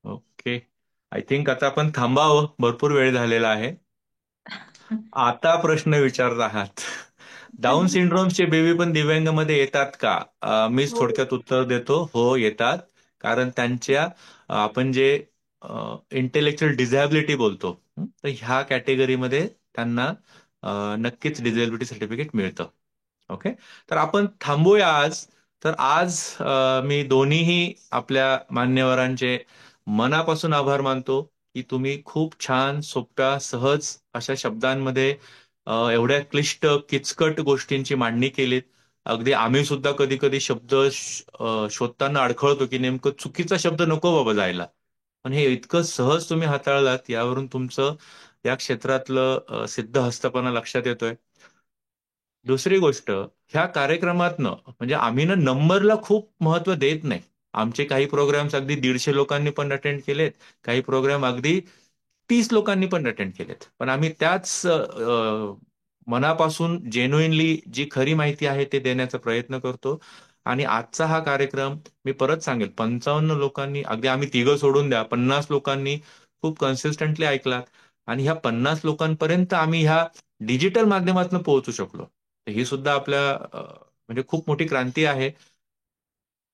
ओके. आय थिंक आता आपण थांबावं, भरपूर वेळ झालेला आहे. आता प्रश्न विचारत आहात, डाऊन सिंड्रोमचे बेबी पण दिव्यांगमध्ये येतात का? मीच हो. थोडक्यात उत्तर देतो, हो येतात. कारण त्यांच्या आपण जे इंटेलेक्च्युअल डिझॅबिलिटी बोलतो, तर ह्या कॅटेगरीमध्ये त्यांना नक्कीच डिझेबिलिटी सर्टिफिकेट मिळतं. ओके. तर आपण थांबूया आज. तर आज मी दोन्हीही आपल्या मान्यवरांचे मनापासून आभार मानतो की तुम्ही खूप छान, सोप्या, सहज अशा शब्दांमध्ये एवढ्या क्लिष्ट, किचकट गोष्टींची मांडणी केलीत. अगदी आम्ही सुद्धा कधी कधी शब्द शोधताना अडखळतो की नेमकं चुकीचा शब्द नको बाबा जायला. पण हे इतकं सहज तुम्ही हाताळलात, यावरून तुमचं या क्षेत्रातलं सिद्धहस्तपणा लक्षात येतोय. दुसरी गोष्ट, ह्या कार्यक्रमातनं म्हणजे आम्ही ना नंबरला खूप महत्व देत नाही. आमचे काही प्रोग्राम्स अगदी 150 लोकांनी पण अटेंड केलेत, काही प्रोग्राम अगदी 30 लोकांनी पण अटेंड केलेत. पण आम्ही त्याच मनापासून जेन्युइनली जी खरी माहिती आहे ते देण्याचा प्रयत्न करतो. आणि आजचा हा कार्यक्रम मी परत सांगेल, 55 लोकांनी, अगदी आम्ही तिघं सोडून द्या, 50 लोकांनी खूप कन्सिस्टंटली ऐकलात. आणि ह्या 50 लोकांपर्यंत आम्ही ह्या डिजिटल माध्यमातून पोहोचू शकलो. तर ही सुद्धा आपल्या म्हणजे खूप मोठी क्रांती आहे.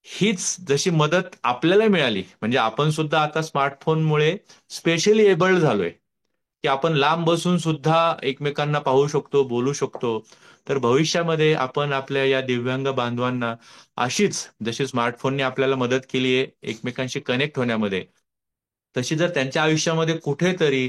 हीच जशी मदत आपल्याला मिळाली, म्हणजे आपण सुद्धा आता स्मार्टफोनमुळे स्पेशली एबल्ड झालोय की आपण लांब बसून सुद्धा एकमेकांना पाहू शकतो, बोलू शकतो. तर भविष्यामध्ये आपण आपल्या या दिव्यांग बांधवांना अशीच, जशी स्मार्टफोनने आपल्याला मदत केली आहे एकमेकांशी कनेक्ट होण्यामध्ये, तशी जर त्यांच्या आयुष्यामध्ये कुठेतरी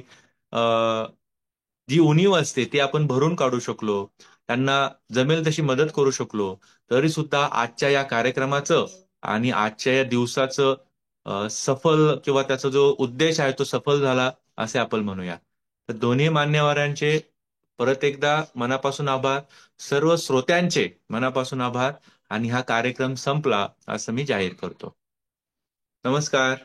जी उणीव असते ती आपण भरून काढू शकलो, त्यांना जमेल तशी मदत करू शकलो, तरी सुद्धा आजच्या या कार्यक्रमाचं आणि आजच्या या दिवसाचं सफल, किंवा त्याचा जो उद्देश आहे तो सफल झाला असे आपण म्हणूया. तर दोन्ही मान्यवरांचे परत एकदा मनापासून आभार, सर्व श्रोत्यांचे मनापासून आभार. आणि हा कार्यक्रम संपला असं मी जाहीर करतो. नमस्कार.